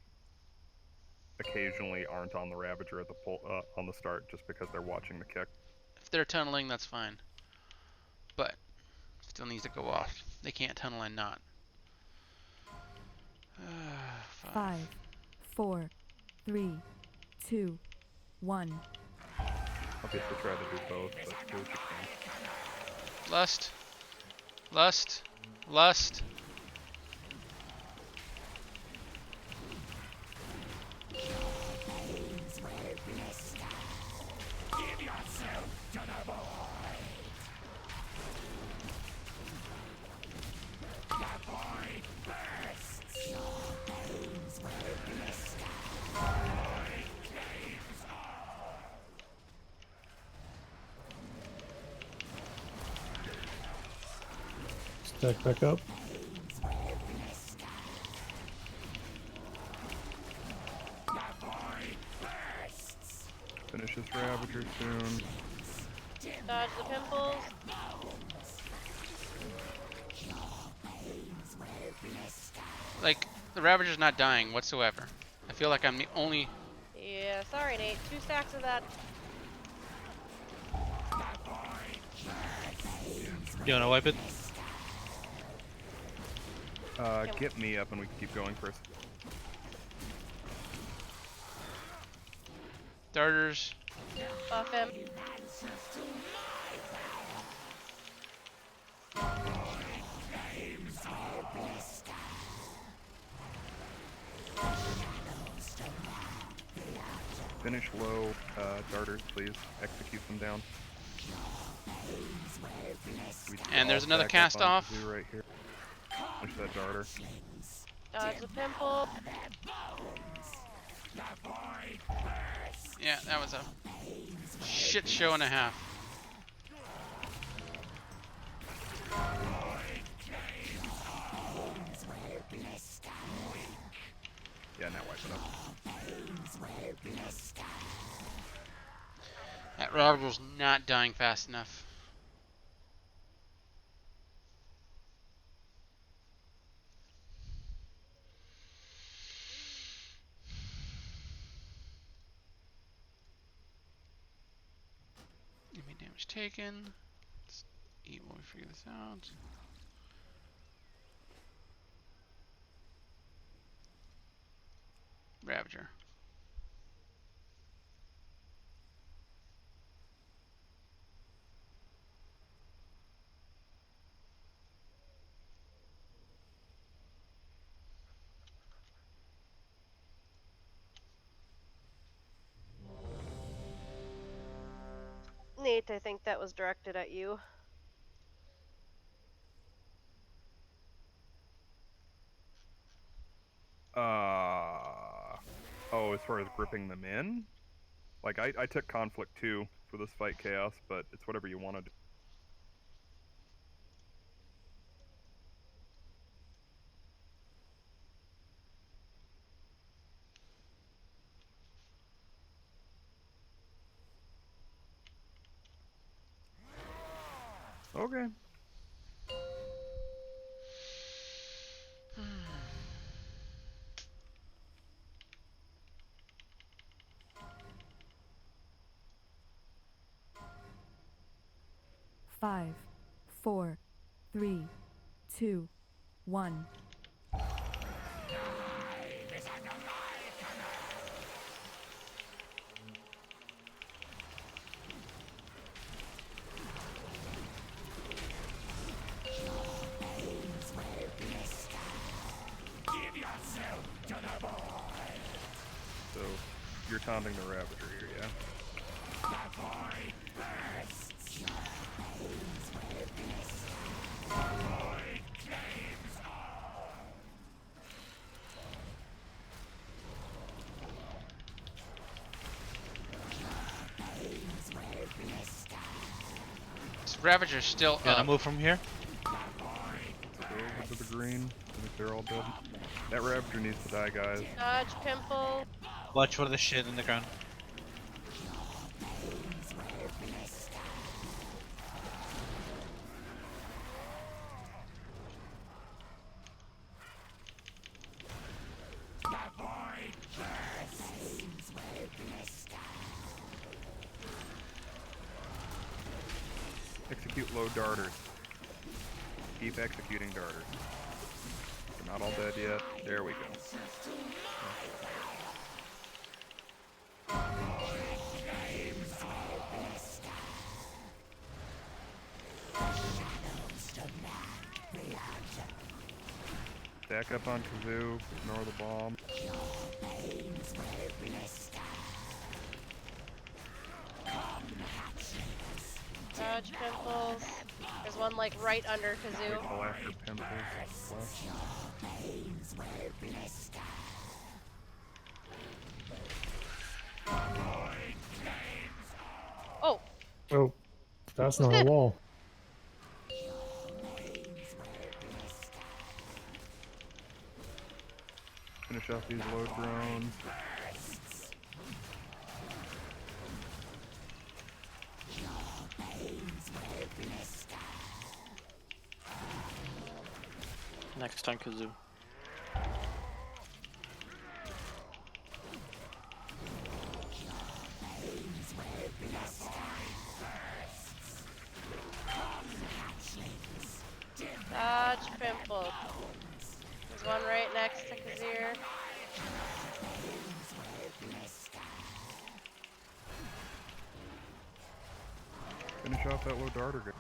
occasionally aren't on the Ravager at the on the start just because they're watching the kick. If they're tunneling, that's fine. But still needs to go off. They can't tunnel and not. 5, 4, 3, 2, 1. Obviously try to do both, but do what you can. Lust. Lust. Lust. Stack back up. Finish this Ravager soon. Dodge the pimples. Like, the Ravager's not dying whatsoever. I feel like I'm the only... Yeah, sorry Nate. 2 stacks of that. You wanna wipe it? Get me up and we can keep going first. Darters. Buff him. Finish low, darters, please. Execute them down. And there's another Back up cast on off. Kazoo right here. Finish that darter. Dodge the pimple. Yeah, that was a shit show and a half. Yeah, now wipe it up. That Ravager's not dying fast enough. Enemy damage taken. Let's eat while we figure this out. Ravager. Nate, I think that was directed at you. Oh, as far as gripping them in? Like, I took conflict too for this fight, Chaos, but it's whatever you want to do. Okay. Five, 4, 3, 2, 1. So, you're taunting the Ravager here, yeah? This Ravager's still You wanna up. move from here? Go over to the green. I think they're all dead. That Ravager needs to die, guys. Dodge, pimple. Watch for the shit in the ground. Execute low darters. Keep executing darters. They're not all dead yet. There we go. Stack up on Kazoo. Ignore the bomb. Dodge, pimples. There's one like right under Kazoo. Go after pimples. Oh! Oh, that's not a wall. Finish off these low drones. Next time, Kazoo. Dodge, pimple. There's one right next to Kazir. Finish off that low darter guy.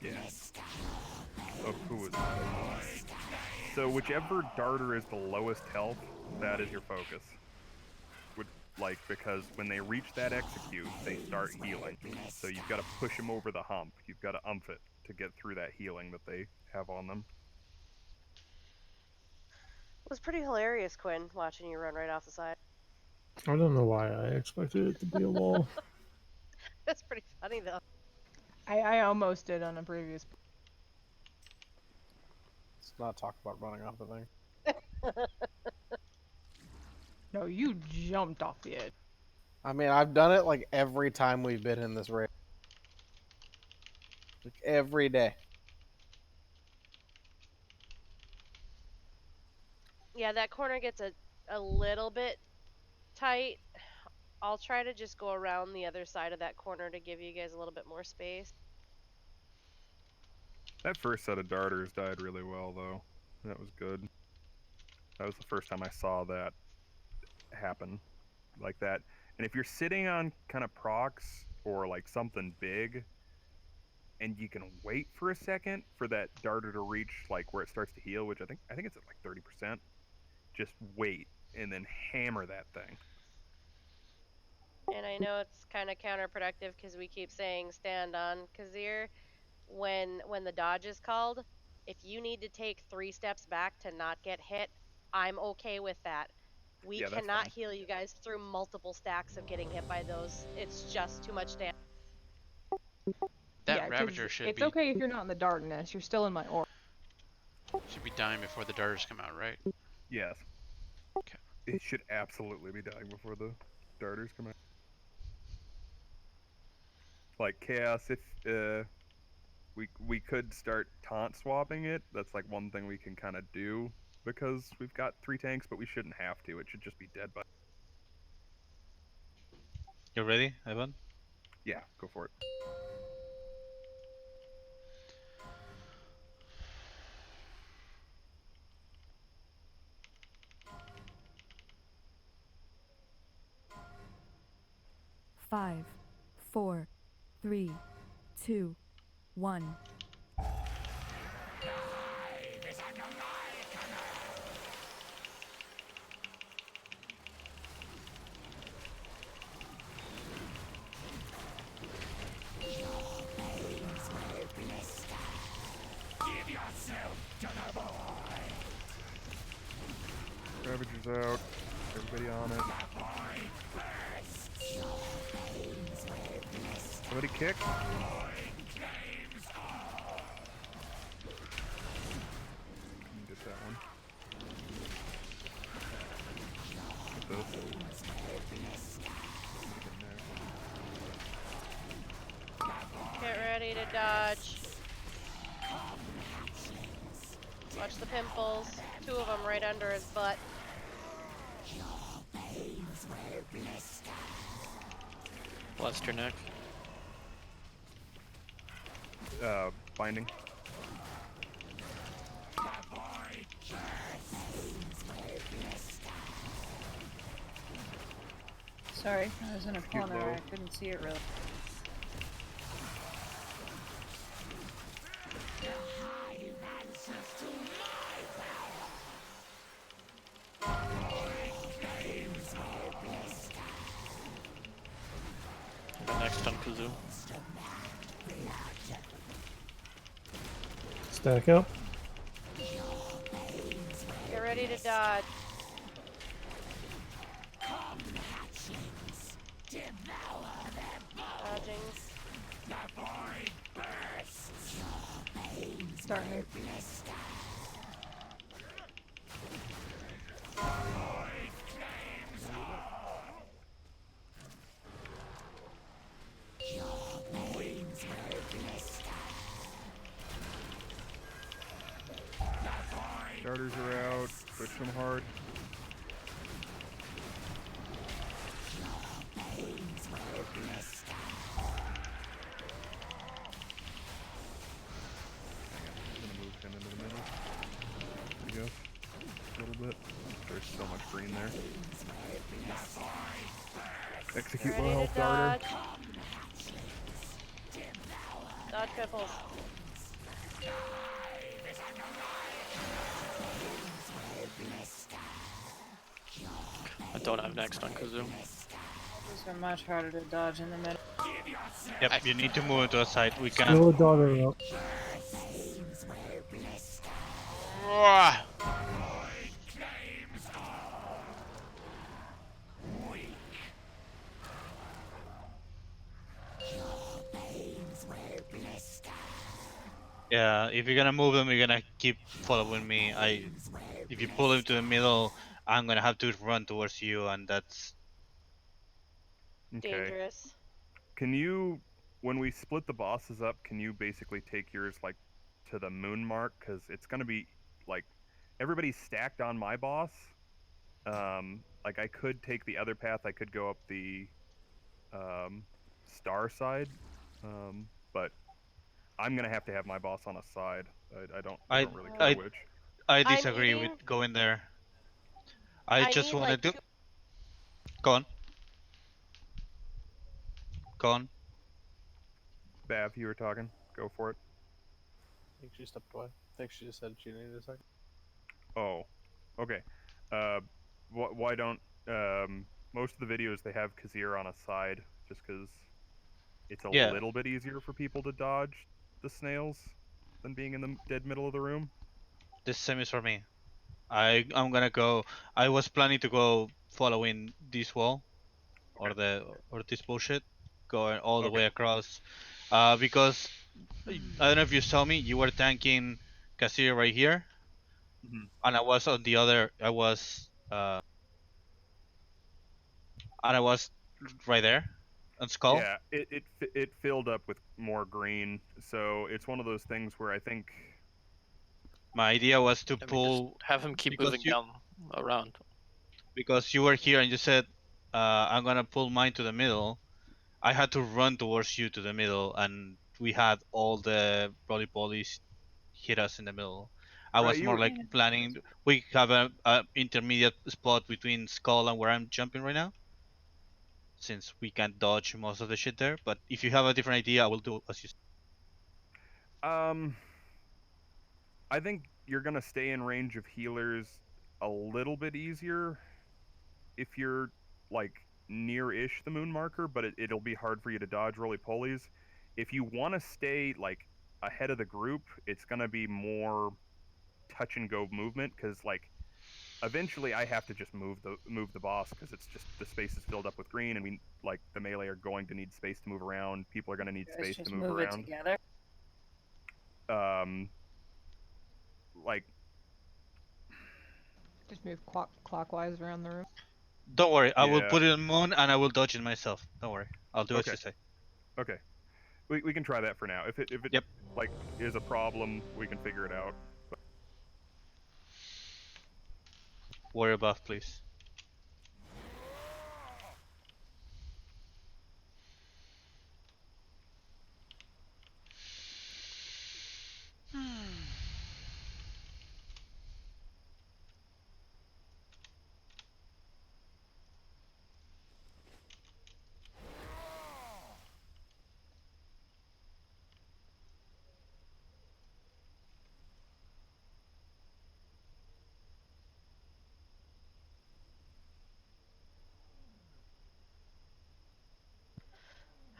Yeah. Oh, who was that? So whichever darter is the lowest health, that is your focus. Because when they reach that execute, they start healing. So you've got to push them over the hump. You've got to umph it to get through that healing that they have on them. It was pretty hilarious, Quinn, watching you run right off the side. I don't know why I expected it to be a wall. That's pretty funny, though. I almost did on a previous. Let's not talk about running off the thing. No, you jumped off the edge. I mean, I've done it like every time we've been in this race. Like every day. Yeah, that corner gets a little bit tight. I'll try to just go around the other side of that corner to give you guys a little bit more space. That first set of darters died really well, though. That was good. That was the first time I saw that happen like that. And if you're sitting on kind of procs or like something big, and you can wait for a second for that darter to reach like where it starts to heal, which I think it's at like 30%. Just wait and then hammer that thing. And I know it's kind of counterproductive because we keep saying stand on Kazir. When the dodge is called, if you need to take 3 steps back to not get hit, I'm okay with that. We cannot heal you guys through multiple stacks of getting hit by those. It's just too much damage. That Ravager should It's be okay if you're not in the darkness. You're still in my aura. should be dying before the darters come out, right? Yes. Okay. It should absolutely be dying before the darters come out. Like Chaos, if we could start taunt swapping it. That's like one thing we can kind of do because we've got 3 tanks, but we shouldn't have to. It should just be dead by. You ready, Evan? Yeah, go for it. Five, 4, 3, 2, 1. Ravager's out. Everybody on it. Somebody kick. dodge. Watch the pimples. 2 of them right under his butt. Blast your neck. Binding. Sorry, I was in a Cute corner. bow. I couldn't see it really. The next on Kazoo. Stack up. Get ready to dodge. Dodging. Starting. Starters are out. Push them hard. I'm gonna move him into the middle. There you go. A little bit. There's so much green there. Execute low Ready health to darter. Dodge pimples. I don't have next on Kazoo. These are much harder to dodge in the middle. Yep, you need to move to a side. We can. Still a daughter up. Yeah, if you're gonna move them, you're gonna keep following me. If you pull him to the middle, I'm gonna have to run towards you, and that's Dangerous. Can you, when we split the bosses up, can you basically take yours like to the moon mark? Because it's gonna be like everybody's stacked on my boss. Like I could take the other path. I could go up the star side, but I'm gonna have to have my boss on a side. I don't really care which. I disagree with going there. I just need, want like, to do. Go on. Go on. Bav, you were talking. Go for it. I think she stepped away. I think she just said she needed a second. Oh, okay. Why don't most of the videos they have Kazir on a side just because it's a little bit easier for people to dodge the snails than being in the dead middle of the room. The same is for me. I'm gonna go. I was planning to go following this wall, or this bullshit, going all the way across, because I don't know if you saw me. You were tanking Casir right here, and I was on the other. And I was right there on Skull. Yeah, it filled up with more green, so it's one of those things where I think my idea was to I mean, pull. just have him keep moving down around. Because you were here and you said, I'm gonna pull mine to the middle. I had to run towards you to the middle, and we had all the roly-polies hit us in the middle. I was more like planning. We have a intermediate spot between Skull and where I'm jumping right now, since we can't dodge most of the shit there. But if you have a different idea, I will do as you say. I think you're gonna stay in range of healers a little bit easier if you're like near-ish the moon marker, but it'll be hard for you to dodge roly-polies. If you want to stay like ahead of the group, it's gonna be more touch and go movement, because like eventually I have to just move the boss, because it's just the space is filled up with green, and we like the melee are going to need space to move around. People are going to need space to move around. It together. Like Just move clockwise around the room. Don't worry, I will put it on moon and I will dodge it myself. Don't worry, I'll do as you say. Okay. We can try that for now. If it like is a problem, we can figure it out. Warrior buff, please.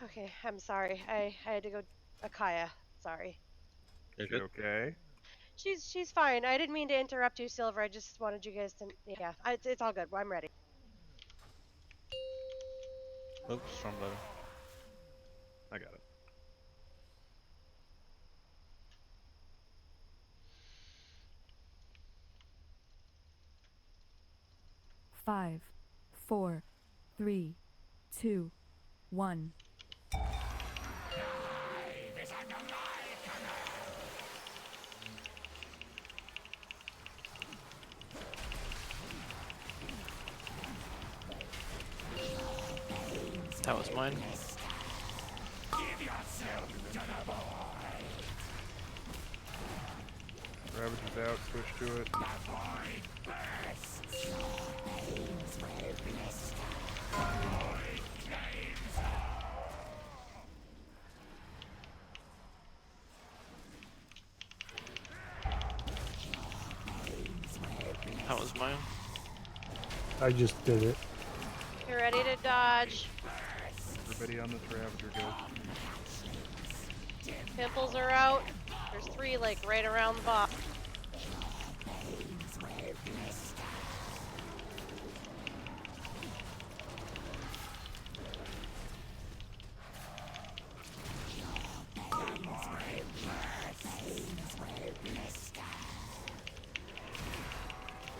Okay, I'm sorry. I had to go. Akaya, sorry. Is she okay? She's fine. I didn't mean to interrupt you, Silver. I just wanted you guys to. Yeah, it's all good. I'm ready. Oops, strong button. I got it. Five, 4, 3, 2, 1. That was mine. Ravager's out, switch to it. That was mine. I just did it. You're ready to dodge. Everybody on this Ravager go. Pimples are out. There's 3 like right around the box.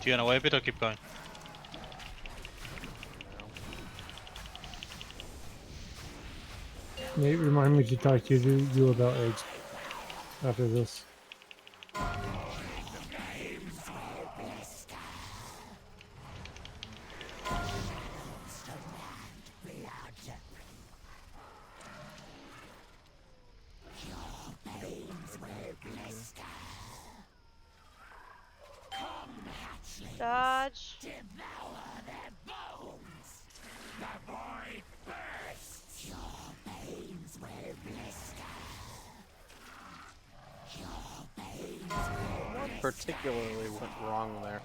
Do you gonna wipe it or keep going? Nate, remind me to talk to you about eggs after this. Dodge. What particularly went wrong there?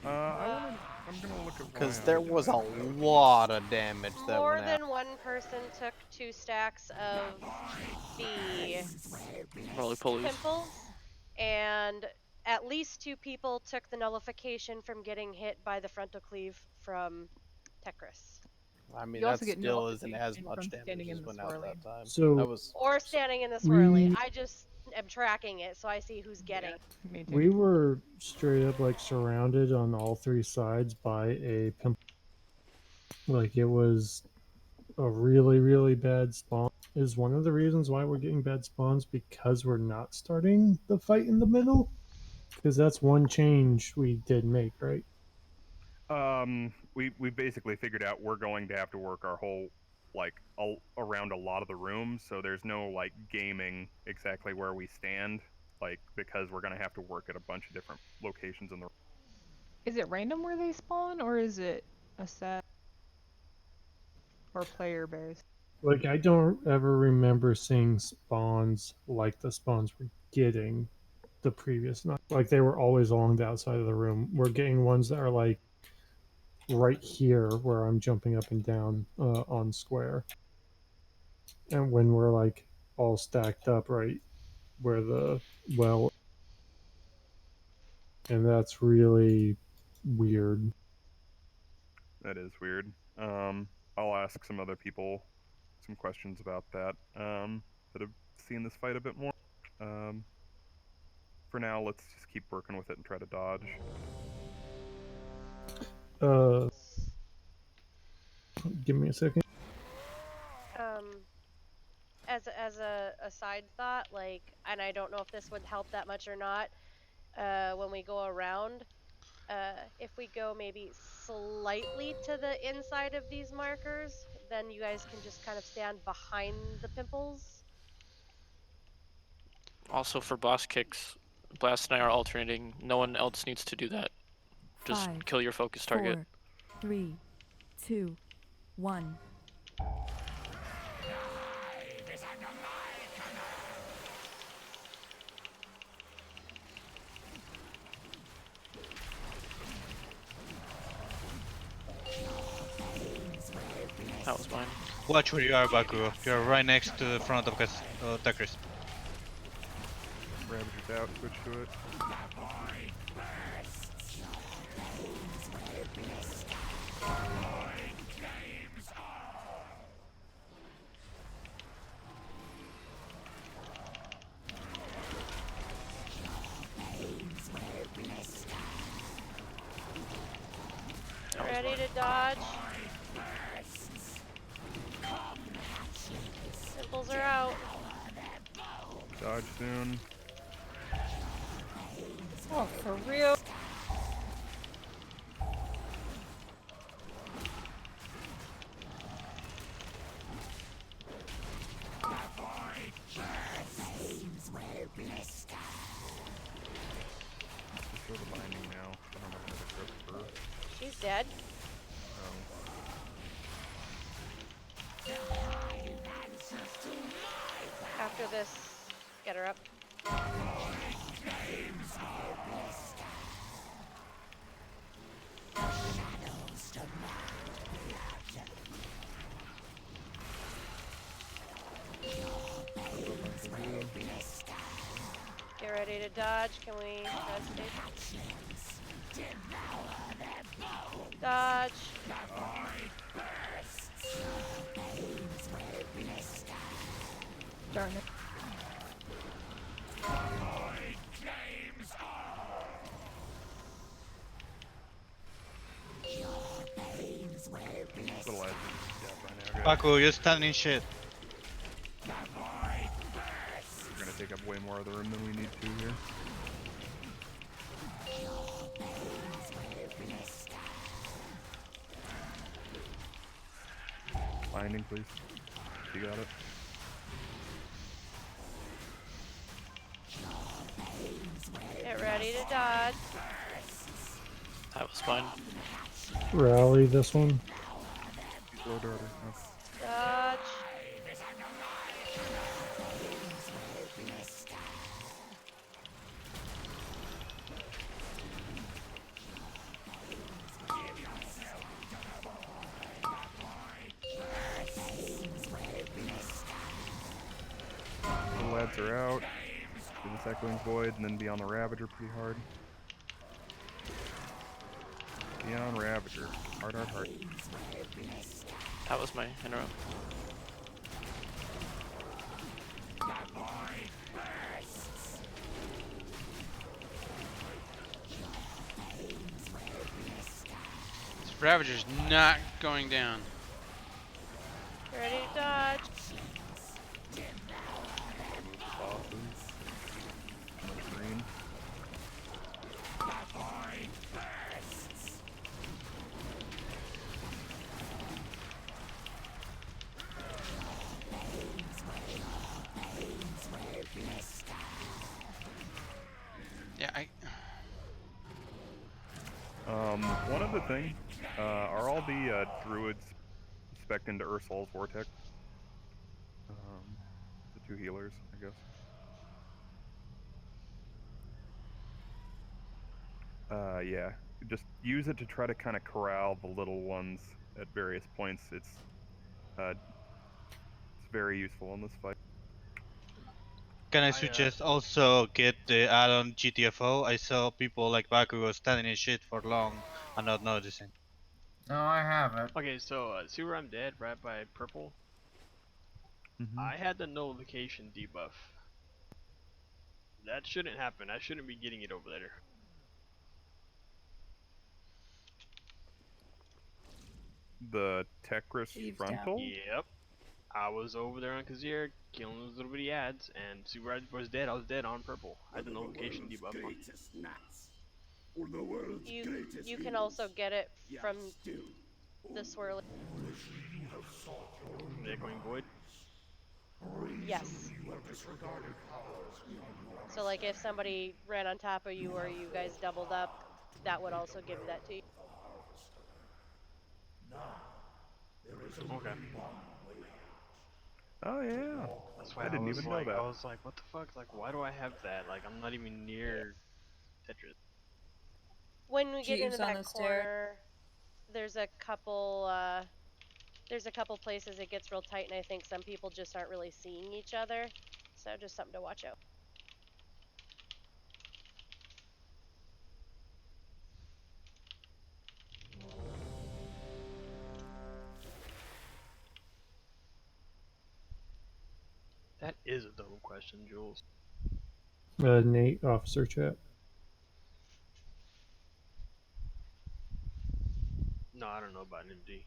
I'm gonna look at Because there was a lot of damage that More went out. than one person took 2 stacks of the Roly-polies. pimples, and at least 2 people took the nullification from getting hit by the frontal cleave from Tekris. I mean, You that also get still isn't as nullification much from damage standing as in the went out swirling. that time. So- that was Or standing in the swirly. We- I just am tracking it, so I see who's getting. We were straight up like surrounded on all 3 sides by a pimple. Like it was a really, really bad spawn. Is one of the reasons why we're getting bad spawns because we're not starting the fight in the middle? Because that's one change we did make, right? We basically figured out we're going to have to work our whole around a lot of the rooms, so there's no like gaming exactly where we stand, like because we're gonna have to work at a bunch of different locations in the. Is it random where they spawn, or is it a set or player based? Like I don't ever remember seeing spawns like the spawns we're getting the previous night. Like they were always along the outside of the room. We're getting ones that are like right here where I'm jumping up and down on square. And when we're like all stacked up right where the well, and that's really weird. That is weird. I'll ask some other people some questions about that that have seen this fight a bit more. For now, let's just keep working with it and try to dodge. Give me a second. as a side thought, like, and I don't know if this would help that much or not, when we go around, if we go maybe slightly to the inside of these markers, then you guys can just kind of stand behind the pimples. Also for boss kicks, Blast and I are alternating. No one else needs to do that. Just 5, kill your focus target. 4, 3, 2, 1. That was mine. Watch where you are, Baku. You're right next to the front of Tekris. Ravager's out, switch to it. Ready to dodge. Pimples are out. Dodge soon. Oh, for real? Just show the binding now. I don't know how to grip her. She's dead. After this, get her up. Get ready to dodge. Can we red stage? Dodge. Darn it. Little edge. Yeah, by now, guys. Baku, you're standing shit. We're gonna take up way more of the room than we need to here. Binding, please. You got it. Get ready to dodge. That was fine. Rally this one. Slow darter. Dodge. The lads are out. Do this Echoing Void and then be on the Ravager pretty hard. Be on Ravager. Hard, hard, hard. That was my interrupt. This Ravager's not going down. Get ready to dodge. Green. Yeah, One other thing, are all the druids spec'd into Ursul's Vortex? The two healers, I guess. Yeah. Just use it to try to kind of corral the little ones at various points. It's very useful in this fight. Can I suggest also get the add-on GTFO? I saw people like Baku was standing in shit for long and not noticing. No, I haven't. Okay, so see where I'm dead, right by purple? I had the no location debuff. That shouldn't happen. I shouldn't be getting it over there. The Tekris frontal? Yep. I was over there on Kazir killing those little bitty ads, and Super Red was dead. I was dead on purple. I had the notification debuff on. You can also get it from the swirly. The Echoing Void. Yes. So like if somebody ran on top of you or you guys doubled up, that would also give that to you. Okay. Oh yeah. That's why I didn't was even like, know that. I was like, what the fuck? Like, why do I have that? Like, I'm not even near Tetris. When we get into Jeeves on that the stair. corner, there's a couple places it gets real tight, and I think some people just aren't really seeing each other. So just something to watch out. That is a dumb question, Jules. Nate, officer chat. No, I don't know about an MD.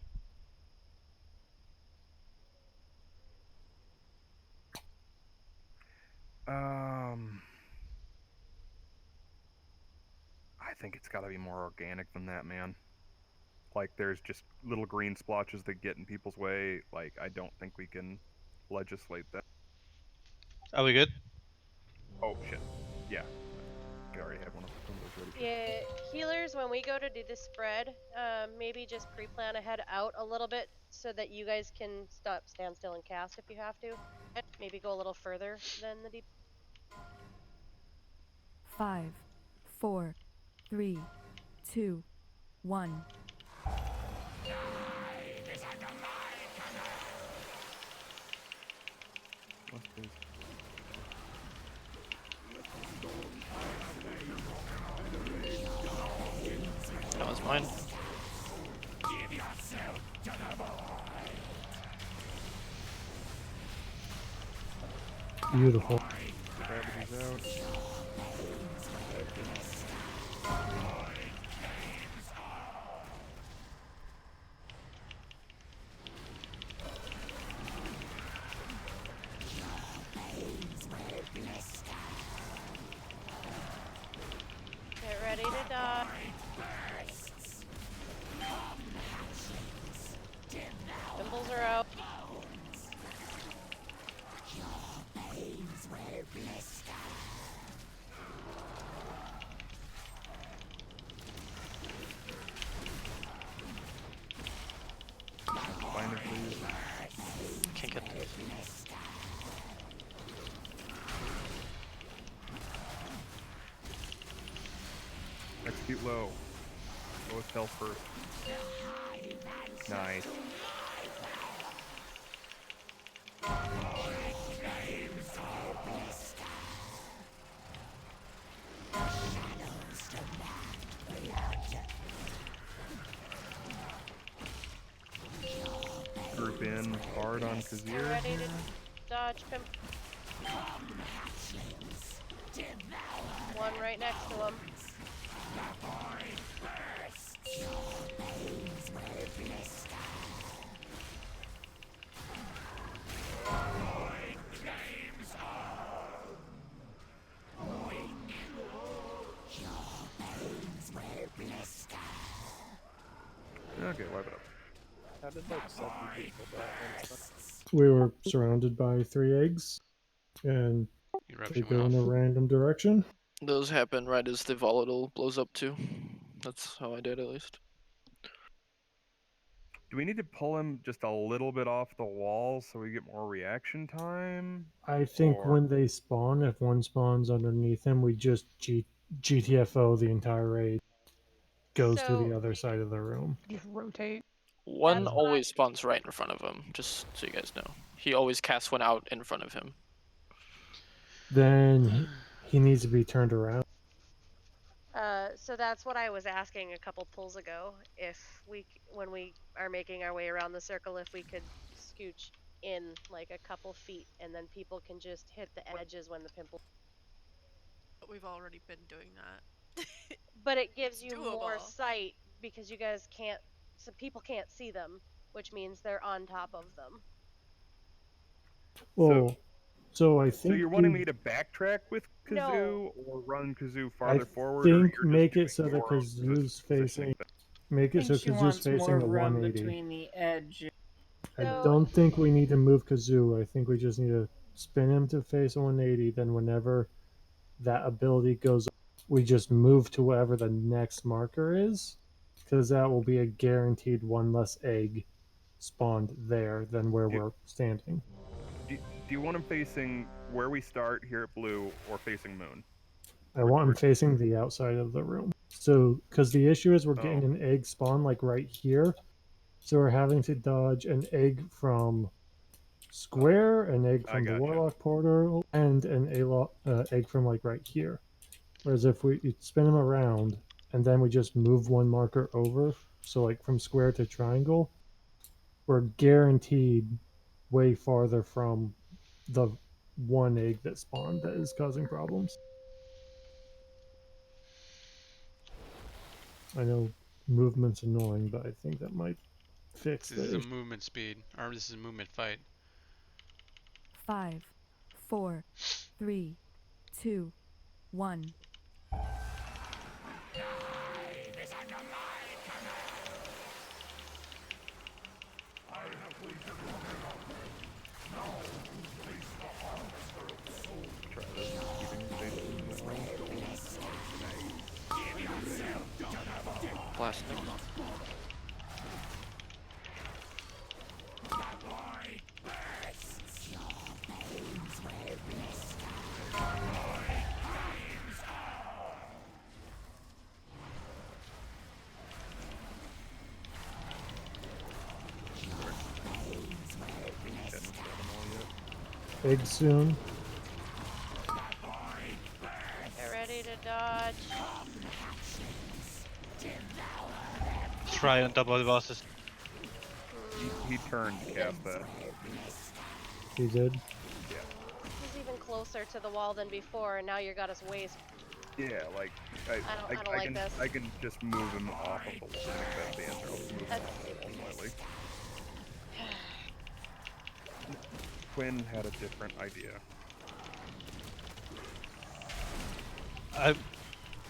I think it's got to be more organic than that, man. Like, there's just little green splotches that get in people's way. Like, I don't think we can legislate that. Are we good? Oh shit. Yeah. I already have one of those ready. Yeah, healers, when we go to do the spread, maybe just pre-plan ahead out a little bit so that you guys can stand still and cast if you have to. And maybe go a little further than the deep. 5, 4, 3, 2, 1. That was mine. Beautiful. Gravity's out. Get ready to dodge. Symbols are out. Find it, please. Can't get this. Execute low. Lowest health first. Nice. Group in hard on Get Kazir. ready to dodge pimp. One right next to him. Okay, wipe it up. How did like 7 people die? We were surrounded by 3 eggs, and they go in a random direction. Those happen right as the volatile blows up too. That's how I did at least. Do we need to pull him just a little bit off the wall so we get more reaction time? I think Or- when they spawn, if one spawns underneath him, we just GTFO the entire raid. Goes to the other side of the room. Just rotate. One always spawns right in front of him, just so you guys know. He always casts one out in front of him. Then he needs to be turned around. So that's what I was asking a couple pulls ago. If we, when we are making our way around the circle, if we could scooch in like a couple feet, and then people can just hit the edges when the pimple. But we've already been doing that. But it gives you more doable. sight because you guys can't, so people can't see them, which means they're on top of them. Well, so I think So you're wanting we- me to backtrack with Kazoo No. or run Kazoo I farther forward? Or think you're just make doing it so that your own Kazoo's positioning facing. thing? Make I it so think she Kazoo's wants facing more a room 180. between the edge. I So- don't think we need to move Kazoo. I think we just need to spin him to face 180. Then whenever that ability goes, we just move to whatever the next marker is, because that will be a guaranteed one less egg spawned there than where we're standing. Do you want him facing where we start here at blue or facing moon? I want him facing the outside of the room. So, because the issue is we're getting Oh. an egg spawn like right here. So we're having to dodge an egg from square, an egg I from the gotcha. warlock portal, and an egg from like right here. Whereas if we spin them around and then we just move one marker over, so like from square to triangle, we're guaranteed way farther from the one egg that spawned that is causing problems. I know movement's annoying, but I think that might fix This is the a issue. movement speed, or this is a movement fight. 5, 4, 3, 2, 1. Try this. Keeping facing that range. Blasting. Egg soon. Get ready to dodge. Try on top of the bosses. He turned to cast that. He did. He's even closer to the wall than before, and now you got us waist. Yeah, like I don't like can this. I can just move him off of the wall. I think that's the answer. I'll just move him off the wall slightly. Quinn had a different idea.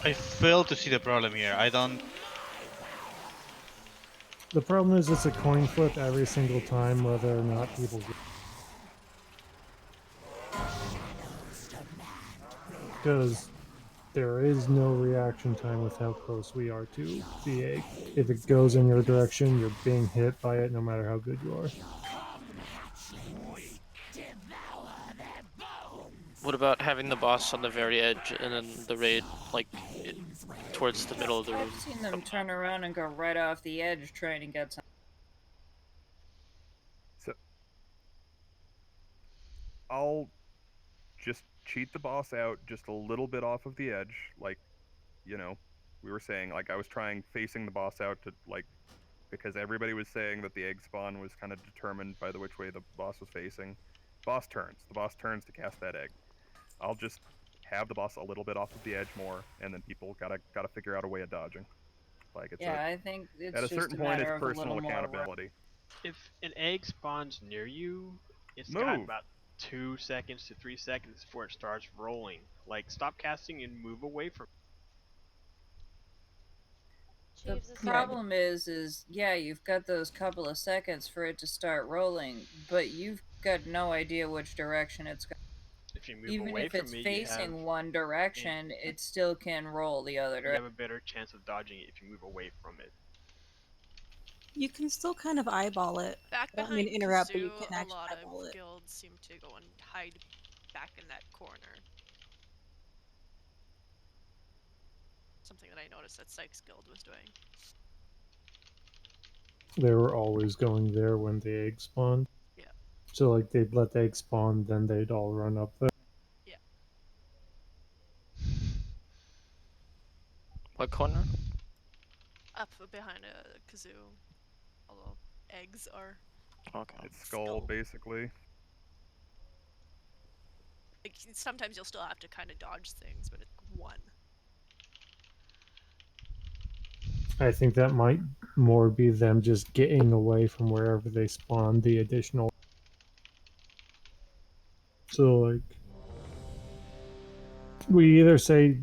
I fail to see the problem here. I don't. The problem is it's a coin flip every single time whether or not people get. Because there is no reaction time with how close we are to the egg. If it goes in your direction, you're being hit by it no matter how good you are. What about having the boss on the very edge and then the raid like towards the middle of the room? I've seen them turn around and go right off the edge trying to get some. So I'll just cheat the boss out just a little bit off of the edge, like, you know, we were saying, like I was trying facing the boss out to, like, because everybody was saying that the egg spawn was kind of determined by the which way the boss was facing. Boss turns. The boss turns to cast that egg. I'll just have the boss a little bit off of the edge more, and then people gotta figure out a way of dodging. Like it's Yeah, I think it's at a just certain a point matter it's of a personal little more accountability. If an egg spawns near you, it's got Move. about 2 seconds to 3 seconds before it starts rolling. Like, stop casting and move away from The Jeeves is problem is yeah, you've got those couple of seconds for it to start rolling, but you've got no idea which direction it's going. If you move Even away if from it's me, facing you have, one direction, it still can roll the other you direction. have a better chance of dodging it if you move away from it. You can still kind of eyeball it. Back I don't mean behind to interrupt, but Kazoo, you can a actually lot eyeball of it. guilds seem to go and hide back in that corner. Something that I noticed that Sykes Guild was doing. They were always going there when the egg spawned. Yeah. So like they'd let the egg spawn, then they'd all run up there. Yeah. What corner? Up behind a Kazoo. Although eggs are Okay. It's skull basically. like sometimes you'll still have to kind of dodge things, but it's one. I think that might more be them just getting away from wherever they spawned the additional. So like, we either say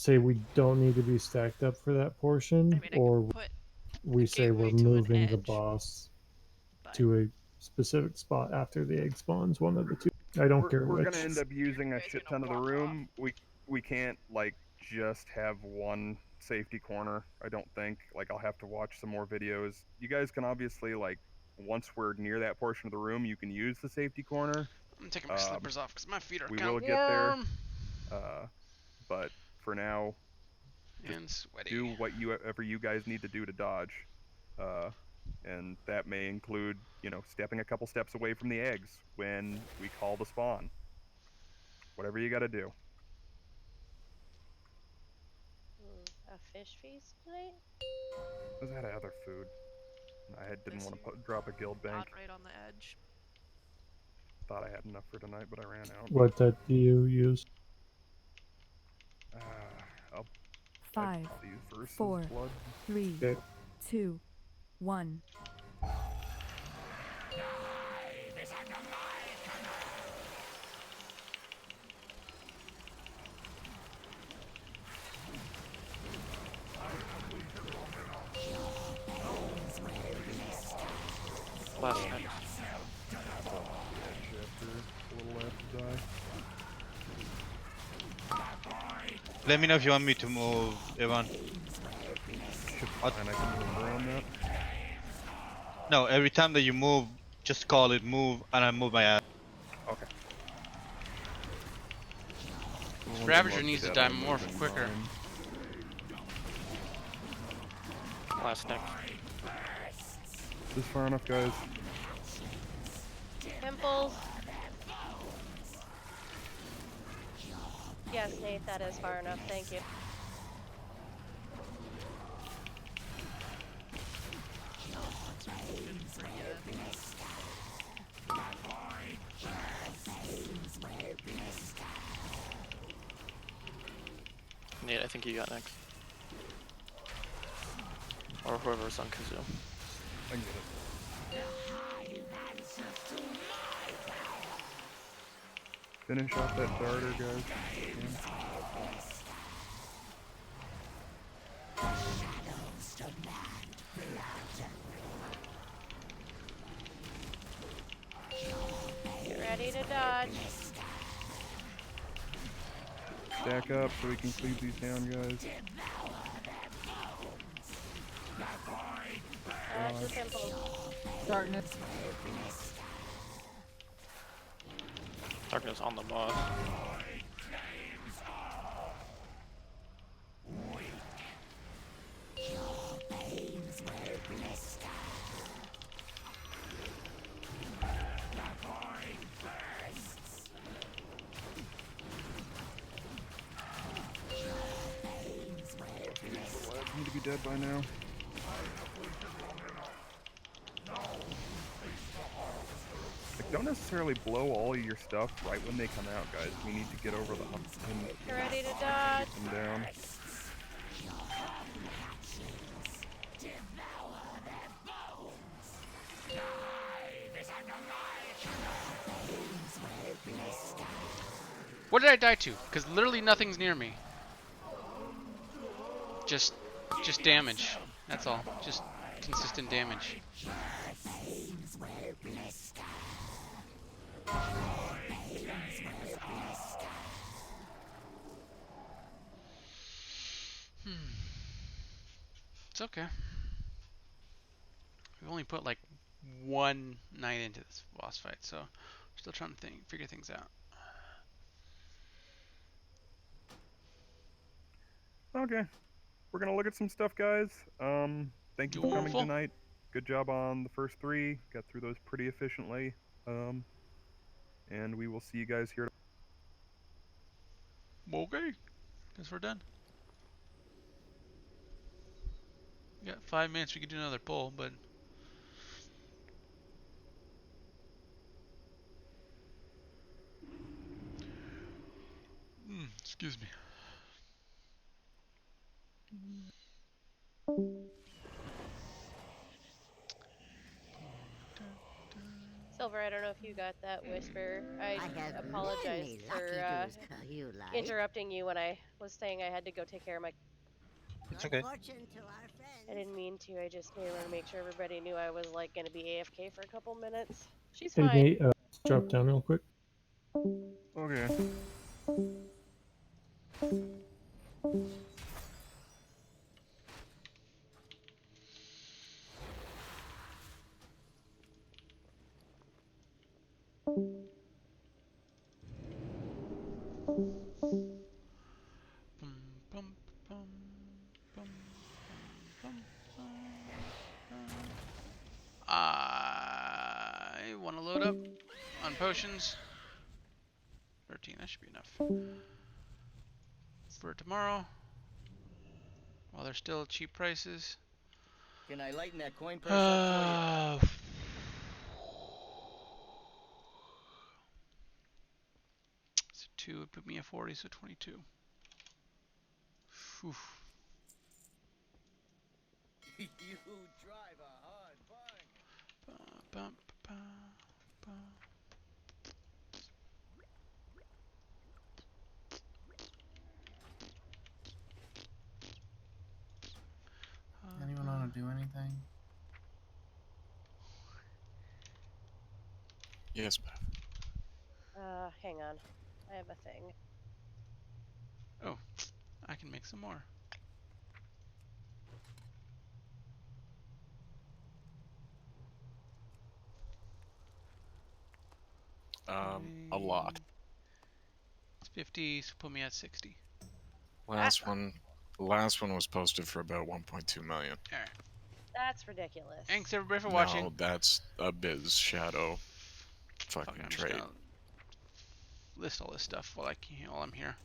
we don't need to be stacked up for that portion, or we say we're moving the boss to a specific spot after the egg spawns. One of the two. I don't care We're which. gonna end up using a shit ton of the room. We can't like just have one safety corner. I don't think. Like I'll have to watch some more videos. You guys can obviously like once we're near that portion of the room, you can use the safety corner. I'm taking my slippers off because my feet are We kind will of get there. warm. But for now, and sweaty. Do whatever you guys need to do to dodge. And that may include, you know, stepping a couple steps away from the eggs when we call the spawn. Whatever you gotta do. A fish feast tonight? Was that other food? I didn't want to drop a guild bank. Right on the edge. Thought I had enough for tonight, but I ran out. What do you use? I'll 5, probably use Versus 4, blood. 3, Okay. 2, 1. Last night. Let me know if you want me to move, Ivan. And I can move around that. No, every time that you move, just call it move, and I move my ass. Okay. Ravager needs to die more quicker. Last night. This far enough, guys. Pimples. Yes, Nate, that is far enough. Thank you. Nate, I think you got next. Or whoever's on Kazoo. I can get it. Finish off that darter, guys. Get ready to dodge. Stack up so we can cleave these down, guys. Dodge the pimples. Darkness. Darkness on the boss. Need to be dead by now. Like, don't necessarily blow all of your stuff right when they come out, guys. We need to get over the hump and Get ready to dodge. them down. What did I die to? Because literally nothing's near me. Just damage. That's all. Just consistent damage. It's okay. We've only put like one night into this boss fight, so we're still trying to figure things out. Okay. We're gonna look at some stuff, guys. Thank you for coming tonight. Good job on the first 3. Got through those pretty efficiently. And we will see you guys here. Okay. Guess we're done. We got 5 minutes. We could do another poll, but excuse me. Silver, I don't know if you got that whisper. I have apologize many for lucky dues, you like. interrupting you when I was saying I had to go take care of my. It's okay. Fortune to our friends. I didn't mean to. I just wanted to make sure everybody knew I was like gonna be AFK for a couple minutes. She's Hey fine. Nate, drop down real quick. Okay. I want to load up on potions. 13, that should be enough. For tomorrow. While they're still cheap prices. Can I lighten that coin purse up for you? So 2 would put me at 40, so 22. Whew. You drive a hard bargain. Bum, bum, bum. Anyone want to do anything? Yes, Beth. Hang on. I have a thing. Oh, I can make some more. A lot. It's 50, so put me at 60. Last one was posted for about 1.2 million. Alright. That's ridiculous. Thanks everybody for watching. No, that's a Biz Shadow fucking I'm just trade. gonna list all this stuff while I'm here.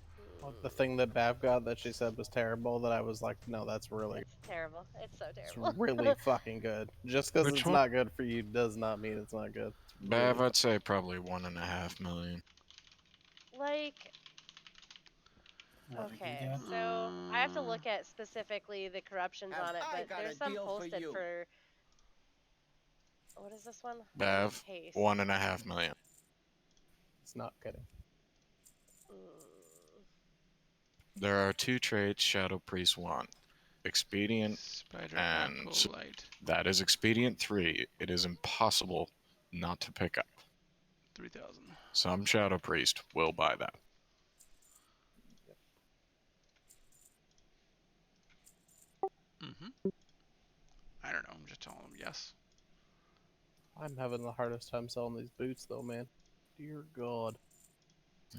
The thing that Bav got that she said was terrible, that I was like, no, that's really, It's terrible. It's so it's terrible. really fucking good. Just because Which it's one? not good for you does not mean it's not good. It's Bav, really I'd say probably 1.5 million. Like, okay, so I have to look at specifically the corruptions on it, but there's some posted for. What is this one? Bav, Haste. 1.5 million. It's not kidding. There are 2 traits Shadow Priest want. Expedient Spider and Acolyte. that is Expedient 3. It is impossible not to pick up. 3,000. Some Shadow Priest will buy that. I don't know, I'm just telling them yes. I'm having the hardest time selling these boots though, man. Dear God.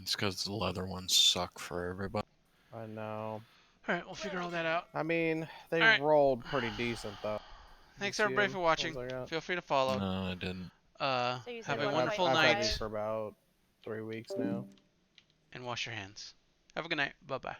It's because the leather ones suck for everybody. I know. Alright, we'll figure all that out. I mean, they Alright. rolled pretty decent though. Thanks You see everybody them? for watching. Ones I got? Feel free to follow. No, I didn't. So you said Have a one wonderful point I've had night. these for about 3 weeks now. And wash your hands. Have a good night. Bye-bye.